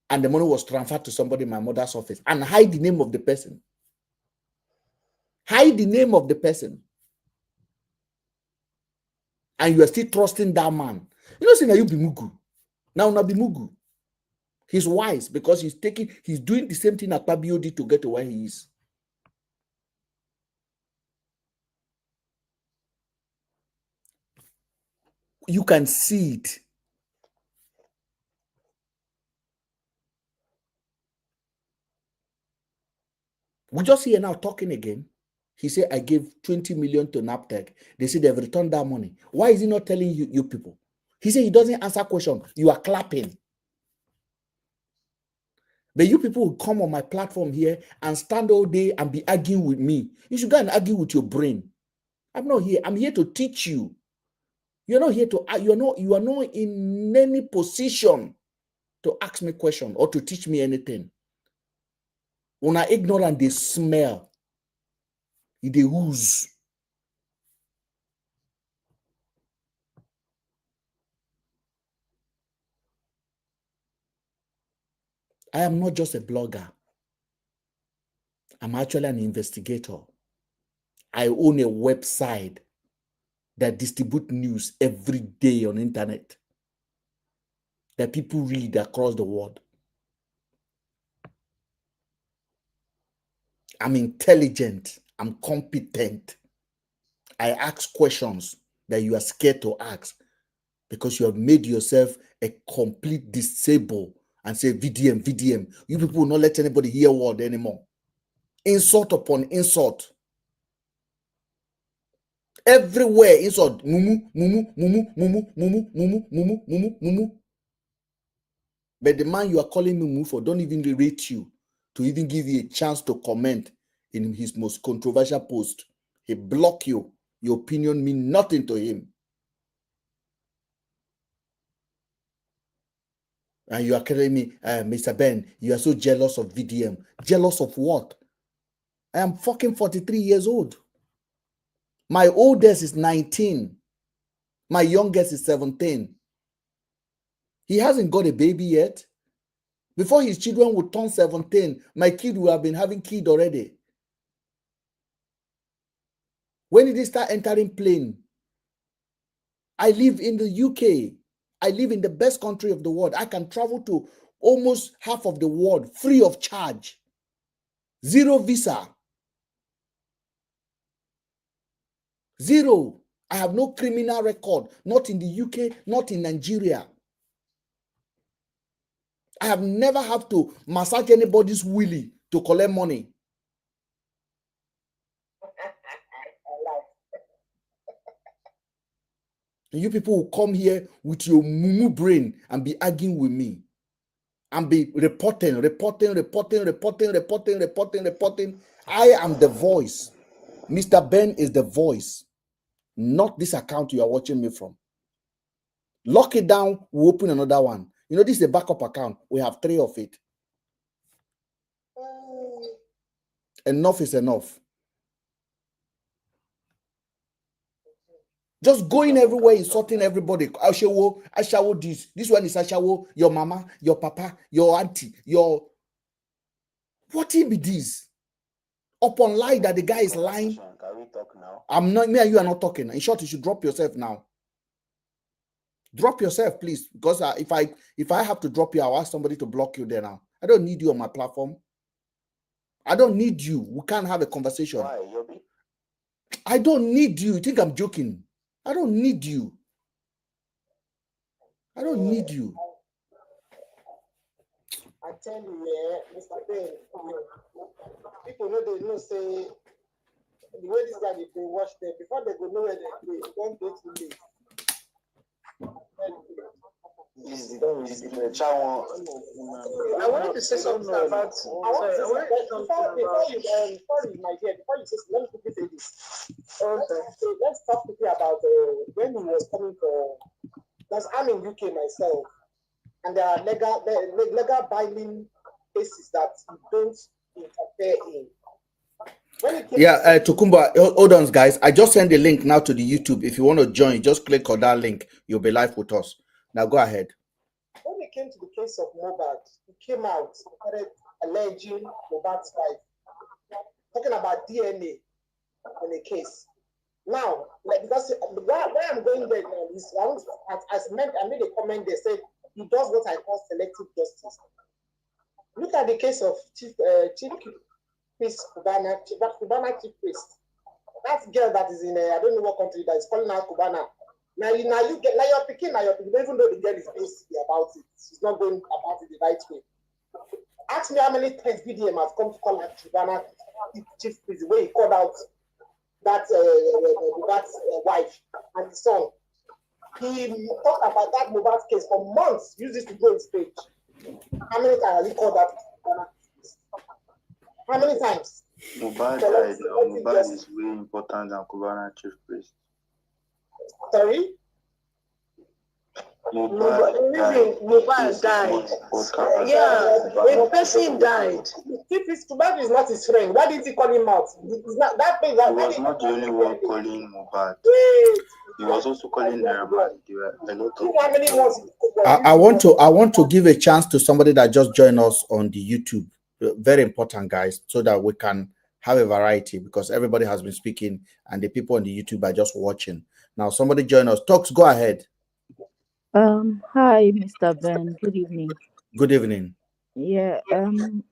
A: And the money was transferred to somebody in my mother's office. And hide the name of the person. Hide the name of the person. And you are still trusting that man. You know, say now you be mugu. Now be mugu. He's wise because he's doing the same thing that Fabio did to get to where he is. You can see it. We just here now talking again. He said, I gave 20 million to NAPTEC. They said they've returned that money. Why is he not telling you people? He said he doesn't answer questions. You are clapping. But you people will come on my platform here and stand all day and be arguing with me. You should go and argue with your brain. I'm not here. I'm here to teach you. You're not here to, you are not in any position to ask me questions or to teach me anything. When I ignorant, they smell. They ooze. I am not just a blogger. I'm actually an investigator. I own a website that distributes news every day on the internet that people read across the world. I'm intelligent. I'm competent. I ask questions that you are scared to ask because you have made yourself a complete disable and say VDM, VDM. You people will not let anybody hear word anymore. Insult upon insult. Everywhere insult. Mumu, mumu, mumu, mumu, mumu, mumu, mumu, mumu, mumu. But the man you are calling mumu for don't even rate you to even give you a chance to comment in his most controversial post. He block you. Your opinion means nothing to him. And you are telling me, Mr. Ben, you are so jealous of VDM. Jealous of what? I am fucking 43 years old. My oldest is 19. My youngest is 17. He hasn't got a baby yet. Before his children would turn 17, my kid will have been having kid already. When did he start entering plane? I live in the UK. I live in the best country of the world. I can travel to almost half of the world free of charge. Zero visa. Zero. I have no criminal record, not in the UK, not in Nigeria. I have never have to massage anybody's willy to collect money. And you people will come here with your mumu brain and be arguing with me and be reporting. I am the voice. Mr. Ben is the voice, not this account you are watching me from. Lock it down, we'll open another one. You know, this is a backup account. We have 3 of it. Enough is enough. Just going everywhere, insulting everybody. Ashawo this. This one is Ashawo, your mama, your papa, your auntie, your... What it be this? Upon lie that the guy is lying.
I: Can we talk now?
A: I'm not, me and you are not talking. In short, you should drop yourself now. Drop yourself, please. Because if I have to drop you, I'll ask somebody to block you there now. I don't need you on my platform. I don't need you. We can't have a conversation.
I: Why?
A: I don't need you. You think I'm joking? I don't need you. I don't need you.
E: I tell you, Mr. Ben, people know they know say the way this guy they watch them before they go know where they play. Don't go too late. I wanted to say something about. Before you say, let me quickly say this. Okay. So let's talk quickly about when he was coming for. Because I'm in UK myself, and there are legal binding cases that you don't interfere in. Yeah,
A: Tukumba, hold on, guys. I just sent the link now to the YouTube. If you want to join, just click on that link. You'll be live with us. Now go ahead.
E: When it came to the case of Mohbad, he came out started alleging Mohbad's wife, talking about DNA on the case. Now, like, because where I'm going there now is I made a comment there said he does what I call selective justice. Look at the case of Chief Priest Cubana, Chief Priest. That girl that is in I don't know what country that is calling out Cubana. Now you're picking, even though the girl is basically about it, she's not going about it the right way. Ask me how many times VDM has come to call out Cubana Chief Priest, the way he called out that wife and the son. He talked about that Mohbad case for months, used this to go his page. How many times has he called that? How many times?
N: Mohbad died. Mohbad is way important than Cubana Chief Priest.
E: Sorry?
O: Mohbad died. Yeah, a person died.
E: Mohbad is not his friend. Why did he call him out? It's not that thing.
N: He was not the only one calling Mohbad. He was also calling Nerman.
A: I want to give a chance to somebody that just joined us on the YouTube. Very important, guys, so that we can have a variety, because everybody has been speaking and the people on the YouTube are just watching. Now somebody join us. Talks, go ahead.
P: Hi, Mr. Ben. Good evening.
A: Good evening.
P: Yeah,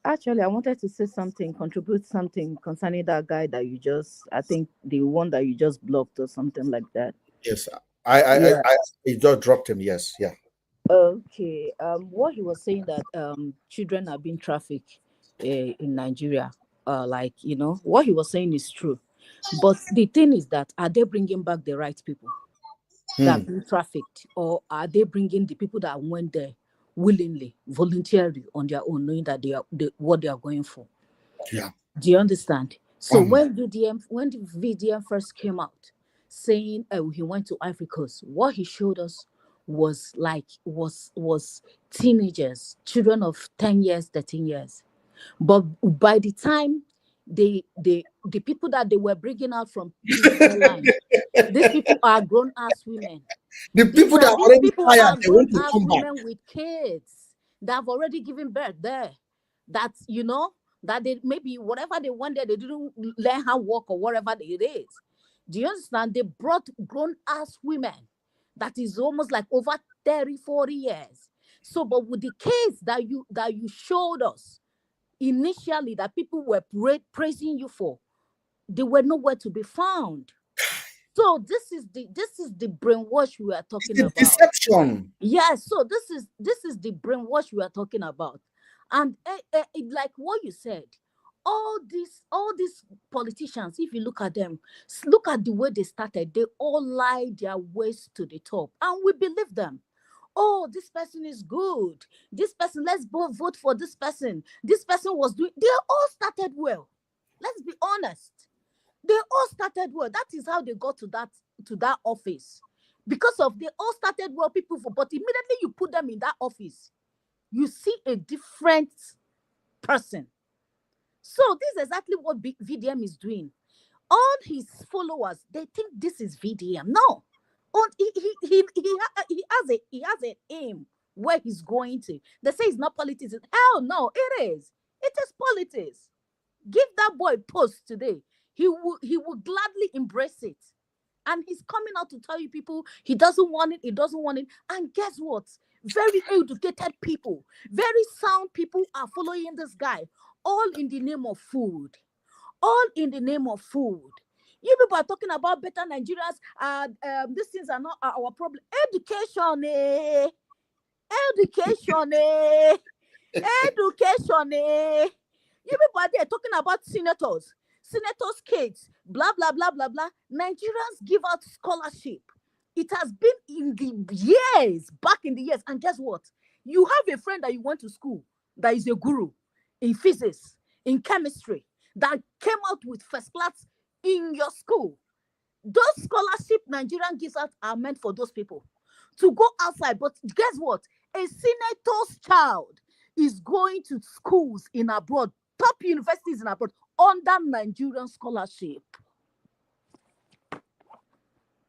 P: actually, I wanted to say something, contribute something concerning that guy that you just, I think the one that you just blocked or something like that.
A: Yes, I
P: Yeah.
A: just dropped him. Yes, yeah.
P: Okay. What he was saying that children are being trafficked in Nigeria. Like what he was saying is true, but the thing is that are they bringing back the right people that are being trafficked, or are they bringing the people that went there willingly, voluntarily on their own, knowing that what they are going for?
A: Yeah.
P: Do you understand? So when the VDM first came out saying he went to Ivory Coast, what he showed us was teenagers, children of 10 years, 13 years. But by the time the people that they were bringing out from this airline, these people are grown ass women.
A: The people that are
P: These
A: already
P: people
A: tired,
P: are
A: they want
P: grown
A: to
P: ass
A: come back.
P: women with kids that have already given birth there. That's that they maybe whatever they wanted, they didn't learn how to walk or whatever it is. Do you understand? They brought grown ass women that is almost like over 30, 40 years. So, but with the case that you showed us initially that people were praising you for, they were nowhere to be found. So this is the brainwash we are talking
A: It's a
P: about.
A: deception.
P: Yeah, so this is the brainwash we are talking about. And like what you said, all these politicians, if you look at them, look at the way they started, they all lie their ways to the top, and we believe them. Oh, this person is good. This person, let's both vote for this person. This person was doing. They all started well. Let's be honest. They all started well. That is how they got to that office. Because of they all started well, people for, but immediately you put them in that office, you see a different person. So this is exactly what VDM is doing. All his followers, they think this is VDM. No, he has an aim where he's going to. They say it's not politics. Hell no, it is. It is politics. Give that boy a post today. He will gladly embrace it. And he's coming out to tell you people he doesn't want it, he doesn't want it. And guess what? Very educated people, very sound people are following this guy, all in the name of food. All in the name of food. You people are talking about better Nigerians. These things are not our problem. Education, education, education. You people are there talking about senators kids, blah blah blah blah blah. Nigerians give out scholarship. It has been in the years, back in the years. And guess what? You have a friend that you went to school that is a guru in physics, in chemistry, that came out with first class in your school. Those scholarship Nigerian gives out are meant for those people to go outside. But guess what? A senator's child is going to schools in abroad, top universities in abroad, under Nigerian scholarship.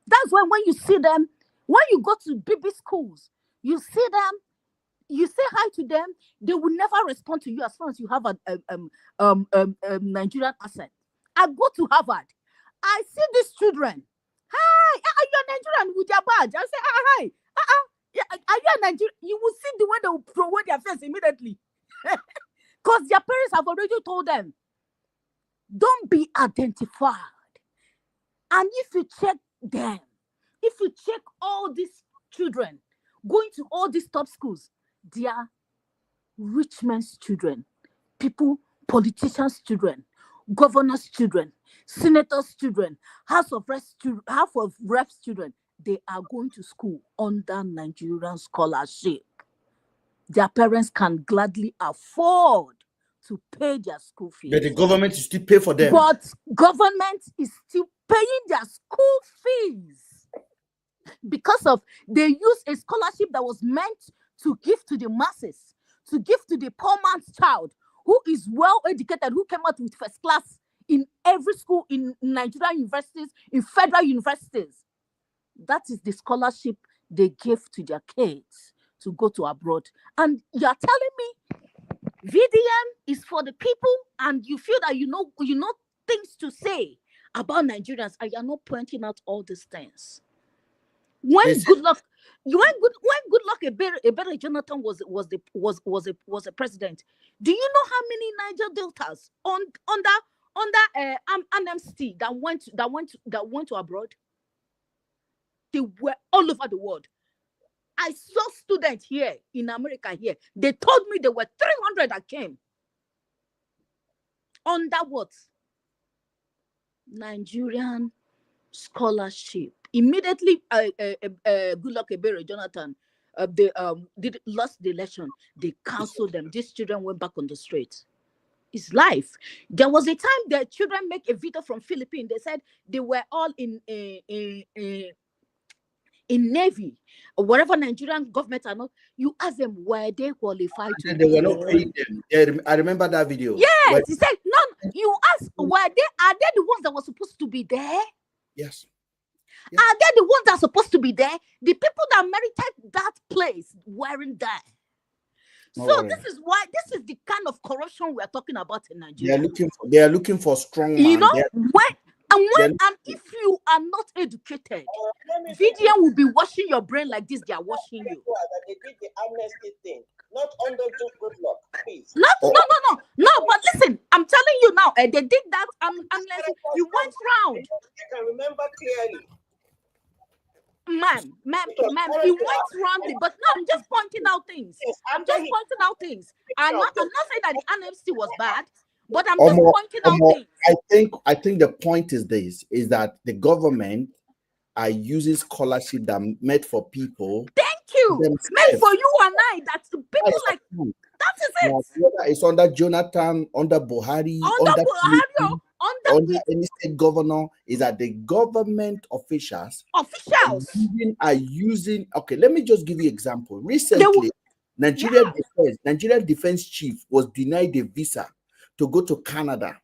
P: That's when you see them, when you go to BB schools, you see them, you say hi to them, they will never respond to you as long as you have a Nigerian accent. I go to Harvard, I see these children. Hi, are you a Nigerian with your badge? I say, hi. Yeah, are you a Nigerian? You will see the way they will throw away their face immediately. Because their parents have already told them, don't be identified. And if you check them, if you check all these children going to all these top schools, they are rich men's children, politicians' children, governors' children, senators' children, House of Reps children. They are going to school under Nigerian scholarship. Their parents can gladly afford to pay their school fees.
A: But the government is still pay for them.
P: But government is still paying their school fees because of they use a scholarship that was meant to give to the masses, to give to the poor man's child who is well educated, who came out with first class in every school in Nigerian universities, in federal universities. That is the scholarship they give to their kids to go to abroad. And you're telling me VDM is for the people, and you feel that you know things to say about Nigerians, and you're not pointing out all these things. When When Goodluck Ebele Jonathan was a president, do you know how many Niger Deltas under amnesty that went to abroad? They were all over the world. I saw students here in America here. They told me there were 300 that came under what? Nigerian scholarship. Immediately, Goodluck Ebele Jonathan, they lost the election. They canceled them. These children went back on the streets. It's life. There was a time the children make a video from Philippines. They said they were all in Navy or whatever Nigerian government are not. You ask them, were they qualified to
A: They were
P: be
A: not
P: there?
A: paying them. Yeah, I remember that video.
P: Yes, he said no. You ask, are they the ones that were supposed to be there?
A: Yes.
P: Are they the ones that are supposed to be there? The people that merited that place weren't there. So this is why this is the kind of corruption we are talking about in Nigeria.
A: They are looking for strong man.
P: You know, if you are not educated, VDM will be washing your brain like this. They are washing you.
E: They did the amnesty thing, not under just Goodluck, please.
P: No. But listen, I'm telling you now, they did that amnesty. You went round.
E: I can remember clearly.
P: Ma'am, you went round, but no, I'm just pointing out things. I'm not saying that the amnesty was bad, but I'm just pointing out things.
A: I think the point is this: is that the government are using scholarship that meant for people.
P: Thank you. Meant for you and I. That's the people like. That is it.
A: Whether it's under Jonathan, under Buhari, under any state governor, is that the government officials are using. Okay, let me just give you an example. Recently, Nigerian defense chief was denied a visa to go to Canada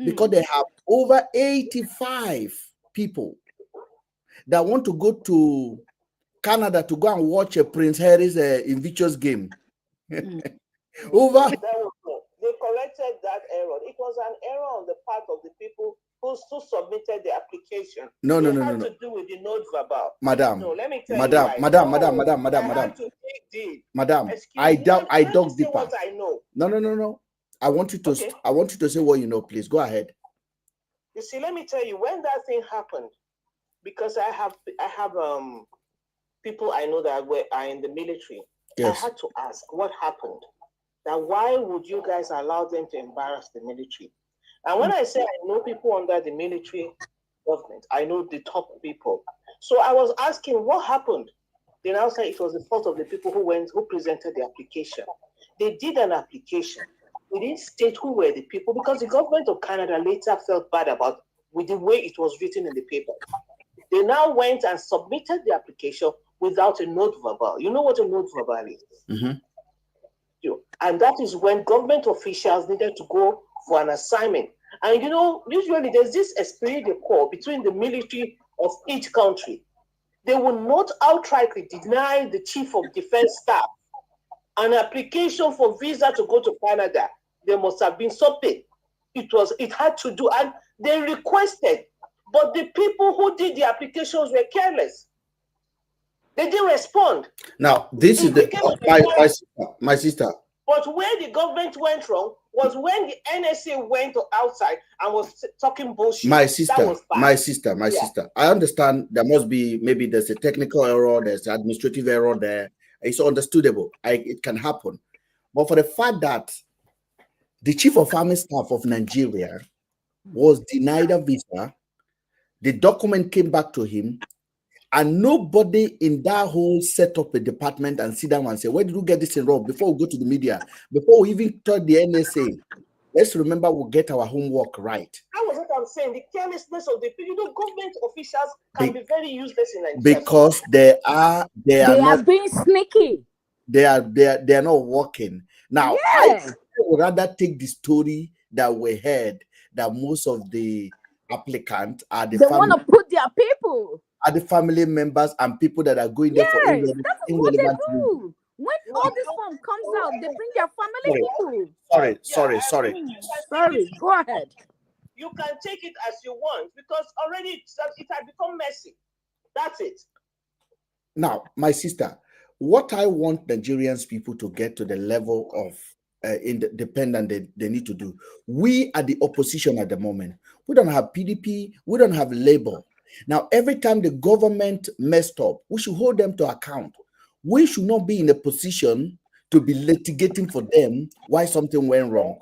A: because they have over 85 people that want to go to Canada to go and watch a Prince Harry's Invictus game. Over.
E: They corrected that error. It was an error on the part of the people who submitted the application.
A: No.
E: To do with the note verbal.
A: Madam.
E: No, let me tell
A: Madam. I dug deeper.
E: What I know.
A: No. I want you to say what you know, please. Go ahead.
E: You see, let me tell you, when that thing happened, because I have people I know that are in the military. Yes. I had to ask what happened. That why would you guys allow them to embarrass the military? And when I say I know people under the military government, I know the top people. So I was asking what happened. They now say it was the fault of the people who presented the application. They did an application. They didn't state who were the people because the government of Canada later felt bad about with the way it was written in the paper. They now went and submitted the application without a note verbal. You know what a note verbal is?
A: Mm-hmm.
E: And that is when government officials needed to go for an assignment. And usually there's this esprit de corps between the military of each country. They will not outrightly deny the chief of defense staff an application for visa to go to Canada. There must have been something. It had to do, and they requested, but the people who did the applications were careless. They didn't respond.
A: Now, this is my sister.
E: But where the government went wrong was when the NSA went outside and was talking bullshit.
A: My sister. I understand there must be, maybe there's a technical error, there's an administrative error there. It's understandable. It can happen. But for the fact that the chief of army staff of Nigeria was denied a visa, the document came back to him, and nobody in that whole set up a department and sit down and say, where did you get this wrong? Before we go to the media, before we even tell the NSA, let's remember we'll get our homework right.
E: That was what I'm saying. The carelessness of the people. Government officials can be very useless in Nigeria.
A: Because they are not
P: being sneaky.
A: They are not working. Now, I would rather take the story that we heard that most of the applicants are
P: they want to put their people.
A: Are the family members and people that are going there for irrelevant.
P: That's what they do. When all this form comes out, they bring their family people. Sorry. Go ahead.
E: You can take it as you want because already it had become messy. That's it.
A: Now, my sister, what I want Nigerians people to get to the level of independent they need to do. We are the opposition at the moment. We don't have PDP. We don't have Labour. Now, every time the government messed up, we should hold them to account. We should not be in a position to be litigating for them why something went wrong.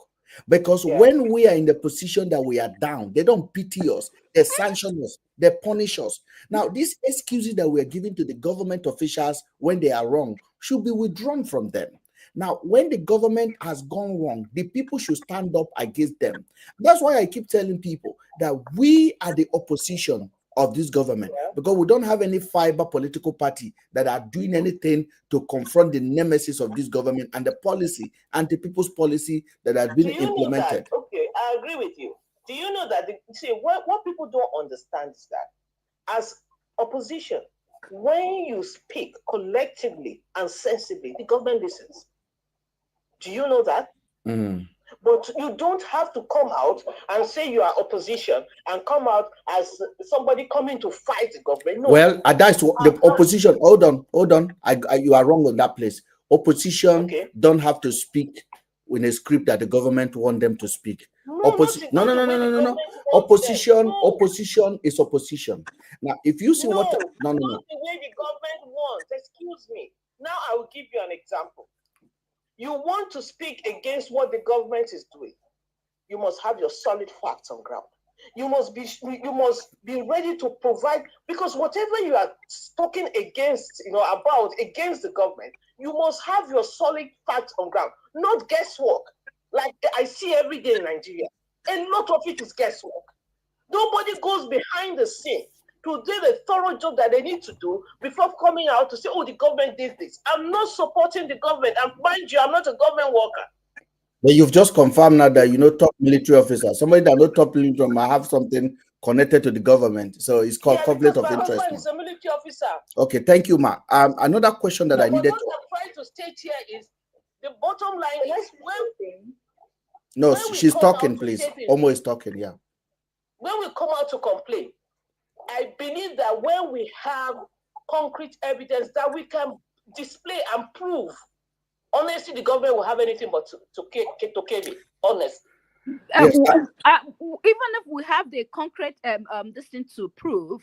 A: Because when we are in the position that we are down, they don't pity us, they sanction us, they punish us. Now, these excuses that we are giving to the government officials when they are wrong should be withdrawn from them. Now, when the government has gone wrong, the people should stand up against them. That's why I keep telling people that we are the opposition of this government, because we don't have any fiber political party that are doing anything to confront the nemesis of this government and the policy, anti-people's policy that has been implemented.
E: Okay, I agree with you. Do you know that, what people don't understand is that as opposition, when you speak collectively and sensibly, the government listens. Do you know that? But you don't have to come out and say you are opposition and come out as somebody coming to fight the government. No.
A: Well, that's the opposition. Hold on. You are wrong on that place. Opposition don't have to speak in a script that the government want them to speak. No. Opposition is opposition. Now, if you see what
E: the way the government wants, excuse me. Now I will give you an example. You want to speak against what the government is doing, you must have your solid facts on ground. You must be ready to provide, because whatever you are talking against, against the government, you must have your solid facts on ground, not guesswork, like I see every day in Nigeria. A lot of it is guesswork. Nobody goes behind the scene to do the thorough job that they need to do before coming out to say, oh, the government did this. I'm not supporting the government. And mind you, I'm not a government worker.
A: But you've just confirmed now that top military officer. Somebody that not top military might have something connected to the government. So it's called conflict of interest.
E: My husband is a military officer.
A: Okay, thank you, Ma. Another question that I needed.
E: What I'm trying to state here is the bottom line is
A: No, she's talking, please. Omo is talking, yeah.
E: When we come out to complain, I believe that when we have concrete evidence that we can display and prove, honestly, the government will have anything but to kill me, honest.
P: Even if we have the concrete this thing to prove,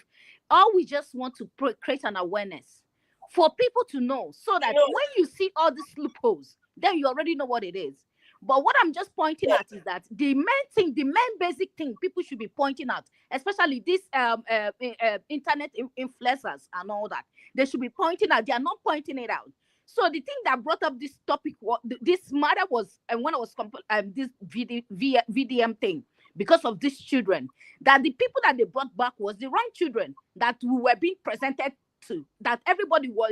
P: all we just want to create an awareness for people to know, so that when you see all these loopholes, then you already know what it is. But what I'm just pointing out is that the main basic thing people should be pointing out, especially these internet influencers and all that, they should be pointing out. They are not pointing it out. So the thing that brought up this topic, this matter was, and when I was this VDM thing, because of these children, that the people that they brought back was the wrong children that we were being presented to, that everybody was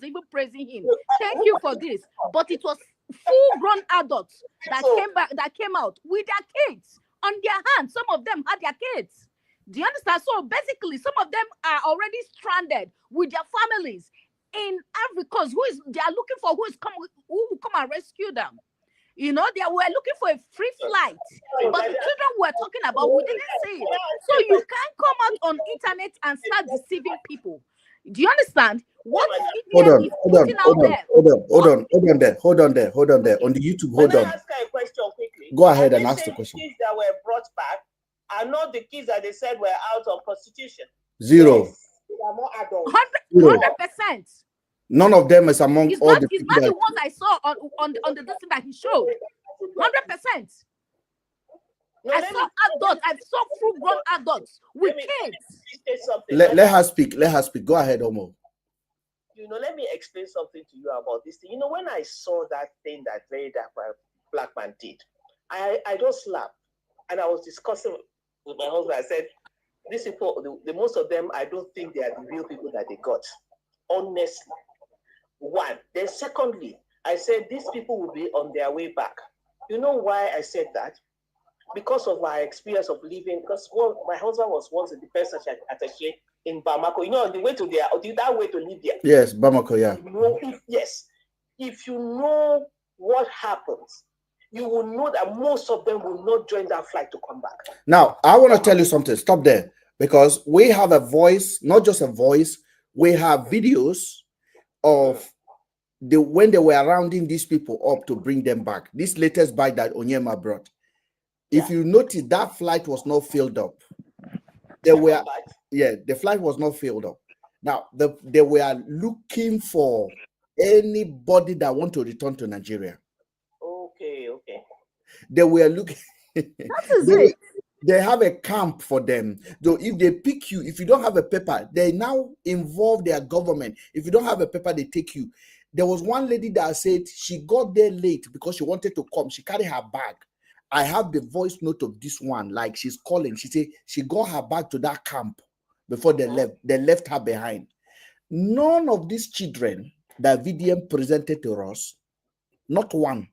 P: even praising him. Thank you for this, but it was full-grown adults that came out with their kids on their hands. Some of them had their kids. Do you understand? So basically, some of them are already stranded with their families in Ivory Coast. They are looking for who will come and rescue them. They were looking for a free flight, but the children we're talking about, we didn't see it. So you can't come out on internet and start deceiving people. Do you understand? What
A: hold on there. On the YouTube, hold on.
E: Can I ask her a question quickly?
A: Go ahead and ask the question.
E: The kids that were brought back are not the kids that they said were out on prostitution.
A: 0.
E: Yes, they are more adults.
P: 100%.
A: None of them is among all the people.
P: It's not the ones I saw on the listing that he showed. 100%. I saw adults. I saw full-grown adults with kids.
A: Let her speak. Go ahead, Omo.
E: Let me explain something to you about this thing. When I saw that thing that VeryDarkBlackMan did, I just laughed, and I was discussing with my husband. I said, these people, the most of them, I don't think they are the real people that they got. Honestly. One. Then secondly, I said these people will be on their way back. You know why I said that? Because of my experience of living, because my husband was once a defense attaché in Bamako. On the way to that way to Libya.
A: Yes, Bamako, yeah.
E: If you know what happens, you will know that most of them will not join that flight to come back.
A: Now, I want to tell you something. Stop there. Because we have a voice, not just a voice. We have videos of when they were rounding these people up to bring them back. This latest bike that Onyema brought. If you notice, that flight was not filled up. The flight was not filled up. Now, they were looking for anybody that want to return to Nigeria.
E: Okay.
A: They were looking.
P: That is it.
A: They have a camp for them. So if they pick you, if you don't have a paper, they now involve their government. If you don't have a paper, they take you. There was one lady that said she got there late because she wanted to come. She carried her bag. I have the voice note of this one. Like, she's calling. She said she got her bag to that camp before they left. They left her behind. None of these children that VDM presented to us, not one.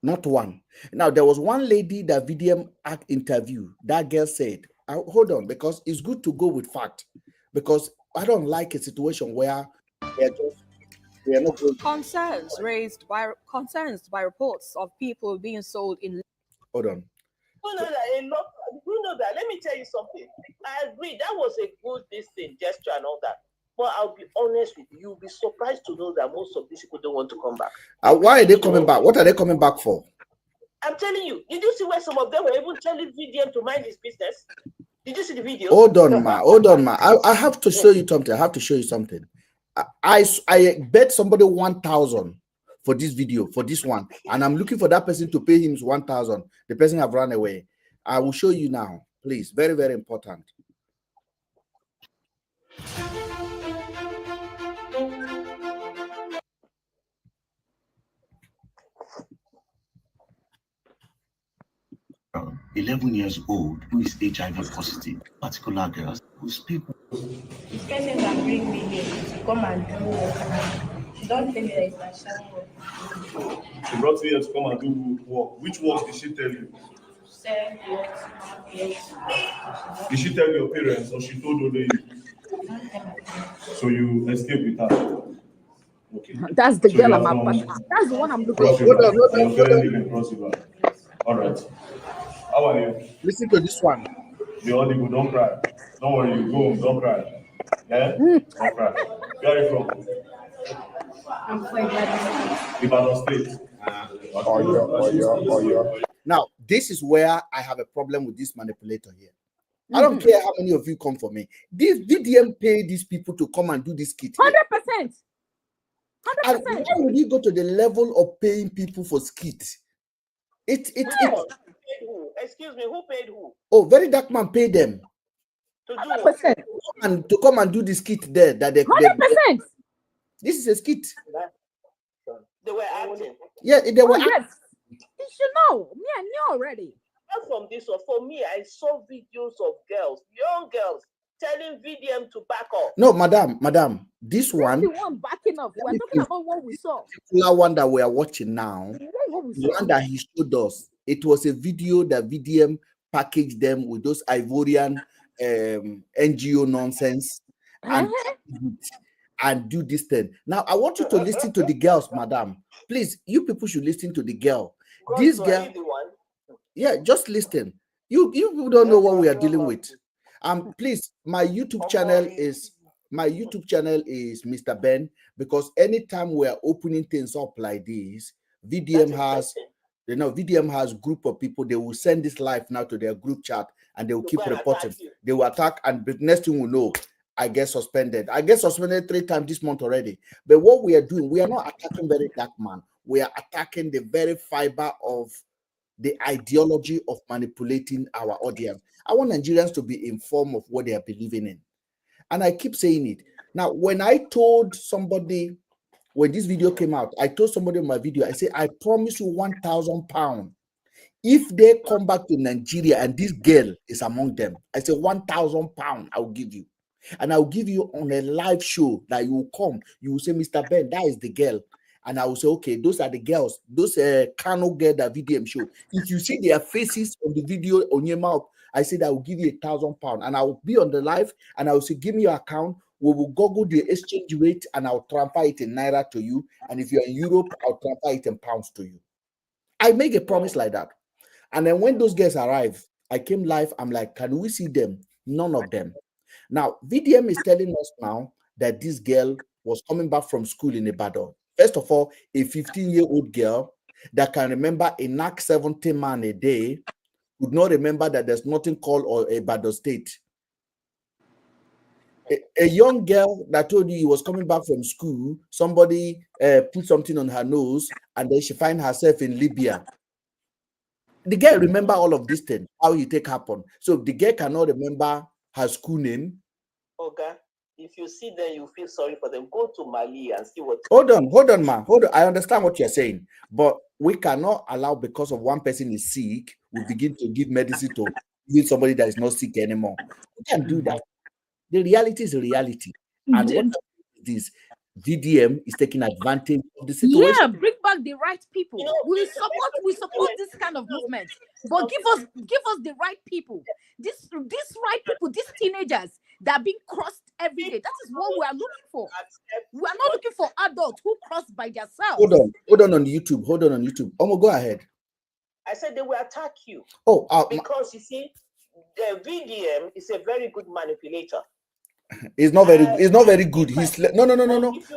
A: Not one. Now, there was one lady that VDM interview. That girl said, hold on, because it's good to go with fact. Because I don't like a situation where we are not going.
L: Concerns raised by reports of people being sold in.
A: Hold on.
E: You know that. Let me tell you something. I agree. That was a good gesture and all that. But I'll be honest with you. You'll be surprised to know that most of these people don't want to come back.
A: Why are they coming back? What are they coming back for?
E: I'm telling you. Did you see where some of them were even telling VDM to mind his business? Did you see the video?
A: Hold on, ma. I have to show you something. I bet somebody 1,000 for this video, for this one. And I'm looking for that person to pay him 1,000. The person have run away. I will show you now. Please. Very, very important.
G: Um, 11 years old who is HIV positive, particular girls who speak.
Q: This person can bring me here to come and do work. She don't tell me that it's my shadow.
R: She brought you here to come and do work. Which work did she tell you?
Q: Say what? Yes.
R: Did she tell your parents or she told only you? So you escaped with her? Okay.
P: That's the girl I'm about. That's the one I'm looking
R: for. All right. How are you?
A: Listen to this one.
R: The audible, don't cry. Don't worry, you go home, don't cry. Yeah? Don't cry. Where are you from?
Q: I'm from
R: Ibadan State.
A: Now, this is where I have a problem with this manipulator here. I don't care how many of you come for me. This VDM pay these people to come and do this kit.
P: 100%. 100%.
A: And why would you go to the level of paying people for skit?
E: Excuse me, who paid who?
A: Oh, VeryDarkMan paid them.
E: To do
P: 100%.
A: And to come and do the skit there. That
P: 100%.
A: This is a skit.
E: They were acting.
A: Yeah, they were acting.
P: Yes. You should know. Me, I knew already.
E: Apart from this one, for me, I saw videos of girls, young girls, telling VDM to back off.
A: No, madam, this one.
P: The one backing up. We're talking about what we saw.
A: The one that we are watching now, the one that he showed us, it was a video that VDM packaged them with those Ivorian NGO nonsense and do this thing. Now, I want you to listen to the girls, madam. Please, you people should listen to the girl. This girl, yeah, just listen. You don't know what we are dealing with. Please, my YouTube channel is Mr. Ben, because anytime we are opening things up like this, VDM has group of people. They will send this live now to their group chat and they will keep reporting. They will attack, and the next thing we know, I get suspended. I get suspended 3 times this month already. But what we are doing, we are not attacking VeryDarkMan. We are attacking the very fiber of the ideology of manipulating our audience. I want Nigerians to be informed of what they are believing in. And I keep saying it. Now, when I told somebody, when this video came out, I told somebody in my video, I said, I promise you £1,000. If they come back to Nigeria and this girl is among them, I say £1,000 I'll give you. And I'll give you on a live show that you will come. You will say, Mr. Ben, that is the girl. And I will say, okay, those are the girls, those Kano girl that VDM show. If you see their faces on the video on your mouth, I said I will give you £1,000. And I will be on the live and I will say, give me your account. We will Google the exchange rate and I'll transfer it in Naira to you. And if you're in Europe, I'll transfer it in pounds to you. I make a promise like that. And then when those girls arrive, I came live. I'm like, can we see them? None of them. Now, VDM is telling us now that this girl was coming back from school in Ibadan. First of all, a 15-year-old girl that can remember a NAC 70 man a day would not remember that there's nothing called Ibadan State. A young girl that told you he was coming back from school, somebody put something on her nose, and then she find herself in Libya. The girl remember all of these things, how you take happen. So the girl cannot remember her school name.
S: Okay. If you see them, you feel sorry for them. Go to Mali and see what.
A: Hold on, ma. Hold on. I understand what you're saying, but we cannot allow, because of one person is sick, we begin to give medicine to even somebody that is not sick anymore. We can't do that. The reality is a reality. And what this VDM is taking advantage of the situation.
P: Yeah, bring back the right people. We support this kind of movement, but give us the right people. These right people, these teenagers that are being crossed every day. That is what we are looking for. We are not looking for adults who cross by themselves.
A: Hold on YouTube. Hold on YouTube. Go ahead.
S: I said they will attack you.
A: Because
S: you see, the VDM is a very good manipulator.
A: It's not very. It's not very good. He's no.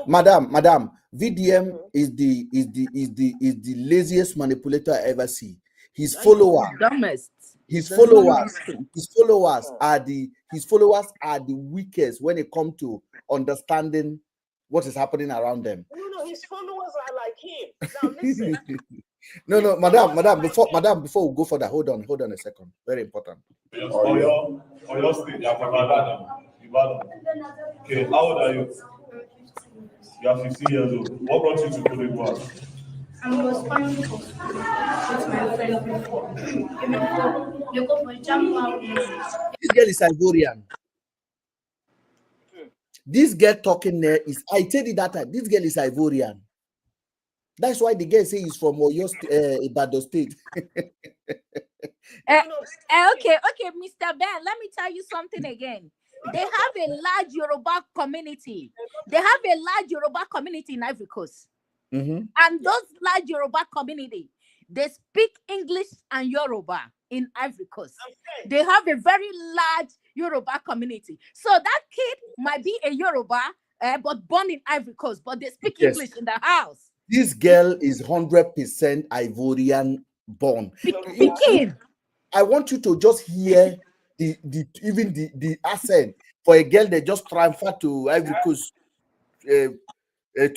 A: Madam. VDM is the laziest manipulator I ever see. His followers are the weakest when it comes to understanding what is happening around them.
S: No, his followers are like him. Now listen.
A: No, madam. Before we go for that, hold on a second. Very important.
R: Oyo State, okay, how old are you? You are 15 years old. What brought you to Cote d'Ivoire?
Q: I was planning for school with my friend before. They go for January.
A: This girl is Ivorian. This girl talking there is, I tell you that this girl is Ivorian. That's why the girl say he's from Oyo Ibadan State.
P: Okay, Mr. Ben, let me tell you something again. They have a large Yoruba community. They have a large Yoruba community in Ivory Coast. And those large Yoruba community, they speak English and Yoruba in Ivory Coast. They have a very large Yoruba community. So that kid might be a Yoruba, but born in Ivory Coast, but they speak English in the house.
A: This girl is 100% Ivorian born. I want you to just hear the accent for a girl that just transferred to Ivory Coast 2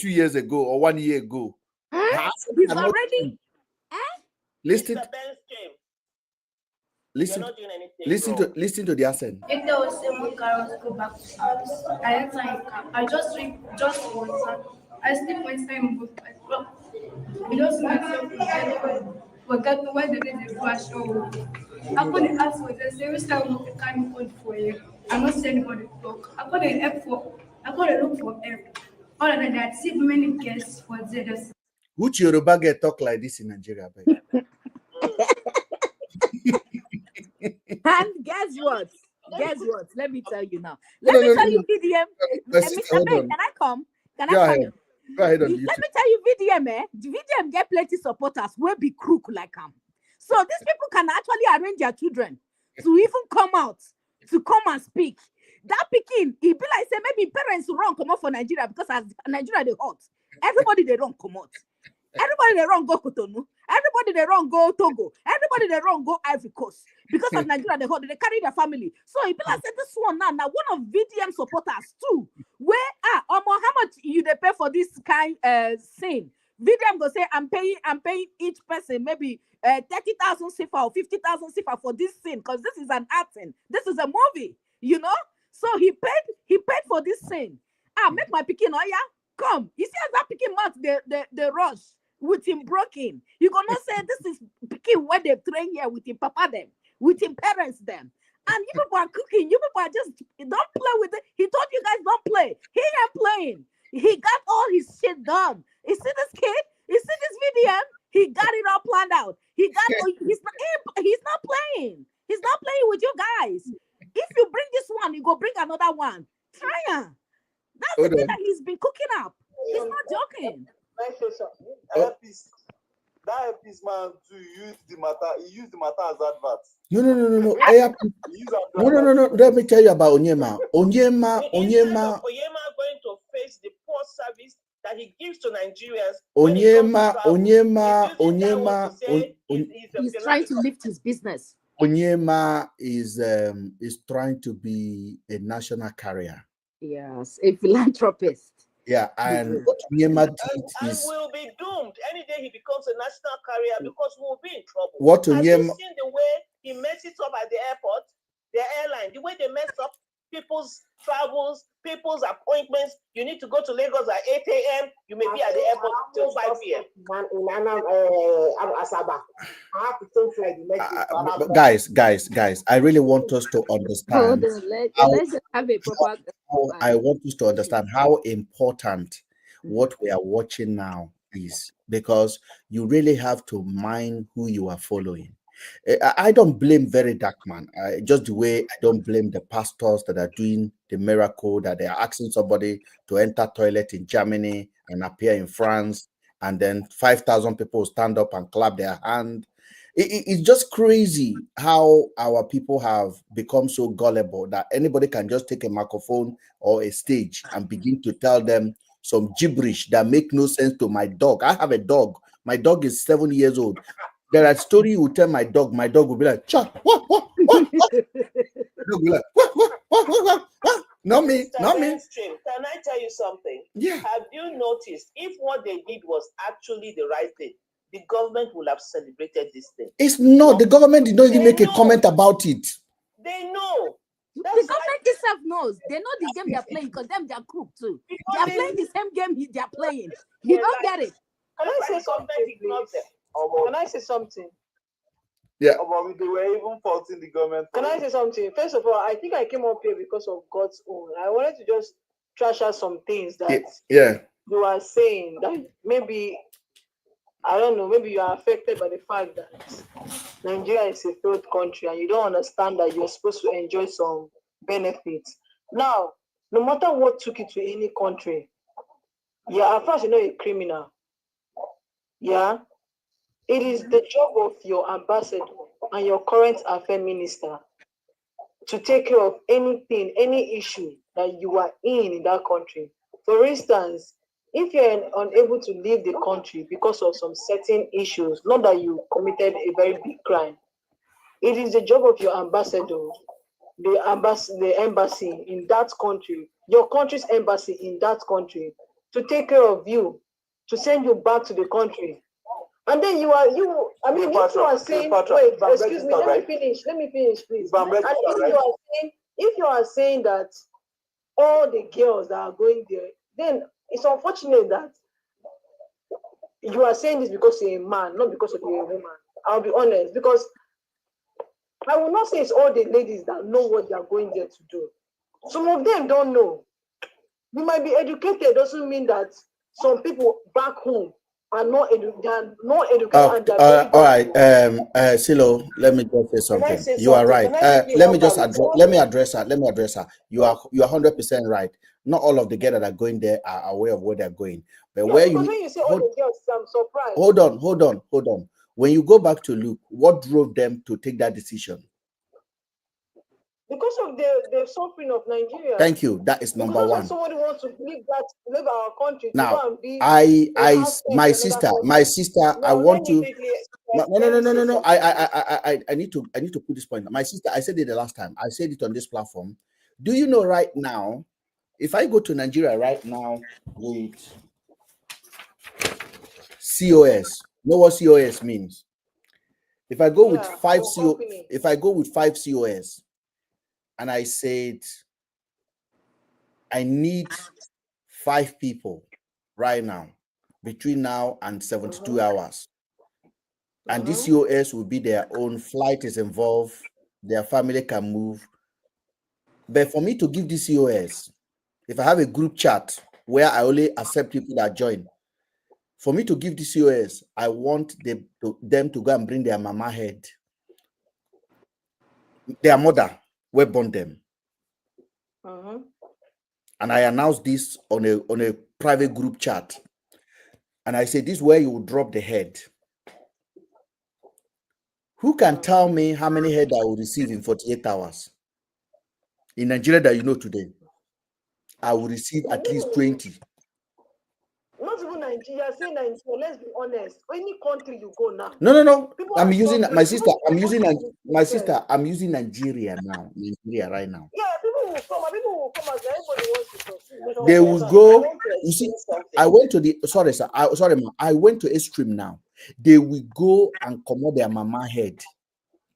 A: years ago or 1 year ago.
P: He's already.
A: Listen to the accent.
Q: If there was someone carrots go back to house, I enter in car. I just drink just water. I sleep when time book. We just forget why they did the flash show. I couldn't ask for the service I want to carry code for you. I'm not saying anybody talk. I couldn't look for help. Other than that, see many guests for the
A: Which Yoruba get talk like this in Nigeria?
P: And guess what? Let me tell you now. Let me tell you, VDM. Mr. Ben, can I come? Can I come?
A: Go ahead.
P: Let me tell you, VDM, the VDM get plenty supporters will be crook like him. So these people can actually arrange their children to even come out, to come and speak. That picking, it be like say maybe parents wrong come out for Nigeria because as Nigeria they hot. Everybody they wrong come out. Everybody they wrong go Cotonou. Everybody they wrong go Togo. Everybody they wrong go Ivory Coast. Because of Nigeria they hot, they carry their family. So it be like say this one now one of VDM supporters too. Where how much you they pay for this kind thing? VDM go say I'm paying each person maybe 30,000 CFA or 50,000 CFA for this scene because this is an acting. This is a movie, you know. So he paid for this scene. Make my picking come. You see as that picking mouth the rush with him broken. You gonna say this is picking where they train here with him papa them, with him parents them. And you people are cooking. You people are just don't play with it. He told you guys don't play. He ain't playing. He got all his shit done. You see this kid? You see this video? He got it all planned out. He's not playing. He's not playing with you guys. If you bring this one, you go bring another one. Try him. That's the thing that he's been cooking up. He's not joking.
J: That piece man to use the matter. He used the matter as advert.
A: No. Let me tell you about Onyema. Onyema
S: going to face the poor service that he gives to Nigerians.
P: He's trying to lift his business.
A: Onyema is trying to be a national carrier.
P: Yes, a philanthropist.
A: Yeah, and what Onyema did
S: is will be doomed any day he becomes a national carrier because we'll be in trouble.
A: What
S: Have you
A: Onyema
S: seen the way he messes up at the airport, the airline, the way they mess up people's travels, people's appointments? You need to go to Lagos at 8 a.m. You may be at the airport till 5 p.m.
A: Guys, I really want us to understand.
P: Let's just have a proper.
A: I want us to understand how important what we are watching now is, because you really have to mind who you are following. I don't blame VeryDarkMan. Just the way I don't blame the pastors that are doing the miracle, that they are asking somebody to enter toilet in Germany and appear in France, and then 5,000 people stand up and clap their hand. It's just crazy how our people have become so gullible that anybody can just take a microphone or a stage and begin to tell them some gibberish that make no sense to my dog. I have a dog. My dog is 7 years old. There are stories you will tell my dog will be like, "Chuck, what? The dog will be like, what? Not me, not me."
S: Can I tell you something?
A: Yeah.
S: Have you noticed if what they did was actually the right thing, the government will have celebrated this thing?
A: It's not. The government did not even make a comment about it.
S: They know.
P: The government itself knows. They know the game they're playing because them they're crook too. They are playing the same game they're playing. You don't get it.
E: Can I say something? Can I say something?
A: Yeah.
J: They were even faulting the government.
E: Can I say something? First of all, I think I came up here because of God's own. I wanted to just trash out some things that you are saying that maybe, I don't know, maybe you are affected by the fact that Nigeria is a third country and you don't understand that you're supposed to enjoy some benefits. Now, no matter what took you to any country, at first you're not a criminal. Yeah. It is the job of your ambassador and your current affairs minister to take care of anything, any issue that you are in that country. For instance, if you're unable to leave the country because of some certain issues, not that you committed a very big crime, it is the job of your ambassador, the embassy in that country, your country's embassy in that country, to take care of you, to send you back to the country. And then if you are saying, wait, excuse me, let me finish, please. And if you are saying that all the girls that are going there, then it's unfortunate that you are saying this because you're a man, not because you're a woman. I'll be honest, because I will not say it's all the ladies that know what they are going there to do. Some of them don't know. You might be educated, doesn't mean that some people back home are not educated.
A: All right, Silo, let me just say something. You are right. Let me address her. You are 100% right. Not all of the girls that are going there are aware of where they're going. But
E: when you say all the girls, I'm surprised.
A: Hold on. When you go back to Luke, what drove them to take that decision?
E: Because of the suffering of Nigeria.
A: Thank you. That is number one.
E: Somebody wants to leave our country to
A: now,
E: go and be
A: my sister, I want to. No. I need to put this point. My sister, I said it the last time. I said it on this platform. Do you know right now, if I go to Nigeria right now with COS, know what COS means? If I go with five COS, and I said, I need 5 people right now, between now and 72 hours. And this COS will be their own, flight is involved, their family can move. But for me to give this COS, if I have a group chat where I only accept people that join, for me to give this COS, I want them to go and bring their mama head. Their mother will born them. And I announced this on a private group chat. And I said, this is where you will drop the head. Who can tell me how many head I will receive in 48 hours? In Nigeria that you know today, I will receive at least 20.
O: Nigeria, say Nigeria, let's be honest. Any country you go now.
A: No.
O: People
A: I'm
O: are
A: using
O: suffering.
A: my sister.
O: People
A: I'm
O: are
A: using
O: suffering.
A: my sister. I'm using Nigeria now. Nigeria right now.
O: Yeah, people will come as everybody wants to succeed.
A: They will go. You see, I went to the sorry, sir. Sorry, ma. I went to extreme now. They will go and commode their mama head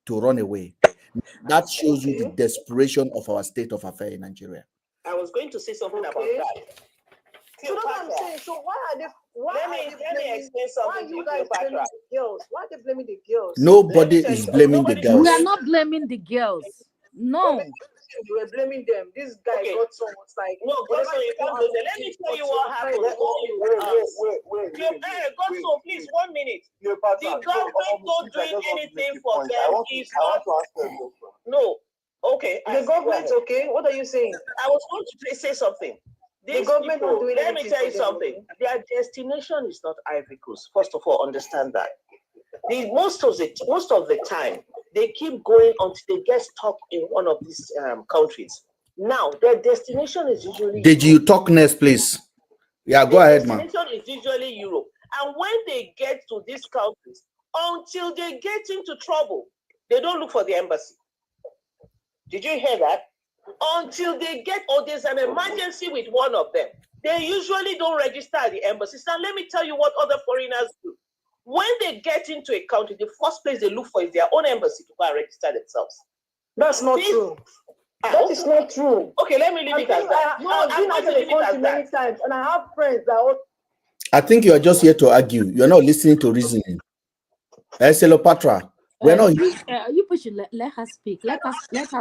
A: to run away. That shows you the desperation of our state of affairs in Nigeria.
S: I was going to say something about that.
O: So that's what I'm saying. So why are they?
S: Let me explain something.
O: Why you guys blaming the girls? Why are they blaming the girls?
A: Nobody is blaming the girls.
P: We are not blaming the girls. No.
O: You were blaming them. This guy got someone's like
S: no, Godson, you can't go there. Let me tell you what happened. Wait. Godson, please, 1 minute. The government not doing anything for them is not. No. Okay.
O: The government, okay? What are you saying?
S: I was going to say something.
O: The government not doing
S: let me tell you something. Their destination is not Ivory Coast. First of all, understand that. Most of the time, they keep going until they get stuck in one of these countries. Now, their destination is usually.
A: Did you talk next, please? Yeah, go ahead, man.
S: Their destination is usually Europe, and when they get to these countries, until they get into trouble, they don't look for the embassy. Did you hear that? Until they get, or there's an emergency with one of them, they usually don't register at the embassies. Now, let me tell you what other foreigners do. When they get into a country, the first place they look for is their own embassy to go and register themselves.
O: That's not true. That is not true.
S: Okay, let me leave it as that.
O: I've been out of the country many times, and I have friends that are.
A: I think you are just here to argue. You're not listening to reasoning. Cleopatra, we're not.
P: You push it. Let her speak. Let her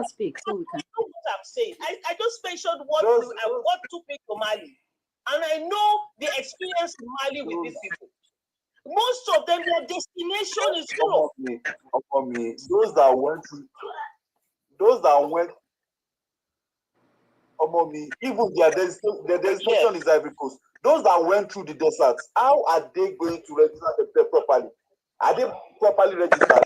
P: speak so we can.
S: I know what I'm saying. I just mentioned what took me to Mali, and I know the experience in Mali with these people. Most of them, their destination is Europe.
J: Those that went, even their destination is Ivory Coast. Those that went through the desert, how are they going to register themselves properly? Are they properly registered?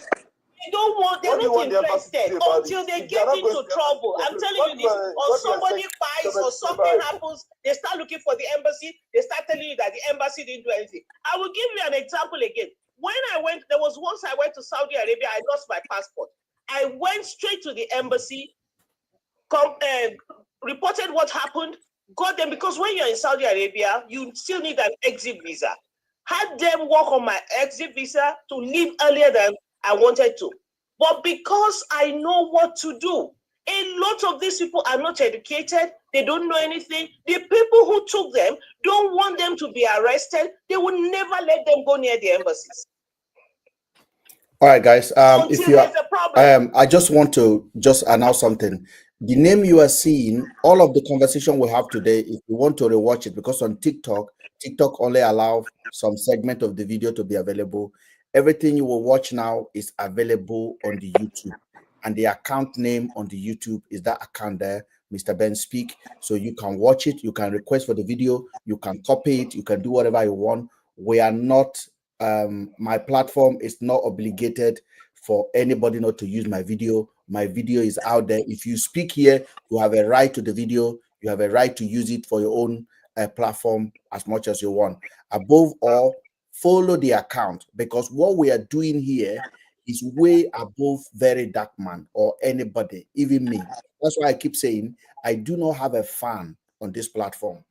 S: They don't want, they're not interested until they get into trouble. I'm telling you this, or somebody fights or something happens, they start looking for the embassy, they start telling you that the embassy didn't do anything. I will give you an example again. When I went, there was once I went to Saudi Arabia, I lost my passport. I went straight to the embassy, reported what happened, got them, because when you're in Saudi Arabia, you still need an exit visa. Had them work on my exit visa to leave earlier than I wanted to. But because I know what to do, a lot of these people are not educated. They don't know anything. The people who took them don't want them to be arrested. They will never let them go near the embassies.
A: All right, guys. If you are, I just want to announce something. The name you are seeing, all of the conversation we have today, if you want to rewatch it, because on TikTok only allows some segment of the video to be available. Everything you will watch now is available on the YouTube, and the account name on the YouTube is that account there, Mr. Ben Speak. So you can watch it, you can request for the video, you can copy it, you can do whatever you want. We are not, my platform is not obligated for anybody not to use my video. My video is out there. If you speak here, you have a right to the video. You have a right to use it for your own platform as much as you want. Above all, follow the account, because what we are doing here is way above Very Dark Man or anybody, even me. That's why I keep saying I do not have a fan on this platform.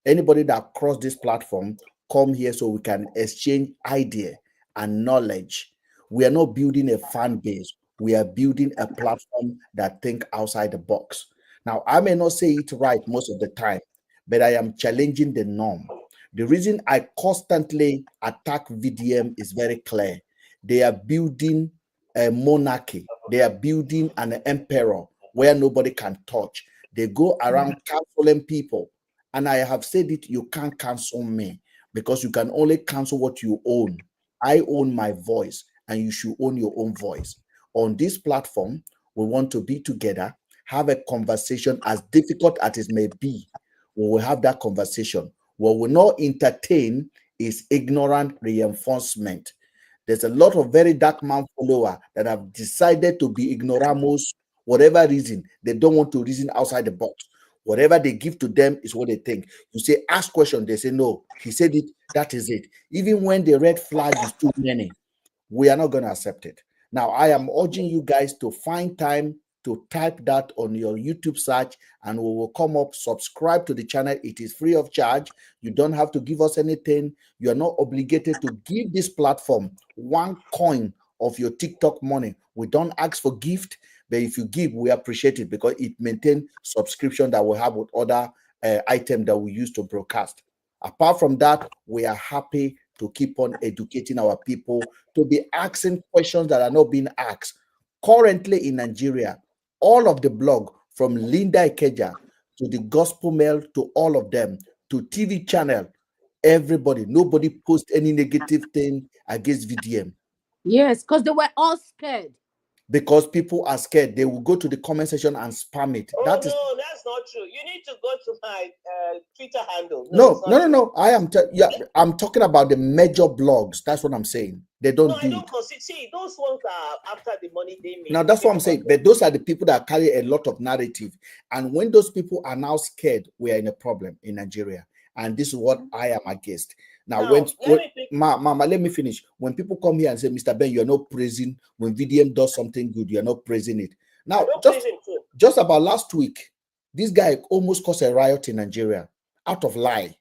A: Anybody that cross this platform, come here so we can exchange idea and knowledge. We are not building a fan base. We are building a platform that think outside the box. Now, I may not say it right most of the time, but I am challenging the norm. The reason I constantly attack VDM is very clear. They are building a monarchy. They are building an emperor where nobody can touch. They go around canceling people. And I have said it, you can't cancel me, because you can only cancel what you own. I own my voice, and you should own your own voice. On this platform, we want to be together, have a conversation, as difficult as it may be. We will have that conversation. What we not entertain is ignorant reinforcement. There's a lot of Very Dark Man followers that have decided to be ignoramus, whatever reason. They don't want to reason outside the box. Whatever they give to them is what they think. You say, ask question, they say, no, he said it, That is it. Even when the red flag is too many, we are not going to accept it. Now, I am urging you guys to find time to type that on your YouTube search and we will come up. Subscribe to the channel. It is free of charge. You don't have to give us anything. You are not obligated to give this platform one coin of your TikTok money. We don't ask for gift, but if you give, we appreciate it because it maintains subscription that we have with other items that we use to broadcast. Apart from that, we are happy to keep on educating our people, to be asking questions that are not being asked. Currently in Nigeria, all of the blog from Linda Ikeja to the Gospel Mail to all of them to TV channel, everybody, nobody post any negative thing against VDM.
P: Yes, because they were all scared.
A: Because people are scared, they will go to the comment section and spam it.
S: Oh, no, that's not true. You need to go to my Twitter handle.
A: No. I'm talking about the major blogs. That's what I'm saying. They don't do it.
S: See, those ones are after the money they make.
A: Now that's what I'm saying. But those are the people that carry a lot of narrative. And when those people are now scared, we are in a problem in Nigeria. And this is what I am against. Now, Mama, let me finish. When people come here and say, Mr. Ben, you're not praising, when VDM does something good, you're not praising it. Now, just about last week, this guy almost caused a riot in Nigeria out of lie.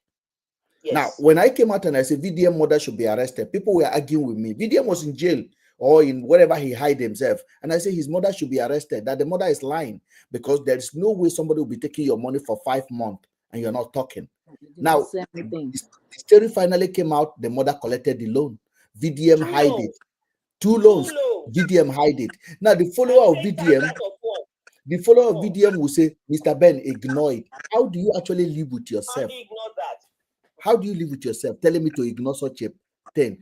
A: Yes. Now, when I came out and I said VDM mother should be arrested, people were arguing with me. VDM was in jail or in wherever he hide himself. And I say his mother should be arrested, that the mother is lying because there is no way somebody will be taking your money for 5 months and you're not talking. Now, the story finally came out, the mother collected the loan. VDM hide it. 2 loans. VDM hide it. Now, the follower of VDM will say, Mr. Ben, ignore it. How do you actually live with yourself?
S: How do you ignore that?
A: How do you live with yourself? Telling me to ignore such a thing.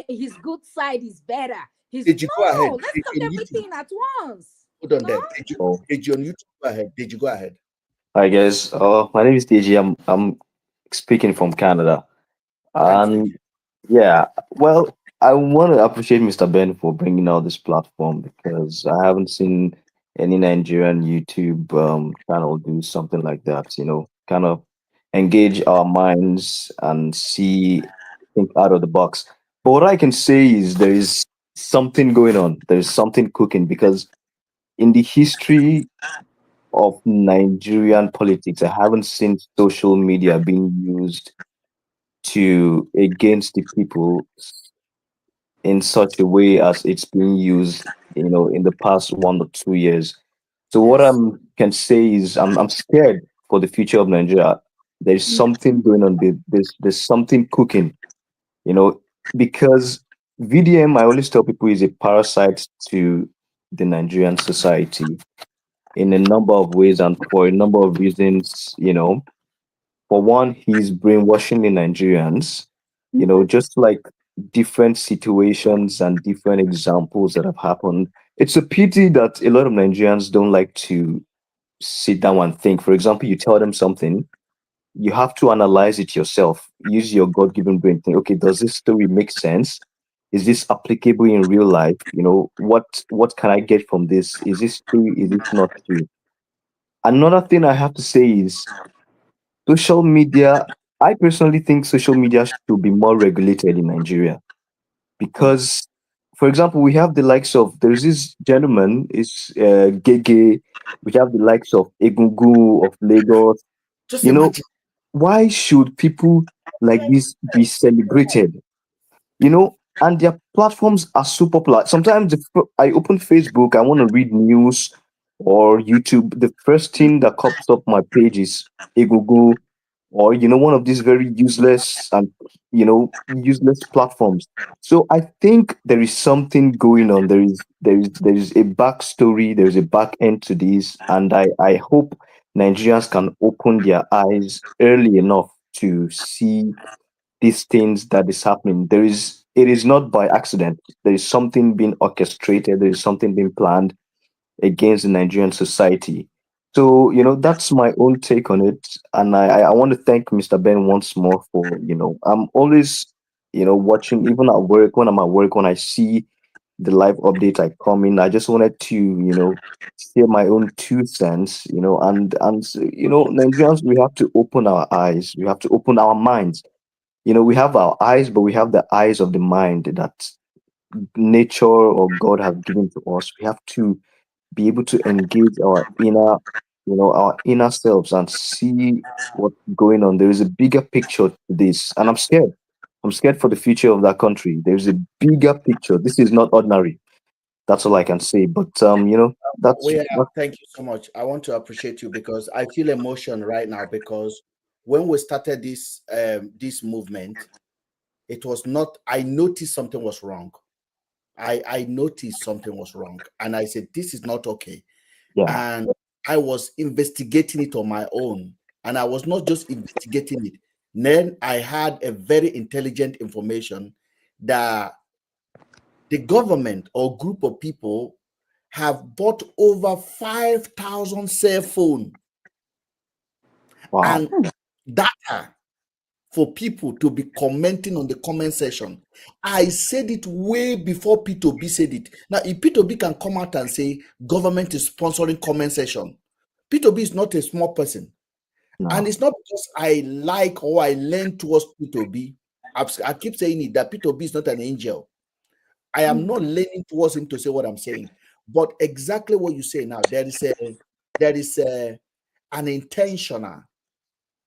P: His good side is better.
A: Did you go ahead?
P: Let's talk everything at once.
A: Hold on there. Did you on YouTube go ahead? Did you go ahead?
T: Hi guys. My name is DG. I'm speaking from Canada. And yeah, well, I want to appreciate Mr. Ben for bringing out this platform because I haven't seen any Nigerian YouTube channel do something like that, kind of engage our minds and think out of the box. But what I can say is there is something going on. There is something cooking because in the history of Nigerian politics, I haven't seen social media being used to against the people in such a way as it's being used, in the past 1 or 2 years. So what I can say is I'm scared for the future of Nigeria. There's something going on. There's something cooking, because VDM, I always tell people, is a parasite to the Nigerian society in a number of ways and for a number of reasons. For one, he's brainwashing the Nigerians, just like different situations and different examples that have happened. It's a pity that a lot of Nigerians don't like to sit down and think. For example, you tell them something, you have to analyze it yourself. Use your God-given brain. Think, okay, does this story make sense? Is this applicable in real life? What can I get from this? Is this true? Is it not true? Another thing I have to say is social media. I personally think social media should be more regulated in Nigeria because, for example, we have the likes of, there's this gentleman, is Gege. We have the likes of Egungun of Lagos. Why should people like this be celebrated? And their platforms are so popular. Sometimes I open Facebook, I want to read news or YouTube. The first thing that pops up my page is Egungun, or one of these very useless and useless platforms. So I think there is something going on. There is a backstory, there is a back end to this, and I hope Nigerians can open their eyes early enough to see these things that is happening. It is not by accident. There is something being orchestrated, there is something being planned against the Nigerian society. So, that's my own take on it. And I want to thank Mr. Ben once more for, I'm always, watching, even at work, when I'm at work, when I see the live update I come in. I just wanted to, share my own 2 cents, and Nigerians, we have to open our eyes. We have to open our minds. We have our eyes, but we have the eyes of the mind that nature or God has given to us. We have to be able to engage our inner selves and see what's going on. There is a bigger picture to this, and I'm scared. I'm scared for the future of that country. There's a bigger picture. This is not ordinary. That's all I can say. But that's
A: Thank you so much. I want to appreciate you because I feel emotion right now because when we started this movement, it was not. I noticed something was wrong. I noticed something was wrong, and I said this is not okay.
T: Yeah.
A: And I was investigating it on my own, and I was not just investigating it. Then I had a very intelligent information that the government or group of people have bought over 5,000 cell phone and data for people to be commenting on the comment section. I said it way before P2B said it. Now, if P2B can come out and say government is sponsoring comment section, P2B is not a small person. And it's not because I like or I learn towards P2B. I keep saying it that P2B is not an angel. I am not leaning towards him to say what I'm saying, but exactly what you say now. There is an intentional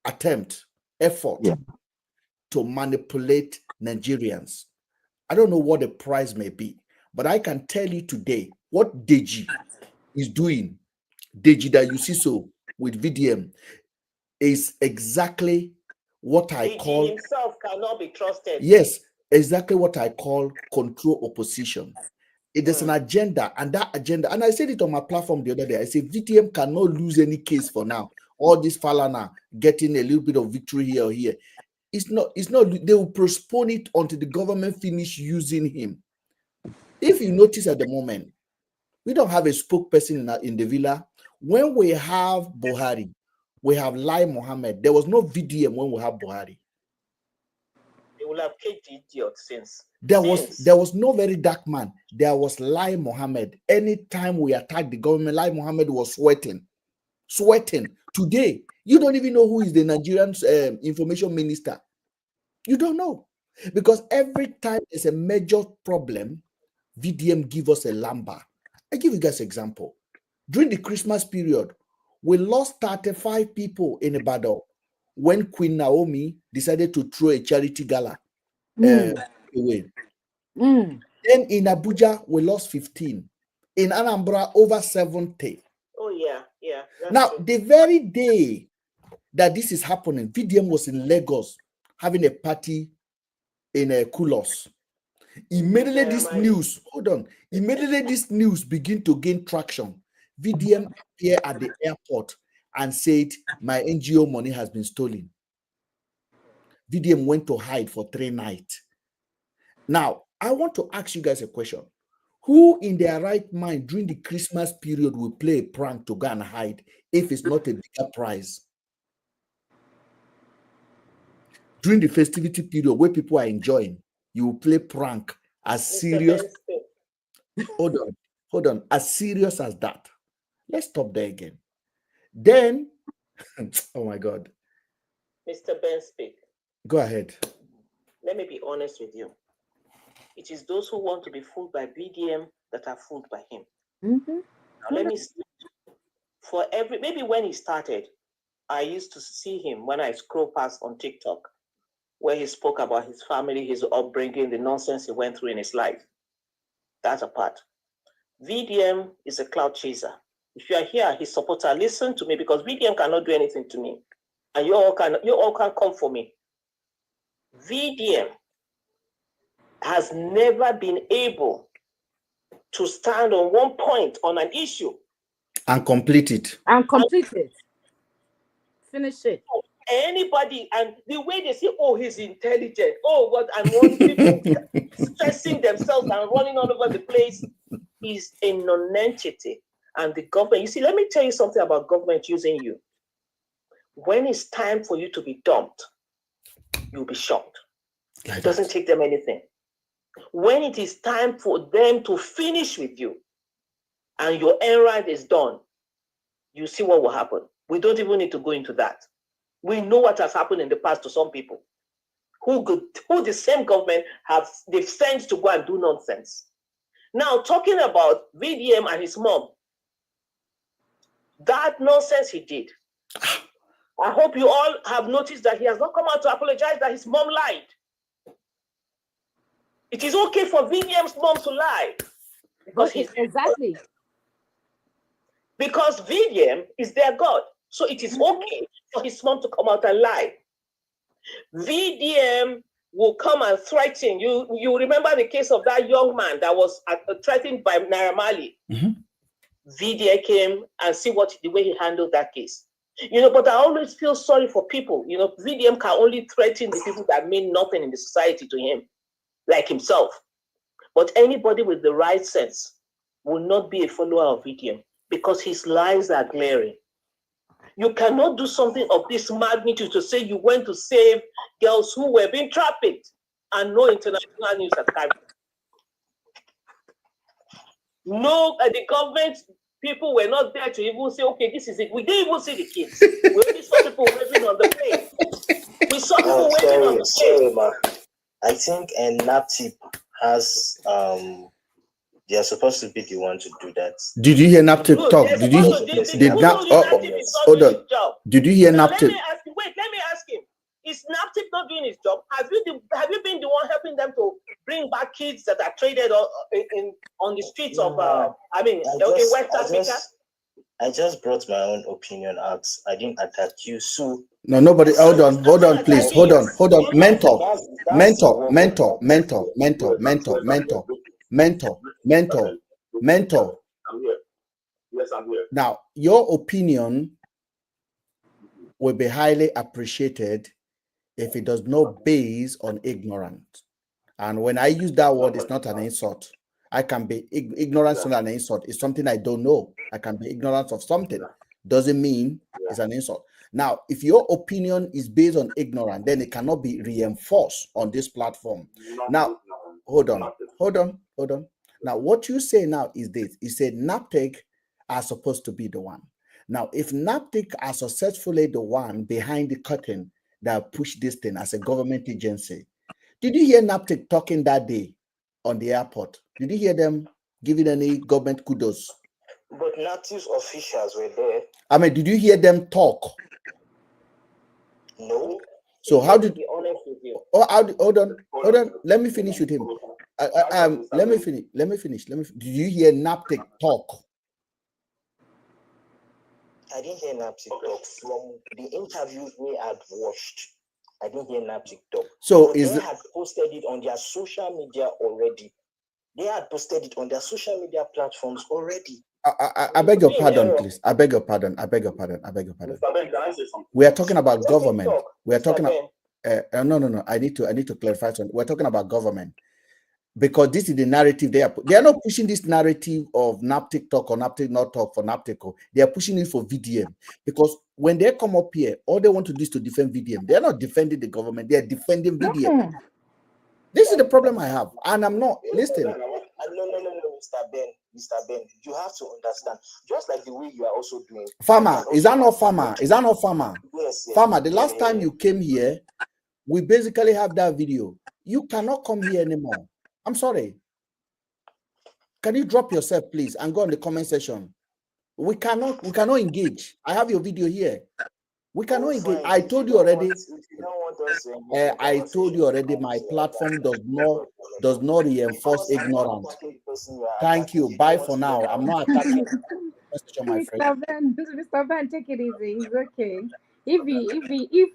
A: attempt, effort to manipulate Nigerians. I don't know what the price may be, but I can tell you today what Deji is doing. Deji that you see so with VDM is exactly what I call.
S: He himself cannot be trusted.
A: Yes, exactly what I call control opposition. It is an agenda, and that agenda, and I said it on my platform the other day. I said VTM cannot lose any case for now. All this Falana getting a little bit of victory here or here. It's not, they will postpone it until the government finish using him. If you notice at the moment, we don't have a spokesperson in the villa. When we have Buhari, we have Lai Mohammed. There was no VDM when we have Buhari.
S: They will have caged the idiot since.
A: There was no very dark man. There was Lai Mohammed. Anytime we attacked the government, Lai Mohammed was sweating. Today, you don't even know who is the Nigerian information minister. You don't know. Because every time there's a major problem, VDM give us a lamba. I give you guys an example. During the Christmas period, we lost 35 people in Ibadan when Queen Naomi decided to throw a charity gala away. Then in Abuja, we lost 15. In Anambra, over 70.
S: Oh, yeah.
A: Now, the very day that this is happening, VDM was in Lagos having a party in Kulos. Immediately this news begin to gain traction. VDM appeared at the airport and said, my NGO money has been stolen. VDM went to hide for 3 nights. Now, I want to ask you guys a question. Who in their right mind during the Christmas period will play a prank to go and hide if it's not a bigger prize? During the festivity period where people are enjoying, you will play prank as serious. Hold on. As serious as that. Let's stop there again. Then, oh my God.
S: Mr. Ben, speak.
A: Go ahead.
S: Let me be honest with you. It is those who want to be fooled by BDM that are fooled by him. Now, let me see. Maybe when he started, I used to see him when I scroll past on TikTok, where he spoke about his family, his upbringing, the nonsense he went through in his life. That's a part. VDM is a cloud chaser. If you are here, his supporter, listen to me because VDM cannot do anything to me. And you all can come for me. VDM has never been able to stand on one point on an issue.
A: And complete it.
P: Finish it.
S: Anybody, and the way they say, oh, he's intelligent. Oh, what, and one people stressing themselves and running all over the place. He's a non-entity. And the government, you see, let me tell you something about government using you. When it's time for you to be dumped, you'll be shocked. It doesn't take them anything. When it is time for them to finish with you and your errand is done, you see what will happen. We don't even need to go into that. We know what has happened in the past to some people who the same government they've sent to go and do nonsense. Now, talking about VDM and his mom, that nonsense he did. I hope you all have noticed that he has not come out to apologize that his mom lied. It is okay for VDM's mom to lie. Because
P: exactly.
S: Because VDM is their God. So it is okay for his mom to come out and lie. VDM will come and threaten. You remember the case of that young man that was threatened by Naira Marley. VDM came and see the way he handled that case. But I always feel sorry for people. VDM can only threaten the people that mean nothing in the society to him, like himself. But anybody with the right sense will not be a follower of VDM because his lies are glaring. You cannot do something of this magnitude to say you went to save girls who were being trafficked and no international news has carried. No, the government people were not there to even say, okay, this is it. We didn't even see the kids. We only saw people waving on the plane. We saw people waving on the plane.
F: Ma. I think NAPTIP has they are supposed to be the one to do that.
A: Did you hear NAPTIP talk? Did you hold on? Did you hear NAPTIP?
S: Let me ask him. Is NAPTIP not doing his job? Have you been the one helping them to bring back kids that are traded on the streets of in West Africa?
F: I just brought my own opinion out. I didn't attack you. So
A: no, nobody. Hold on, please. Hold on. Mentor.
C: I'm here. Yes, I'm here.
A: Now, your opinion will be highly appreciated if it does not base on ignorance. And when I use that word, it's not an insult. I can be ignorance is not an insult. It's something I don't know. I can be ignorant of something. Doesn't mean it's an insult. Now, if your opinion is based on ignorance, then it cannot be reinforced on this platform. Now, hold on. Now, what you say now is this. You said NAPTIC are supposed to be the one. Now, if NAPTIC are successfully the one behind the curtain that pushed this thing as a government agency, did you hear NAPTIC talking that day on the airport? Did you hear them giving any government kudos?
F: But NAPTIC's officials were there.
A: I mean, did you hear them talk?
F: No.
A: So how did?
S: Be honest with you.
A: Oh, hold on. Let me finish with him. Let me finish. Did you hear NAPTIC talk?
F: I didn't hear NAPTIC talk. From the interviews we had watched, I didn't hear NAPTIC talk.
A: So
F: they had posted it on their social media already. They had posted it on their social media platforms already.
A: I beg your pardon, please. I beg your pardon. We are talking about government. We are talking about no. I need to clarify something. We're talking about government. Because this is the narrative they are not pushing this narrative of NAPTIC talk or NAPTIC not talk for NAPTIC. They are pushing it for VDM. Because when they come up here, all they want to do is to defend VDM. They are not defending the government, they are defending VDM. This is the problem I have. And I'm not listening.
F: No, Mr. Ben, you have to understand. Just like the way you are also doing.
A: Farmer, is that not farmer?
F: Yes.
A: Farmer, the last time you came here, we basically have that video. You cannot come here anymore. I'm sorry. Can you drop yourself, please, and go on the comment section? We cannot engage. I have your video here. We cannot engage. I told you already. I told you already. My platform does not reinforce ignorance. Thank you. Bye for now. I'm not attacking.
P: Mr. Ben, take it easy. It's okay. If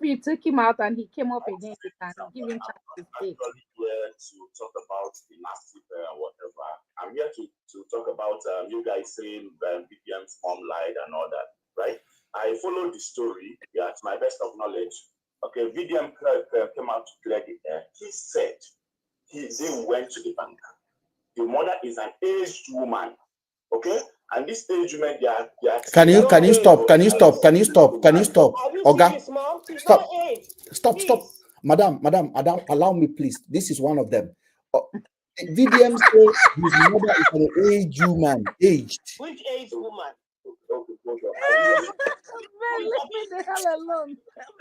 P: we took him out and he came up again, we can give him chance to speak.
C: I'm here to talk about the nasty whatever. I'm here to talk about you guys saying VDM's mom lied and all that, right? I followed the story, to my best of knowledge. Okay, VDM came out to clear the air. He said they went to the bank. The mother is an aged woman. Okay? And this age woman, they are
A: Can you stop? Oga, stop. Madam, allow me, please. This is one of them. VDM say his mother is an aged woman. Aged.
S: Which age woman?
P: Man, leave me the hell alone.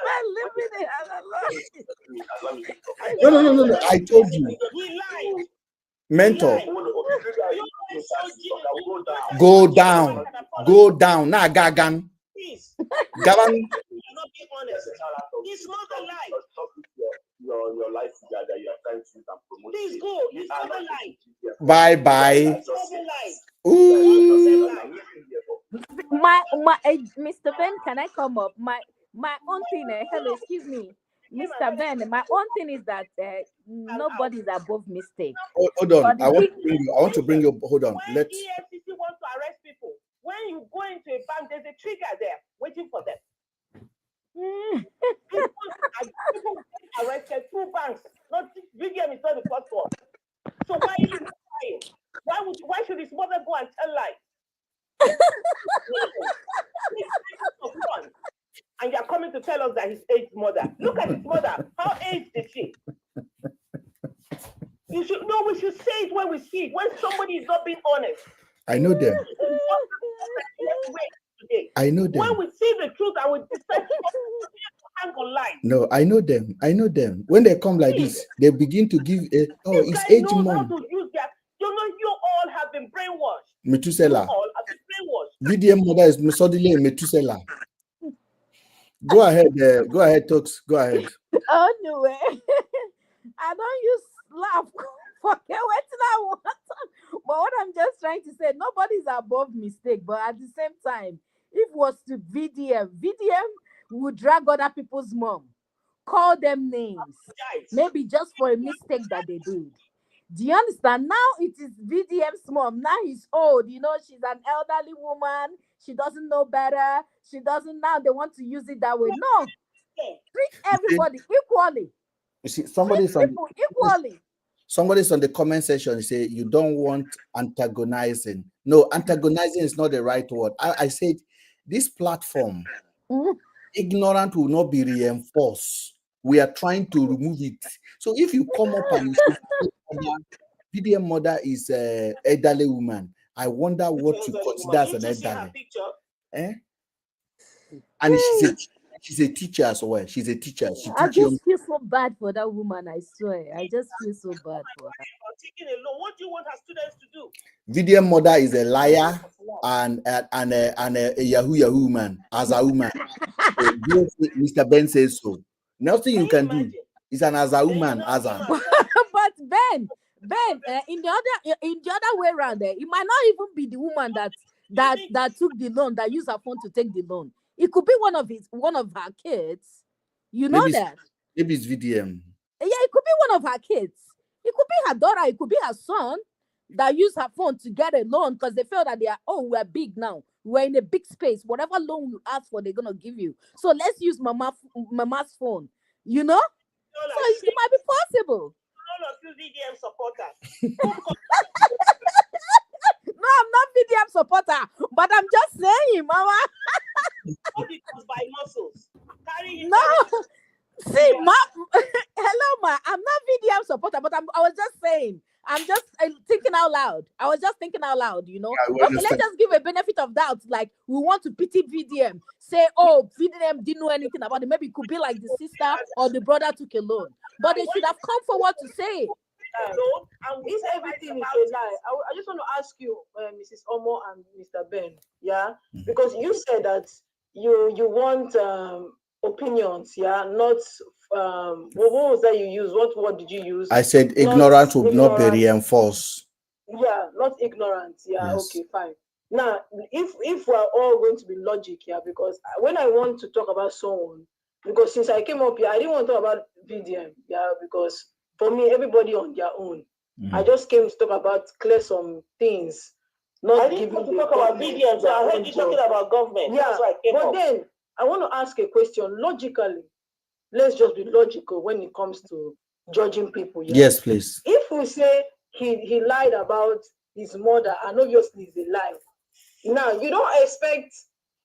P: Man, leave me the hell alone.
A: No. I told you.
S: We lied.
A: Mentor. Go down. Go down. Nah, Gagan.
S: Please.
A: Gagan.
S: You're not being honest. His mother lied.
C: Your life that you are trying to promote.
S: Please go. His mother lied.
A: Bye.
S: His mother lied.
A: Ooh.
P: Mr. Ben, can I come up? My own thing. Hello, excuse me, Mr. Ben. My own thing is that nobody's above mistake.
A: Hold on. I want to bring you. Hold on.
S: When
A: Let's.
S: EFCC wants to arrest people, when you go into a bank, there's a trigger there waiting for them. People arrested 2 banks. Not VDM is not the first one. So why are you lying? Why should his mother go and tell lies? And you're coming to tell us that his aged mother. Look at his mother. How aged is she? We should say it when we see it. When somebody is not being honest.
A: I know them. I know them.
S: When we see the truth and we decide to hang on lies.
A: No, I know them. When they come like this, they begin to give a it's age mom.
S: You all have been brainwashed.
A: Methuselah.
S: You all have been brainwashed.
A: VDM mother is suddenly a Methuselah. Go ahead, Tux. Go ahead.
P: Oh no way. I don't use laugh. Forget what I want. But what I'm just trying to say, nobody's above mistake. But at the same time, if it was to VDM would drag other people's mom, call them names, maybe just for a mistake that they did. Do you understand? Now it is VDM's mom. Now he's old. She's an elderly woman. She doesn't know better. She doesn't now. They want to use it that way. No. Treat everybody equally.
A: You see, somebody's on
P: equally.
A: Somebody's on the comment section. They say you don't want antagonizing. No, antagonizing is not the right word. I said this platform, ignorant will not be reinforced. We are trying to remove it. So if you come up and you say VDM mother is an elderly woman, I wonder what you consider as an elderly. And she's a teacher as well. She's a teacher.
P: I just feel so bad for that woman. I swear, I just feel so bad for her.
S: What do you want her students to do?
A: VDM mother is a liar and a Yahoo woman as a woman. So Mr. Ben says so. Nothing you can do. It's an as a woman as a.
P: But Ben, in the other way around, it might not even be the woman that took the loan, that used her phone to take the loan. It could be one of her kids. You know that?
A: Maybe it's VDM.
P: Yeah, it could be one of her kids. It could be her daughter. It could be her son that used her phone to get a loan because they feel that we're big now. We're in a big space. Whatever loan you ask for, they're gonna give you. So let's use mama's phone. So it might be possible.
S: All of you VDM supporters.
P: No, I'm not VDM supporter, but I'm just saying, Mama.
S: Because by muscles.
P: No. See, hello, Ma. I'm not VDM supporter, but I was just saying. I'm just thinking out loud. I was just thinking out loud, Okay, let's just give a benefit of doubt. Like, we want to pity VDM. Say, VDM didn't know anything about it. Maybe it could be like the sister or the brother took a loan. But they should have come forward to say it.
E: If everything is a lie, I just want to ask you, Mrs. Omo and Mr. Ben, because you said that you want opinions, not what was that you used? What did you use?
A: I said ignorance would not be reinforced.
E: Yeah, not ignorance. Yeah,
A: yes.
E: Okay, fine. Now, if we're all going to be logic here, because when I want to talk about someone, because since I came up here, I didn't want to talk about VDM, because for me, everybody on their own. I just came to talk about clear some things.
S: I didn't want to talk about VDM, so I heard you talking about government.
E: Yeah, but then I want to ask a question logically. Let's just be logical when it comes to judging people.
A: Yes, please.
E: If we say he lied about his mother, and obviously it's a lie. Now, you don't expect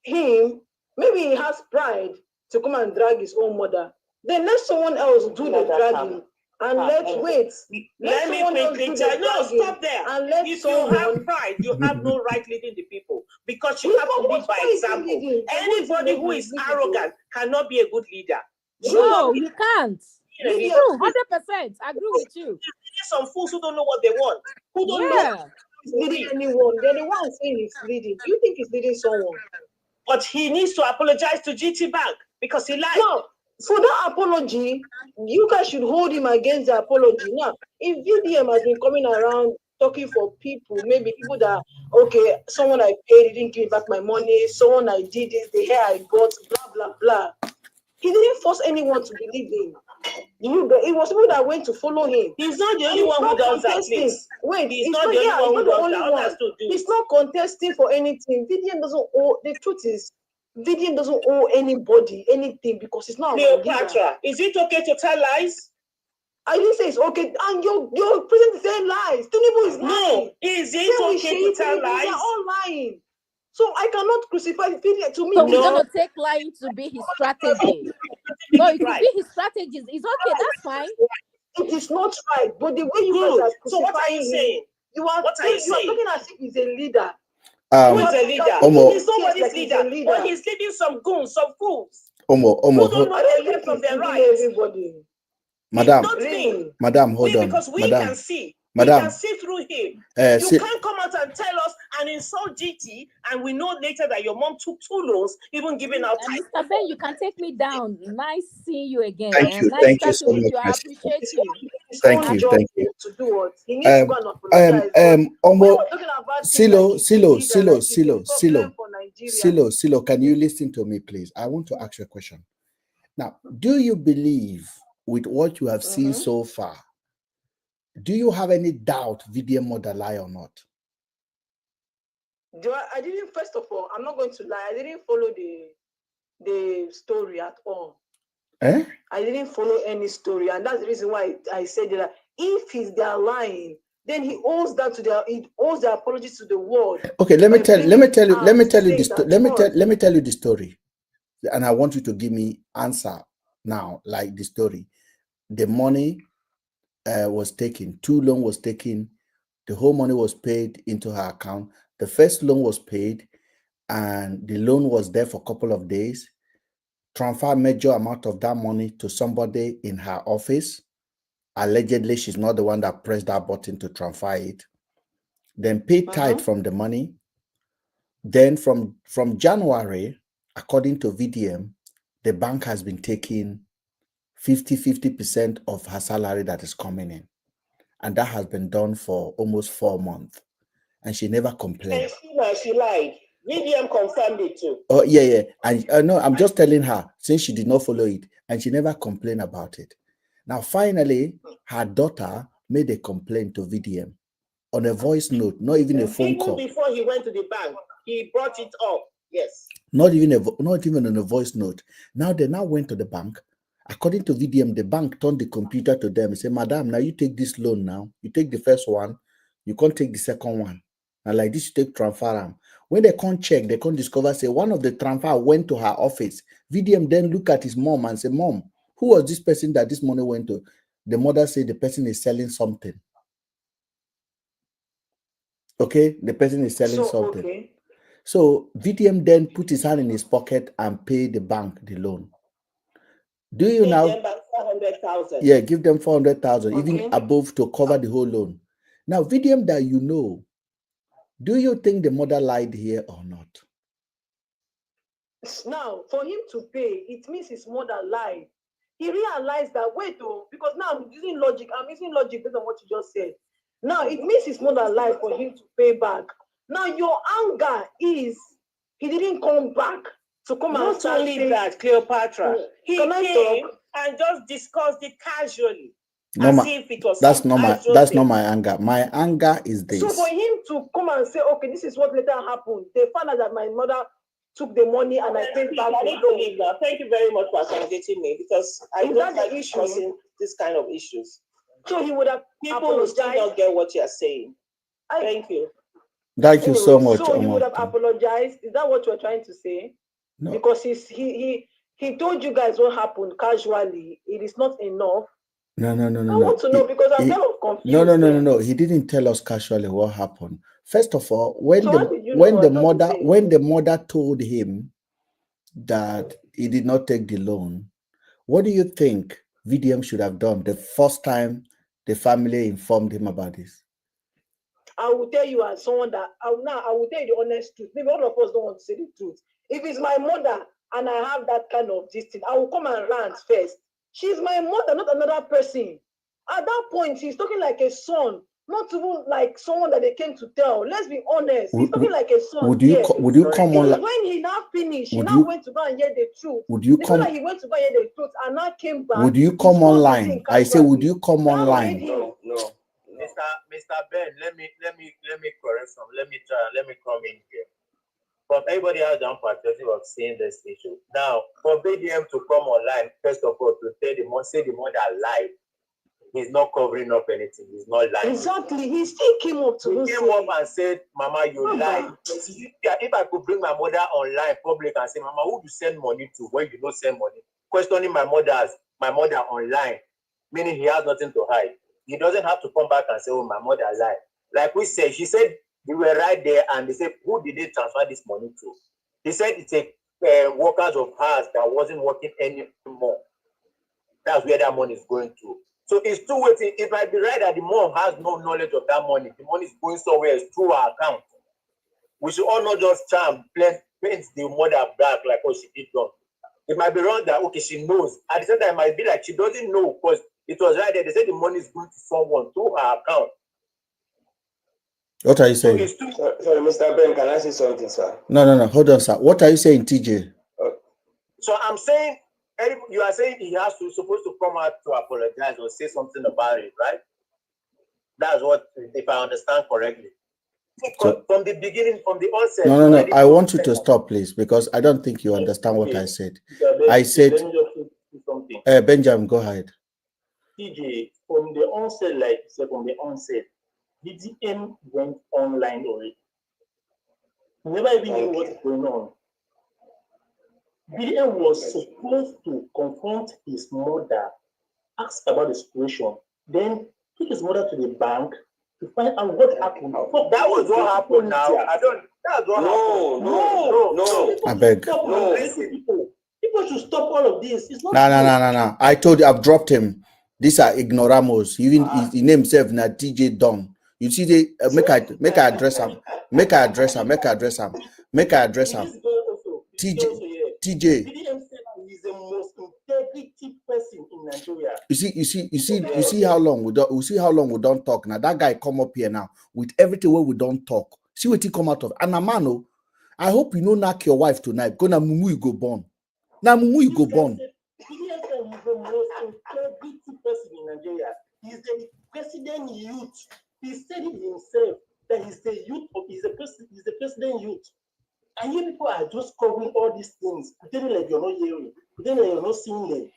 E: him, maybe he has pride to come and drag his own mother. Then let someone else do the dragging
O: And let's wait.
S: Let me quickly tell you. No, stop there. And let if you have pride, you have no right leading the people because you have to lead by example. Anybody who is arrogant cannot be a good leader.
P: No, you can't. It's true, 100%. I agree with you.
S: Some fools who don't know what they want, who don't know
O: he's leading anyone. They're the ones saying he's leading. You think he's leading someone?
S: But he needs to apologize to GT Bank because he lied.
O: No, for that apology, you guys should hold him against the apology. Now, if VDM has been coming around talking for people, maybe people that, okay, someone I paid, he didn't give me back my money, someone I did this, the hair I got, blah, blah, blah. He didn't force anyone to believe him. It was people that went to follow him.
S: He's not the only one who does that, please.
O: Wait,
S: he's not the only one who does that. Others to do.
O: He's not contesting for anything. VDM doesn't owe, the truth is, VDM doesn't owe anybody anything because it's not
S: Cleopatra, is it okay to tell lies?
O: I didn't say it's okay. And your president is saying lies. Tinubu is lying.
S: No, is it okay to tell lies?
O: They're all lying. So I cannot crucify VDM. To me,
P: so he's gonna take lying to be his strategy. So it could be his strategies. It's okay, that's fine.
O: It is not right, but the way you guys are crucifying
S: so what are you saying?
O: You are talking as if he's a leader.
S: Who is a leader? He's nobody's leader. But he's leading some goons, some fools. Who don't know their left from their right.
O: Everybody.
A: Madam, hold on.
S: Because we can see.
A: Madam,
S: we can see through him. You can't come out and tell us and insult GT, and we know later that your mom took 2 loans, even giving out.
P: Mr. Ben, you can take me down. Nice seeing you again.
A: Thank you.
P: Nice
A: Thank you so much.
P: I appreciate you.
A: Thank you. Thank you.
O: To do what? He needs to go and apologize.
A: Silo, can you listen to me, please? I want to ask you a question. Now, do you believe with what you have seen so far? Do you have any doubt VDM mother lie or not?
O: I didn't, first of all, I'm not going to lie. I didn't follow the story at all. I didn't follow any story. And that's the reason why I said that if they're lying, then he owes that to he owes the apologies to the world.
A: Okay, let me tell you the story. And I want you to give me answer now, like the story. The money was taken, 2 loans was taken, the whole money was paid into her account. The first loan was paid and the loan was there for a couple of days. Transfer major amount of that money to somebody in her office. Allegedly, she's not the one that pressed that button to transfer it. Then paid tithe from the money. Then from January, according to VDM, the bank has been taking 50% of her salary that is coming in. And that has been done for almost 4 months. And she never complained.
S: She lied. VDM confirmed it too.
A: Oh, yeah. And no, I'm just telling her, since she did not follow it, and she never complained about it. Now, finally, her daughter made a complaint to VDM on a voice note, not even a phone call.
S: Even before he went to the bank, he brought it up. Yes.
A: Not even on a voice note. Now they went to the bank. According to VDM, the bank turned the computer to them and said, Madam, now you take this loan now. You take the first one. You can't take the second one. And like this, you take transfer. When they can't check, they can't discover, say, one of the transfer went to her office. VDM then look at his mom and say, Mom, who was this person that this money went to? The mother said the person is selling something. Okay? The person is selling something. Okay. So VDM then put his hand in his pocket and paid the bank the loan. Do you now?
S: Them back 400,000.
A: Yeah, give them 400,000, even above to cover the whole loan. Now, VDM that you know, do you think the mother lied here or not?
O: Now, for him to pay, it means his mother lied. He realized that, wait, because now I'm using logic based on what you just said. Now, it means his mother lied for him to pay back. Now, your anger is he didn't come back to come and
S: not only that, Cleopatra. He came and just discussed it casually. If it was
A: that's not my anger. My anger is this.
O: So for him to come and say, okay, this is what later happened. They found out that my mother took the money and I paid back the loan.
S: Now. Thank you very much for accommodating me because I don't like discussing this kind of issues.
O: So he would have
S: people will still not get what you're saying. Thank you.
A: Thank you so much.
O: So he would have apologized. Is that what you're trying to say? No. Because he told you guys what happened casually. It is not enough.
A: No.
O: I want to know because I'm kind of confused.
A: No. He didn't tell us casually what happened. First of all, when
O: So how did you know?
A: when the mother told him that he did not take the loan, what do you think VDM should have done the first time the family informed him about this?
O: I will tell you as someone that I will tell you the honest truth. Maybe all of us don't want to say the truth. If it's my mother and I have that kind of this thing, I will come and rant first. She's my mother, not another person. At that point, he's talking like a son, not even like someone that they came to tell. Let's be honest. He's talking like a son.
A: Would you come on?
O: When he now finished, he now went to go and hear the truth.
A: Would you come?
O: Like he went to go and hear the truth and now came back.
A: Would you come online? I say, would you come online?
K: No. Mr. Ben, let me correct some. Let me come in here. But everybody has the perspective of seeing this issue. Now, for BDM to come online, first of all, to say the mother lied, he's not covering up anything. He's not lying.
O: Exactly. He still came up to
K: He came up and said, Mama, you lied. If I could bring my mother online public and say, Mama, who do you send money to when you don't send money? Questioning my mother online, meaning he has nothing to hide. He doesn't have to come back and say, oh, my mother lied. Like we said, she said we were right there and they said, who did they transfer this money to? He said it's a workers of hers that wasn't working anymore. That's where that money is going to. So it's still waiting. It might be right that the mom has no knowledge of that money. The money is going somewhere through her account. We should all not just paint the mother back like, oh, she did wrong. It might be wrong that, okay, she knows. At the same time, it might be like she doesn't know because it was right there. They said the money is going to someone through her account.
A: What are you saying?
K: Sorry, Mr. Ben, can I say something, sir?
A: No. Hold on, sir. What are you saying, TJ?
K: So I'm saying, you are saying he has to supposed to come out to apologize or say something about it, right? That's what, if I understand correctly. So, from the beginning, from the onset.
A: No. I want you to stop, please, because I don't think you understand what I said. I said, Benjamin, go ahead.
U: TJ, from the onset, like you said, from the onset, DDM went online already. He never even knew what's going on. DDM was supposed to confront his mother, ask about the situation, then take his mother to the bank to find out what happened.
K: That was what happened now. That's what happened. No.
A: I beg.
U: People should stop all of this. It's not
A: No. I told you, I've dropped him. These are ignoramos. Even he named himself na TJ Don. You see, they make I address him. Make I address him. TJ.
U: He's the most integrity person in Nigeria.
A: You see how long we don't talk. Now that guy come up here now with everything where we don't talk. See what he come out of. And Amano, I hope you know knock your wife tonight. Go na mumu you go born. Na mumu you go born.
U: He's the most integrity person in Nigeria. He's the president youth. He said it himself that he's the youth of he's the president youth. And you people are just covering all these things, pretending like you're not hearing, pretending like you're not seeing them.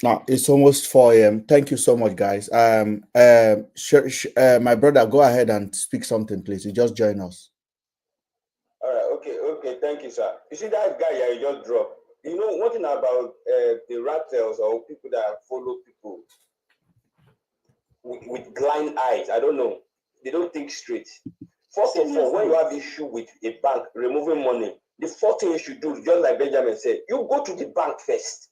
A: Now it's almost 4 a.m. Thank you so much, guys. My brother, go ahead and speak something, please. You just join us.
K: All right, okay, thank you, sir. You see that guy you just dropped. You know one thing about the rattles or people that follow people with blind eyes. I don't know. They don't think straight. First of all, when you have issue with a bank removing money, the first thing you should do, just like Benjamin said, you go to the bank first.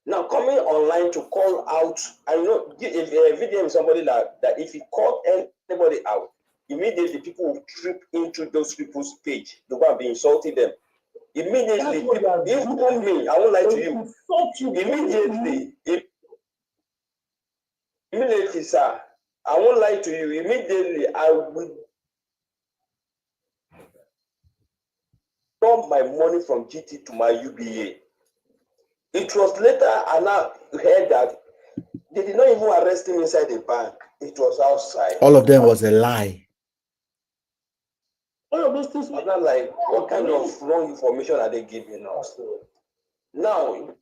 K: Now, coming online to call out, I know if VDM is somebody that if he called anybody out, immediately people will trip into those people's page. The one be insulting them. Immediately, even me, I won't lie to you. Immediately, sir, I won't lie to you. Immediately, I will dump my money from GT to my UBA. It was later I now heard that they did not even arrest him inside the bank. It was outside.
A: All of them was a lie.
U: All of those things
K: I'm not like, what kind of wrong information are they giving us? Now,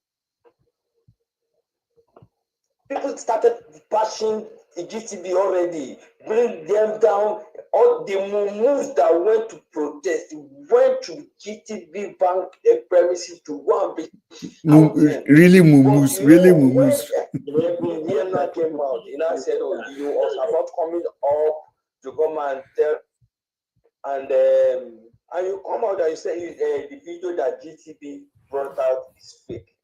K: people started bashing the GTB already, bring them down.
B: all the mumus that went to protest went to GTB bank premises to go and be
A: really mumus, really mumus.
B: When Vienna came out, he now said, "Oh, you was about coming up to come and tell," and you come out and you say the video that GTB brought out is fake.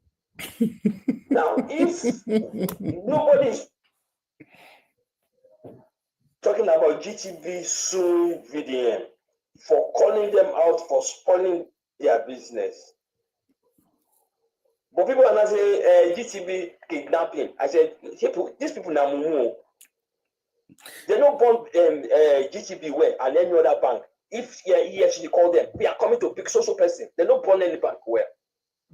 B: Now, if nobody is talking about GTB suing VDM for calling them out for spoiling their business, but people are not saying GTB kidnapping. I said, these people now mumu. They don't want GTB well and any other bank. If EFCD call them, we are coming to pick social person. They don't want any bank well.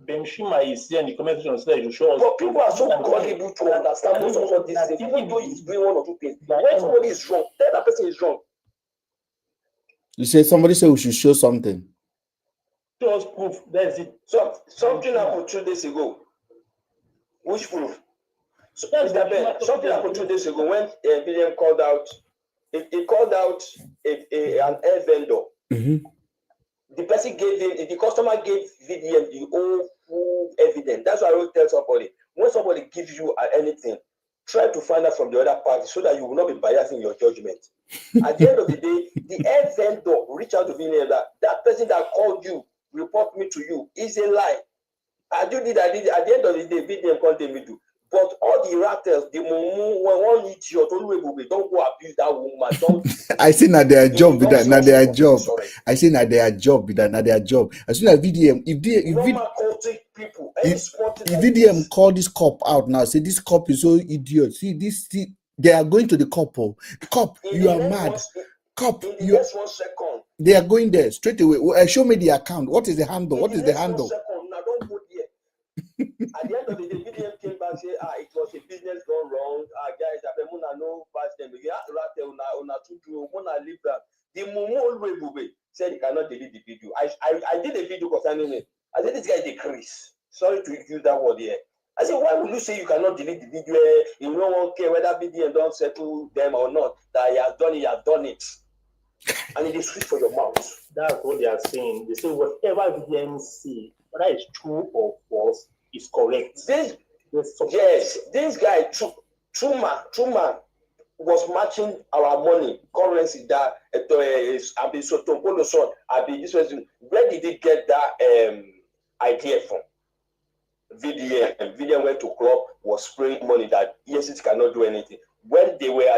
U: Benshima is here in the comment section said you show us.
B: But people are so gullible to understand most of what this is. Even though he's doing one or two things, when somebody is wrong, tell that person is wrong.
A: You say somebody said we should show something.
U: Show us proof. That's it.
B: So something happened 2 days ago. Which proof? So, Mr. Ben, something happened 2 days ago when BDM called out. He called out an air vendor.
A: Mm-hmm.
B: The person gave him, the customer gave VDM the whole full evidence. That's why I will tell somebody, when somebody gives you anything, try to find out from the other party so that you will not be biased in your judgment. At the end of the day, the air vendor reach out to VDM that person that called you, report me to you, is a lie. I did it. At the end of the day, VDM can't tell me to. But all the rattles, the mumu, when one idiot, don't go abuse that woman. Don't.
A: I see now their job with that. Now their job. I see now their job with that. Now their job. As soon as VDM, if VDM call this cop out now, say this cop is so idiot. See this. They are going to the cop. Cop, you are mad. Cop, you.
B: 1 second.
A: They are going there straight away. Show me the account. What is the handle? What is the handle?
B: 1 second. Now don't go there. At the end of the day, VDM came back and said, it was a business gone wrong. Guys, I no pass them. Leave that. The Mumu said he cannot delete the video. I did a video concerning it. I said, this guy is a Chris. Sorry to use that word here. I said, why would you say you cannot delete the video? You no one care whether VDM don't settle them or not. That he has done it. And it is sweet for your mouth.
U: That's what they are saying. They say whatever VDM say, whether it's true or false, is correct.
B: This guy, Truma, was matching our money, currency that where did he get that idea from? VDM went to club, was spraying money that ESC cannot do anything. When they were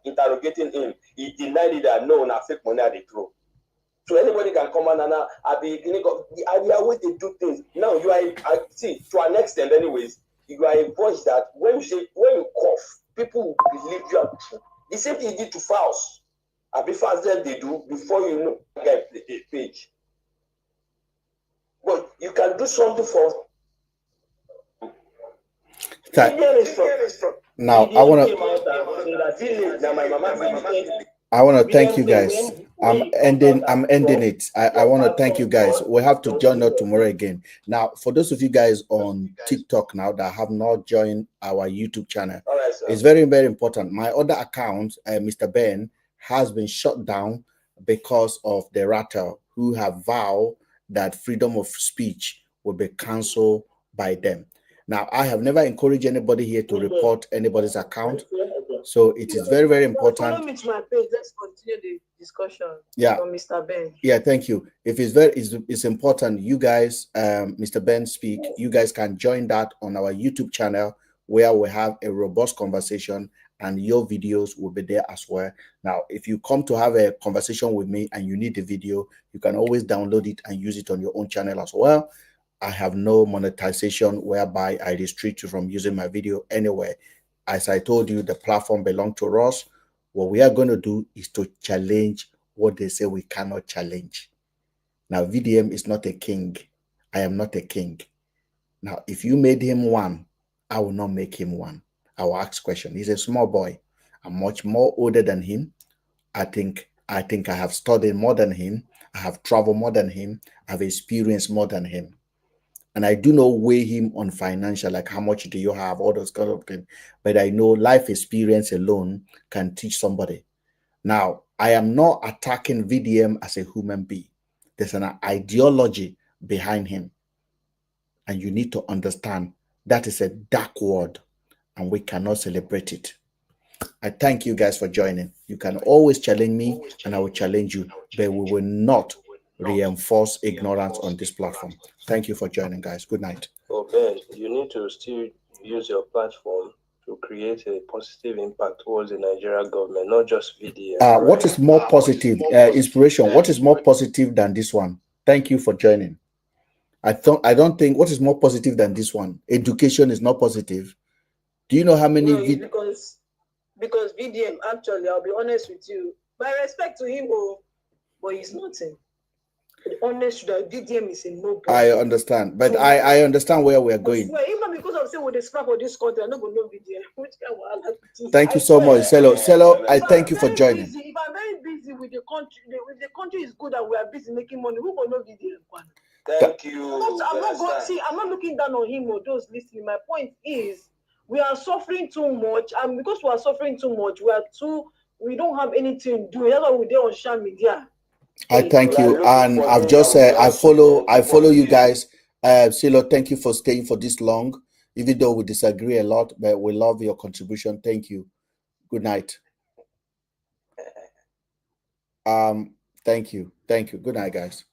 B: interrogating him, he denied it that no, not fake money they throw. So anybody can come on and the idea way they do things. Now you are see to an extent, anyways. You are a voice that when you cough, people will believe you are true. The same thing you did to Faust. I'll be faster they do before you know the page. But you can do something for.
A: Now I want to thank you guys. I'm ending it. I want to thank you guys. We have to join us tomorrow again. Now, for those of you guys on TikTok now that have not joined our YouTube channel, it's very, very important. My other account, Mr. Ben, has been shut down because of the rattle who have vowed that freedom of speech will be cancelled by them. Now, I have never encouraged anybody here to report anybody's account. So it is very, very important.
O: Follow me to my page. Let's continue the discussion.
A: Yeah.
O: From Mr. Ben.
A: Yeah, thank you. If it's important, you guys, Mr. Ben speak, you guys can join that on our YouTube channel where we have a robust conversation and your videos will be there as well. Now, if you come to have a conversation with me and you need the video, you can always download it and use it on your own channel as well. I have no monetization whereby I restrict you from using my video anywhere. As I told you, the platform belongs to us. What we are going to do is to challenge what they say we cannot challenge. Now, VDM is not a king. I am not a king. Now, if you made him one, I will not make him one. I will ask question. He's a small boy. I'm much more older than him. I think I have studied more than him. I have traveled more than him. I have experienced more than him. And I do not weigh him on financial, like how much do you have, all those kind of things. But I know life experience alone can teach somebody. Now, I am not attacking VDM as a human being. There's an ideology behind him. And you need to understand that is a dark word and we cannot celebrate it. I thank you guys for joining. You can always challenge me and I will challenge you, but we will not reinforce ignorance on this platform. Thank you for joining, guys. Good night.
B: Oh, Ben, you need to still use your platform to create a positive impact towards the Nigerian government, not just VDM.
A: What is more positive? Inspiration. What is more positive than this one? Thank you for joining. I don't think what is more positive than this one. Education is not positive. Do you know how many?
O: No, because VDM, actually, I'll be honest with you, by respect to him, but he's nothing. Honest, VDM is a no.
A: I understand, but I understand where we're going.
O: Well, even because I'm saying with the scrap of this country, I'm not going to know VDM.
A: Thank you so much, Selo. I thank you for joining.
O: If I'm very busy with the country, if the country is good and we are busy making money, who will know VDM?
B: Thank you.
O: I'm not looking down on him or those listening. My point is, we are suffering too much, and because we are suffering too much, we don't have anything to do. That's why we're there on social media.
A: I thank you, and I've just said I follow you guys. Silo, thank you for staying for this long, even though we disagree a lot, but we love your contribution. Thank you. Good night. Thank you. Good night, guys.